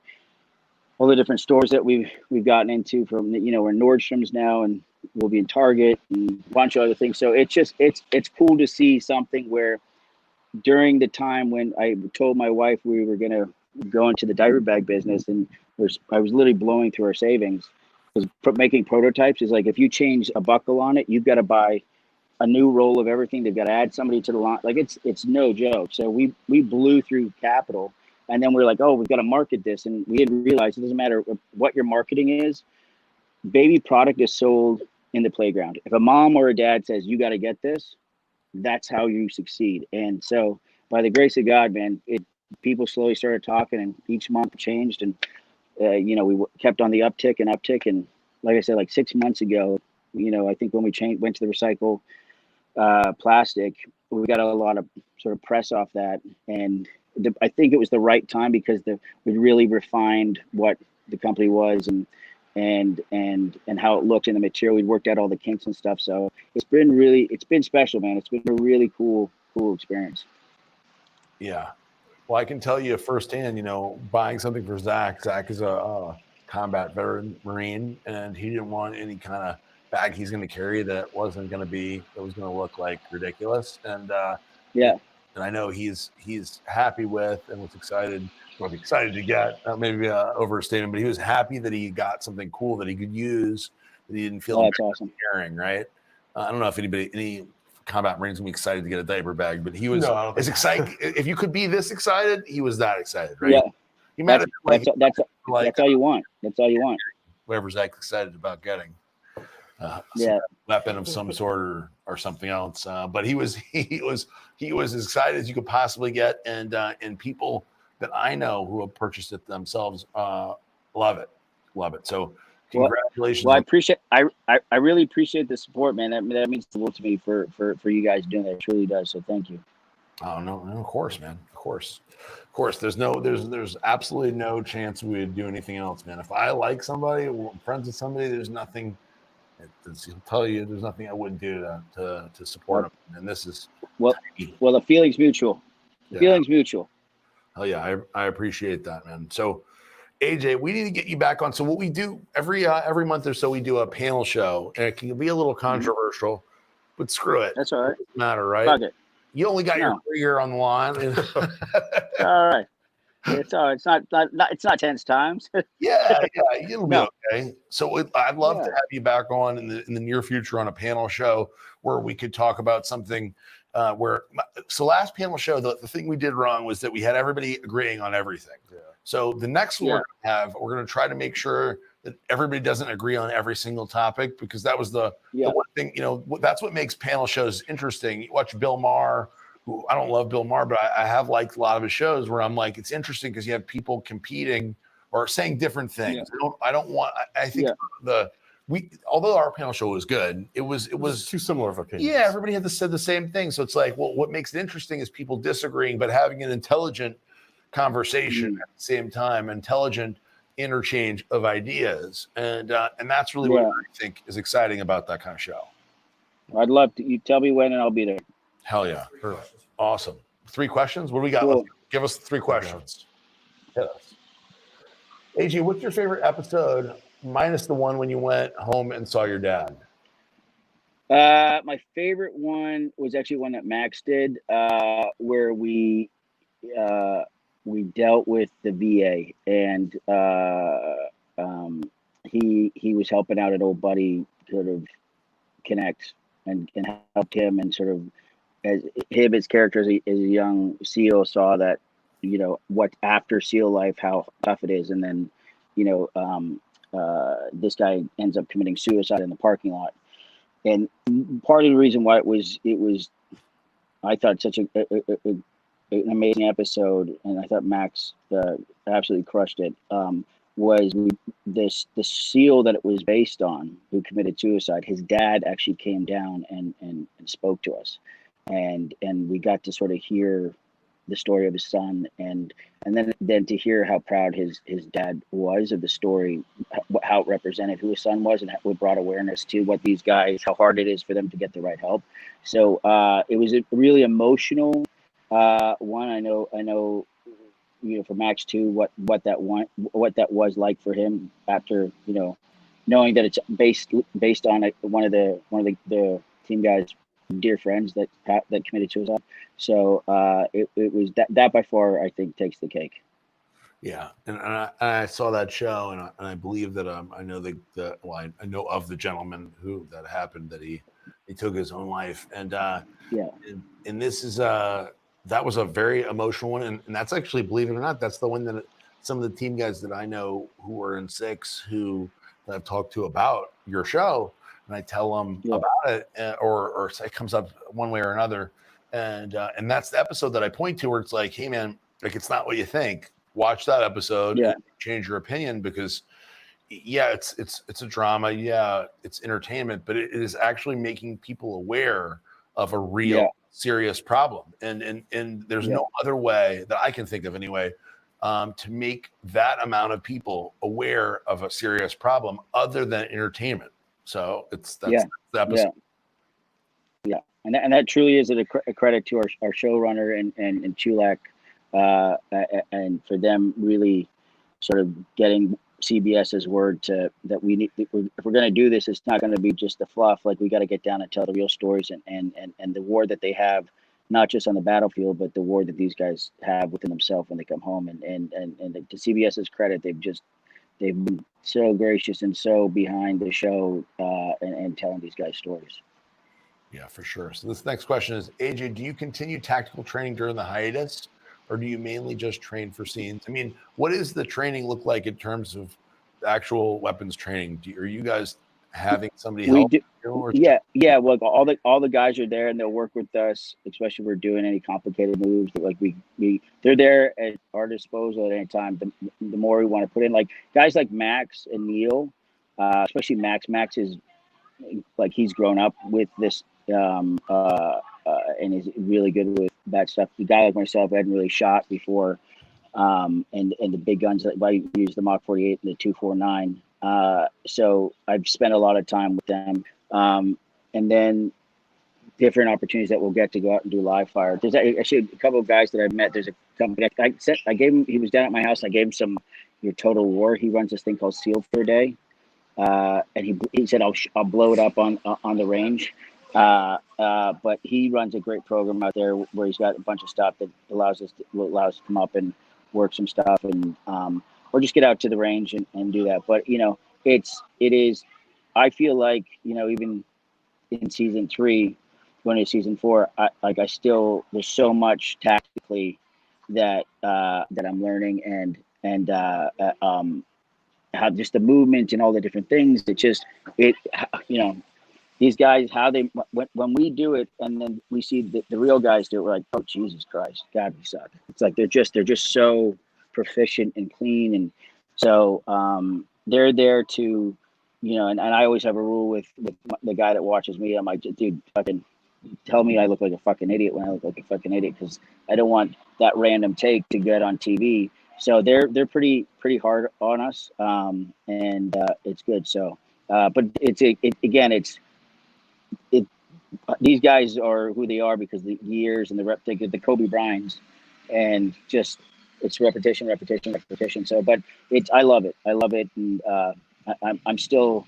all the different stores that we've gotten into, from, you know, we're in Nordstrom's now, and we'll be in Target and a bunch of other things. So it's just, it's cool to see something where during the time when I told my wife we were going to go into the diaper bag business, and I was literally blowing through our savings, because making prototypes is like, if you change a buckle on it, you've got to buy a new roll of everything. They've got to add somebody to the line. Like it's no joke. So we blew through capital. And then we're like, oh, we've got to market this. And we had realized it doesn't matter what your marketing is. Baby product is sold in the playground. If a mom or a dad says, you got to get this, that's how you succeed. And so by the grace of God, man, people slowly started talking, and each month changed. And, you know, we kept on the uptick. And like I said, like 6 months ago, you know, I think when we went to the recycle plastic, we got a lot of sort of press off that. And I think it was the right time, because we really refined what the company was and how it looked in the material. We worked out all the kinks and stuff. So it's been special, man. It's been a really cool experience. Yeah. Well, I can tell you firsthand, you know, buying something for Zach. Zach is a combat veteran Marine, and he didn't want any kind of bag he's going to carry that was going to look like ridiculous. And yeah. And I know he's happy with, and was excited to get, maybe overstatement, but he was happy that he got something cool that he could use, that he didn't feel that's awesome. Carrying, right? I don't know if any combat Marines would be excited to get a diaper bag, but he was as excited. If you could be this excited, he was that excited, right? Yeah. He that's all you want. That's all you want. Whoever's excited about getting weapon of some sort or something else. But he was as excited as you could possibly get, and people that I know who have purchased it themselves love it. So Well, congratulations. Well, I really appreciate the support, man. That means the world to me for you guys doing that. It truly does. So thank you. Oh no, of course, man. Of course. There's absolutely no chance we would do anything else, man. If I like somebody or I'm friends with somebody, there's nothing. I'll tell you, there's nothing I wouldn't do to support them. And this is well, the feeling's mutual. The feeling's mutual. Oh yeah, I appreciate that, man. So, AJ, we need to get you back on. So what we do every month or so, we do a panel show, and it can be a little controversial, but screw it. That's all right. It doesn't matter, right? Fuck it. You only got your career on the line. All right. It's all right. It's not tense times. yeah, it'll be okay. So I'd love to have you back on in the near future on a panel show where we could talk about something. So last panel show, the thing we did wrong was that we had everybody agreeing on everything. Yeah. So the next one we're going to try to make sure that everybody doesn't agree on every single topic, because that was the one thing, that's what makes panel shows interesting. You watch Bill Maher, who I don't love Bill Maher, but I have liked a lot of his shows where I'm like, it's interesting because you have people competing or saying different things. I think although our panel show was good, it was too similar of opinions. Yeah, everybody said the same thing. So it's like, well, what makes it interesting is people disagreeing, but having an intelligent conversation at the same time, intelligent interchange of ideas, and that's really what I think is exciting about that kind of show. I'd love to. You tell me when, and I'll be there. Hell yeah! Awesome. 3 questions. What do we got? Cool. Give us 3 questions. Hit us. AJ, what's your favorite episode, minus the one when you went home and saw your dad? My favorite one was actually one that Max did, where we dealt with the VA, and he was helping out an old buddy sort of connect and helped him, and sort of as his character as a young SEAL saw that, what after SEAL life, how tough it is, and then this guy ends up committing suicide in the parking lot. And part of the reason why it was I thought such an amazing episode, and I thought Max absolutely crushed it, was the SEAL that it was based on, who committed suicide. His dad actually came down and spoke to us, and we got to sort of hear the story of his son, and then to hear how proud his dad was of the story, how it represented who his son was, and how it brought awareness to what these guys, how hard it is for them to get the right help. So it was a really emotional one. I know for Max too, what that was like for him after knowing that it's based on one of the team guys' dear friends that committed suicide. So it was that by far, I think, takes the cake. Yeah, and I saw that show, and I believe that I know I know of the gentleman who that happened, that he took his own life, and and this is that was a very emotional one, and that's actually, believe it or not, that's the one that some of the team guys that I know who were in 6 who I've talked to about your show, and I tell them about it, or it comes up one way or another, and that's the episode that I point to where it's like, hey man, like, it's not what you think. Watch that episode, and change your opinion, because it's a drama, it's entertainment, but it is actually making people aware of a real serious problem, and there's no other way that I can think of anyway, to make that amount of people aware of a serious problem other than entertainment. So that's the episode. And that truly is a credit to our showrunner and Chulak, and for them really sort of getting CBS's word that we need, if we're going to do this, it's not going to be just the fluff. Like, we got to get down and tell the real stories, and the war that they have, not just on the battlefield, but the war that these guys have within themselves when they come home. And to CBS's credit, they've been so gracious and so behind the show, and telling these guys stories. Yeah, for sure. So this next question is, AJ, do you continue tactical training during the hiatus, or do you mainly just train for scenes? I mean, what does the training look like in terms of actual weapons training? Are you guys having somebody We help do. you? Or Yeah. Well, all the guys are there, and they'll work with us, especially if we're doing any complicated moves. Like they're there at our disposal at any time. The more we want to put in, like guys like Max and Neil, especially Max. Max is like he's grown up with this, and is really good with that stuff. The guy like myself hadn't really shot before, and the big guns, like I use the Mach 48 and the 249. So I've spent a lot of time with them, and then different opportunities that we'll get to go out and do live fire. There's actually a couple of guys that I've met. There's a company I gave him. He was down at my house. I gave him some your Total War. He runs this thing called Seal for a Day, and he said I'll blow it up on the range. But he runs a great program out there where he's got a bunch of stuff that allows us to come up and work some stuff, and or just get out to the range and do that. But it is. I feel like even in season 3, going into season 4, I still there's so much tactically that I'm learning and how just the movement and all the different things. These guys, how they when we do it and then we see the real guys do it, we're like, oh Jesus Christ, God, we suck. It's like they're just so proficient and clean, and so they're there to, and I always have a rule with the guy that watches me. I'm like, dude, fucking tell me I look like a fucking idiot when I look like a fucking idiot, because I don't want that random take to get on TV. So they're pretty hard on us, and it's good. So, but these guys are who they are because the years and the Kobe Bryants, and just it's repetition. So, but I love it, and I'm still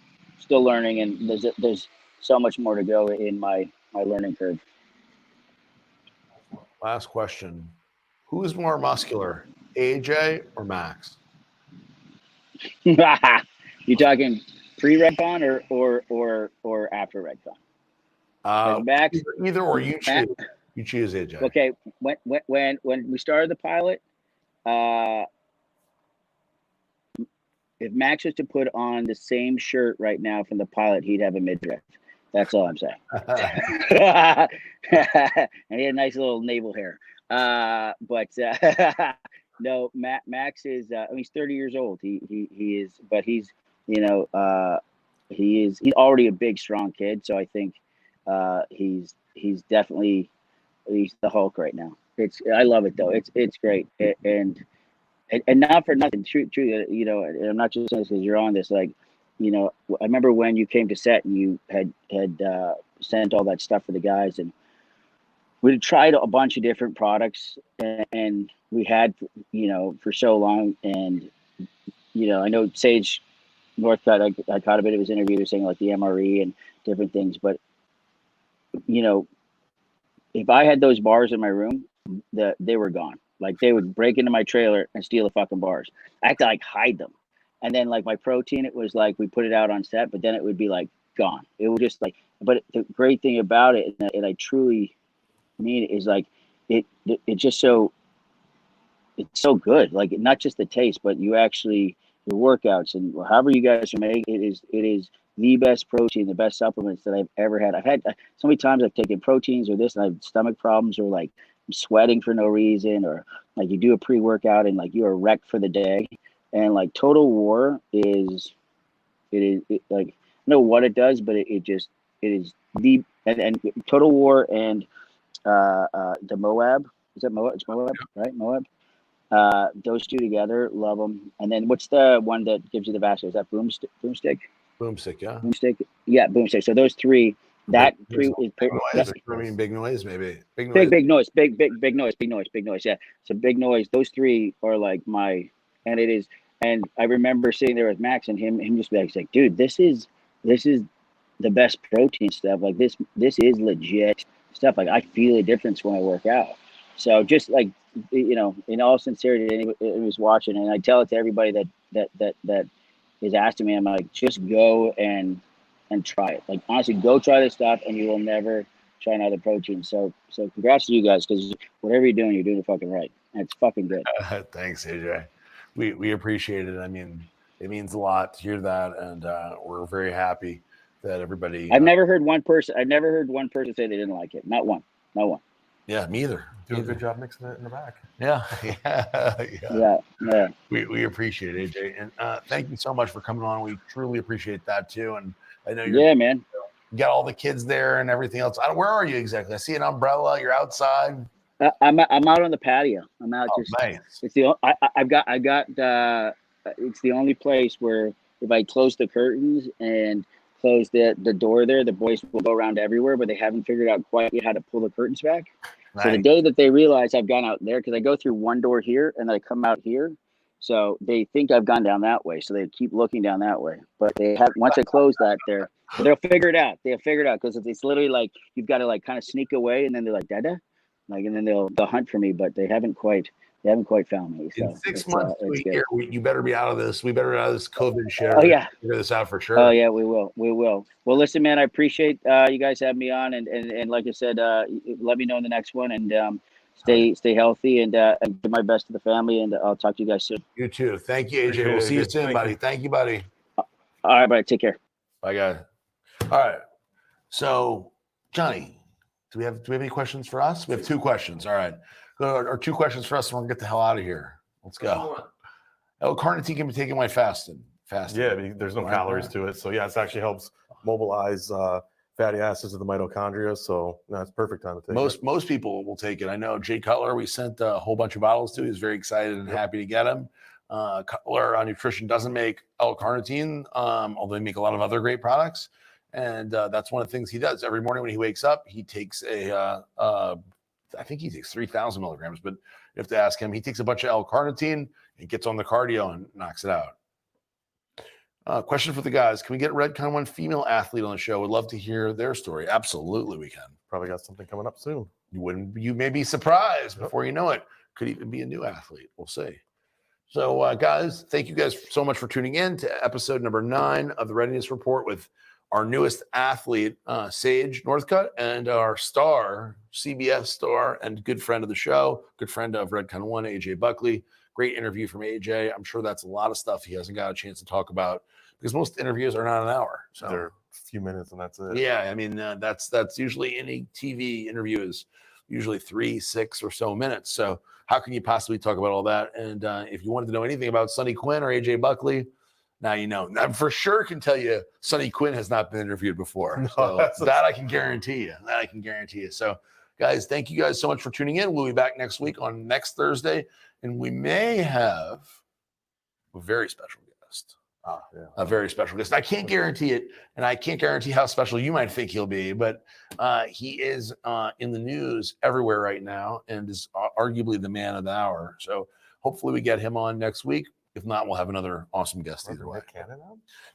learning, and there's so much more to go in my learning curve. Last question: who is more muscular, AJ or Max? You talking pre-Redcon or after Redcon? Max, either or. You choose. You choose AJ. Okay. When we started the pilot, if Max was to put on the same shirt right now from the pilot, he'd have a midriff. That's all I'm saying. And he had a nice little navel hair. But no, Max is. He's 30 years old. He is, but he's he's already a big, strong kid. So I think he's definitely the Hulk right now. I love it though. It's great, and not for nothing. True. And I'm not just saying this because you're on this. Like, I remember when you came to set and you had sent all that stuff for the guys, and we tried a bunch of different products, and we had for so long. And I know Sage NORTHCUTT, I caught a bit of his interview saying like the MRE and different things, but if I had those bars in my room, they were gone. Like they would break into my trailer and steal the fucking bars. I had to like hide them. And then like my protein, it was like we put it out on set, but then it would be like gone. It was just like, but the great thing about it, and I truly mean it, is like it's so good. Like not just the taste, but you actually your workouts and however you guys make it is the best protein, the best supplements that I've ever had. I've had so many times I've taken proteins or this and I have stomach problems, or like I'm sweating for no reason, or like you do a pre-workout and like you're wrecked for the day. And like Total War is like, I don't know what it does, but it is the, and Total War and the Moab, is that Moab? It's Moab, right? Moab. Those two together, love them. And then what's the one that gives you the vascular? Is that Boomstick? Boomstick, yeah. Boomstick. So those three, that three is big noise, maybe. Big noise. Big noise. Yeah. So big noise. Those three are like and it is. And I remember sitting there with Max and him just be like, he's like, dude, this is the best protein stuff. Like this is legit stuff. Like I feel a difference when I work out. So just like, in all sincerity, anyone who's watching, and I tell it to everybody that is asking me, I'm like, just go and try it. Like honestly, go try this stuff, and you will never try another protein. So congrats to you guys, because whatever you're doing it fucking right. And it's fucking good. Thanks, AJ. We appreciate it. I mean, it means a lot to hear that, and we're very happy that everybody. I've never heard one person say they didn't like it. Not one. Yeah, me either. Do a good job mixing it in the back. Yeah. Yeah. We appreciate it, AJ, and thank you so much for coming on. We truly appreciate that too. And I know Yeah, man. You got all the kids there and everything else. Where are you exactly? I see an umbrella. You're outside. I'm out on the patio. I'm out nice. It's it's the only place where if I close the curtains and close the door there, the boys will go around everywhere, but they haven't figured out quite yet how to pull the curtains back. Nice. So the day that they realize I've gone out there, because I go through one door here and then I come out here, so they think I've gone down that way, so they keep looking down that way. But they have once I close that there, they'll figure it out. They'll figure it out because it's literally like you've got to like kind of sneak away, and then they're like Dada, like, and then they'll hunt for me, but they haven't quite found me. So in 6 months to a year, you better be out of this. We better be out of this COVID shit. Oh yeah, figure this out for sure. Oh yeah, we will. Well, listen, man, I appreciate you guys having me on, and like I said, let me know in the next one, and stay healthy, and do my best to the family, and I'll talk to you guys soon. You too. Thank you, AJ. We'll see you soon, buddy. Thank you, buddy. All right, buddy. Take care. Bye, guys. All right. So, Johnny, do we have any questions for us? We have 2 questions. All right. Or 2 questions for us, and we'll get the hell out of here. Let's go. L-carnitine can be taken while fasting. Yeah, there's no calories to it. So, yeah, it actually helps mobilize fatty acids of the mitochondria. So, no, it's perfect time to take it. Most people will take it. I know Jay Cutler, we sent a whole bunch of bottles to. He's very excited and happy to get them. Cutler Nutrition doesn't make L-carnitine, although they make a lot of other great products. And that's one of the things he does. Every morning when he wakes up, he takes I think he takes 3,000 milligrams, but you have to ask him. He takes a bunch of L-carnitine and gets on the cardio and knocks it out. Question for the guys. Can we get Redcon 1 female athlete on the show? Would love to hear their story. Absolutely, we can. Probably got something coming up soon. You may be surprised before you know it. Could even be a new athlete. We'll see. So, guys, thank you guys so much for tuning in to episode number 9 of the Readiness Report with our newest athlete, Sage NORTHCUTT, and our star, CBS star, and good friend of the show, good friend of Redcon 1, AJ Buckley. Great interview from AJ. I'm sure that's a lot of stuff he hasn't got a chance to talk about because most interviews are not an hour. So they're a few minutes and that's it. Yeah, I mean, that's usually any TV interview is usually 3, 6 or so minutes. So how can you possibly talk about all that? And if you wanted to know anything about Sonny Quinn or AJ Buckley, now you know. I for sure can tell you Sonny Quinn has not been interviewed before. So that I can guarantee you. So, guys, thank you guys so much for tuning in. We'll be back next week on next Thursday, and we may have a very special guest. A very special guest. I can't guarantee it, and I can't guarantee how special you might think he'll be, but he is in the news everywhere right now and is arguably the man of the hour. So hopefully we get him on next week. If not, we'll have another awesome guest either way.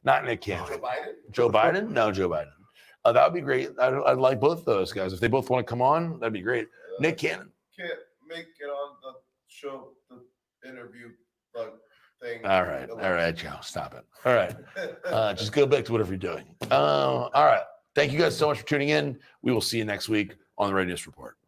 Not Nick Cannon. Joe Biden? Joe Biden? No, Joe Biden. That would be great. I'd like both of those guys. If they both want to come on, that'd be great. Nick Cannon. Can't make it on the show, the interview thing. All right, Joe. Stop it. All right. Just go back to whatever you're doing. All right. Thank you guys so much for tuning in. We will see you next week on the Readiness Report.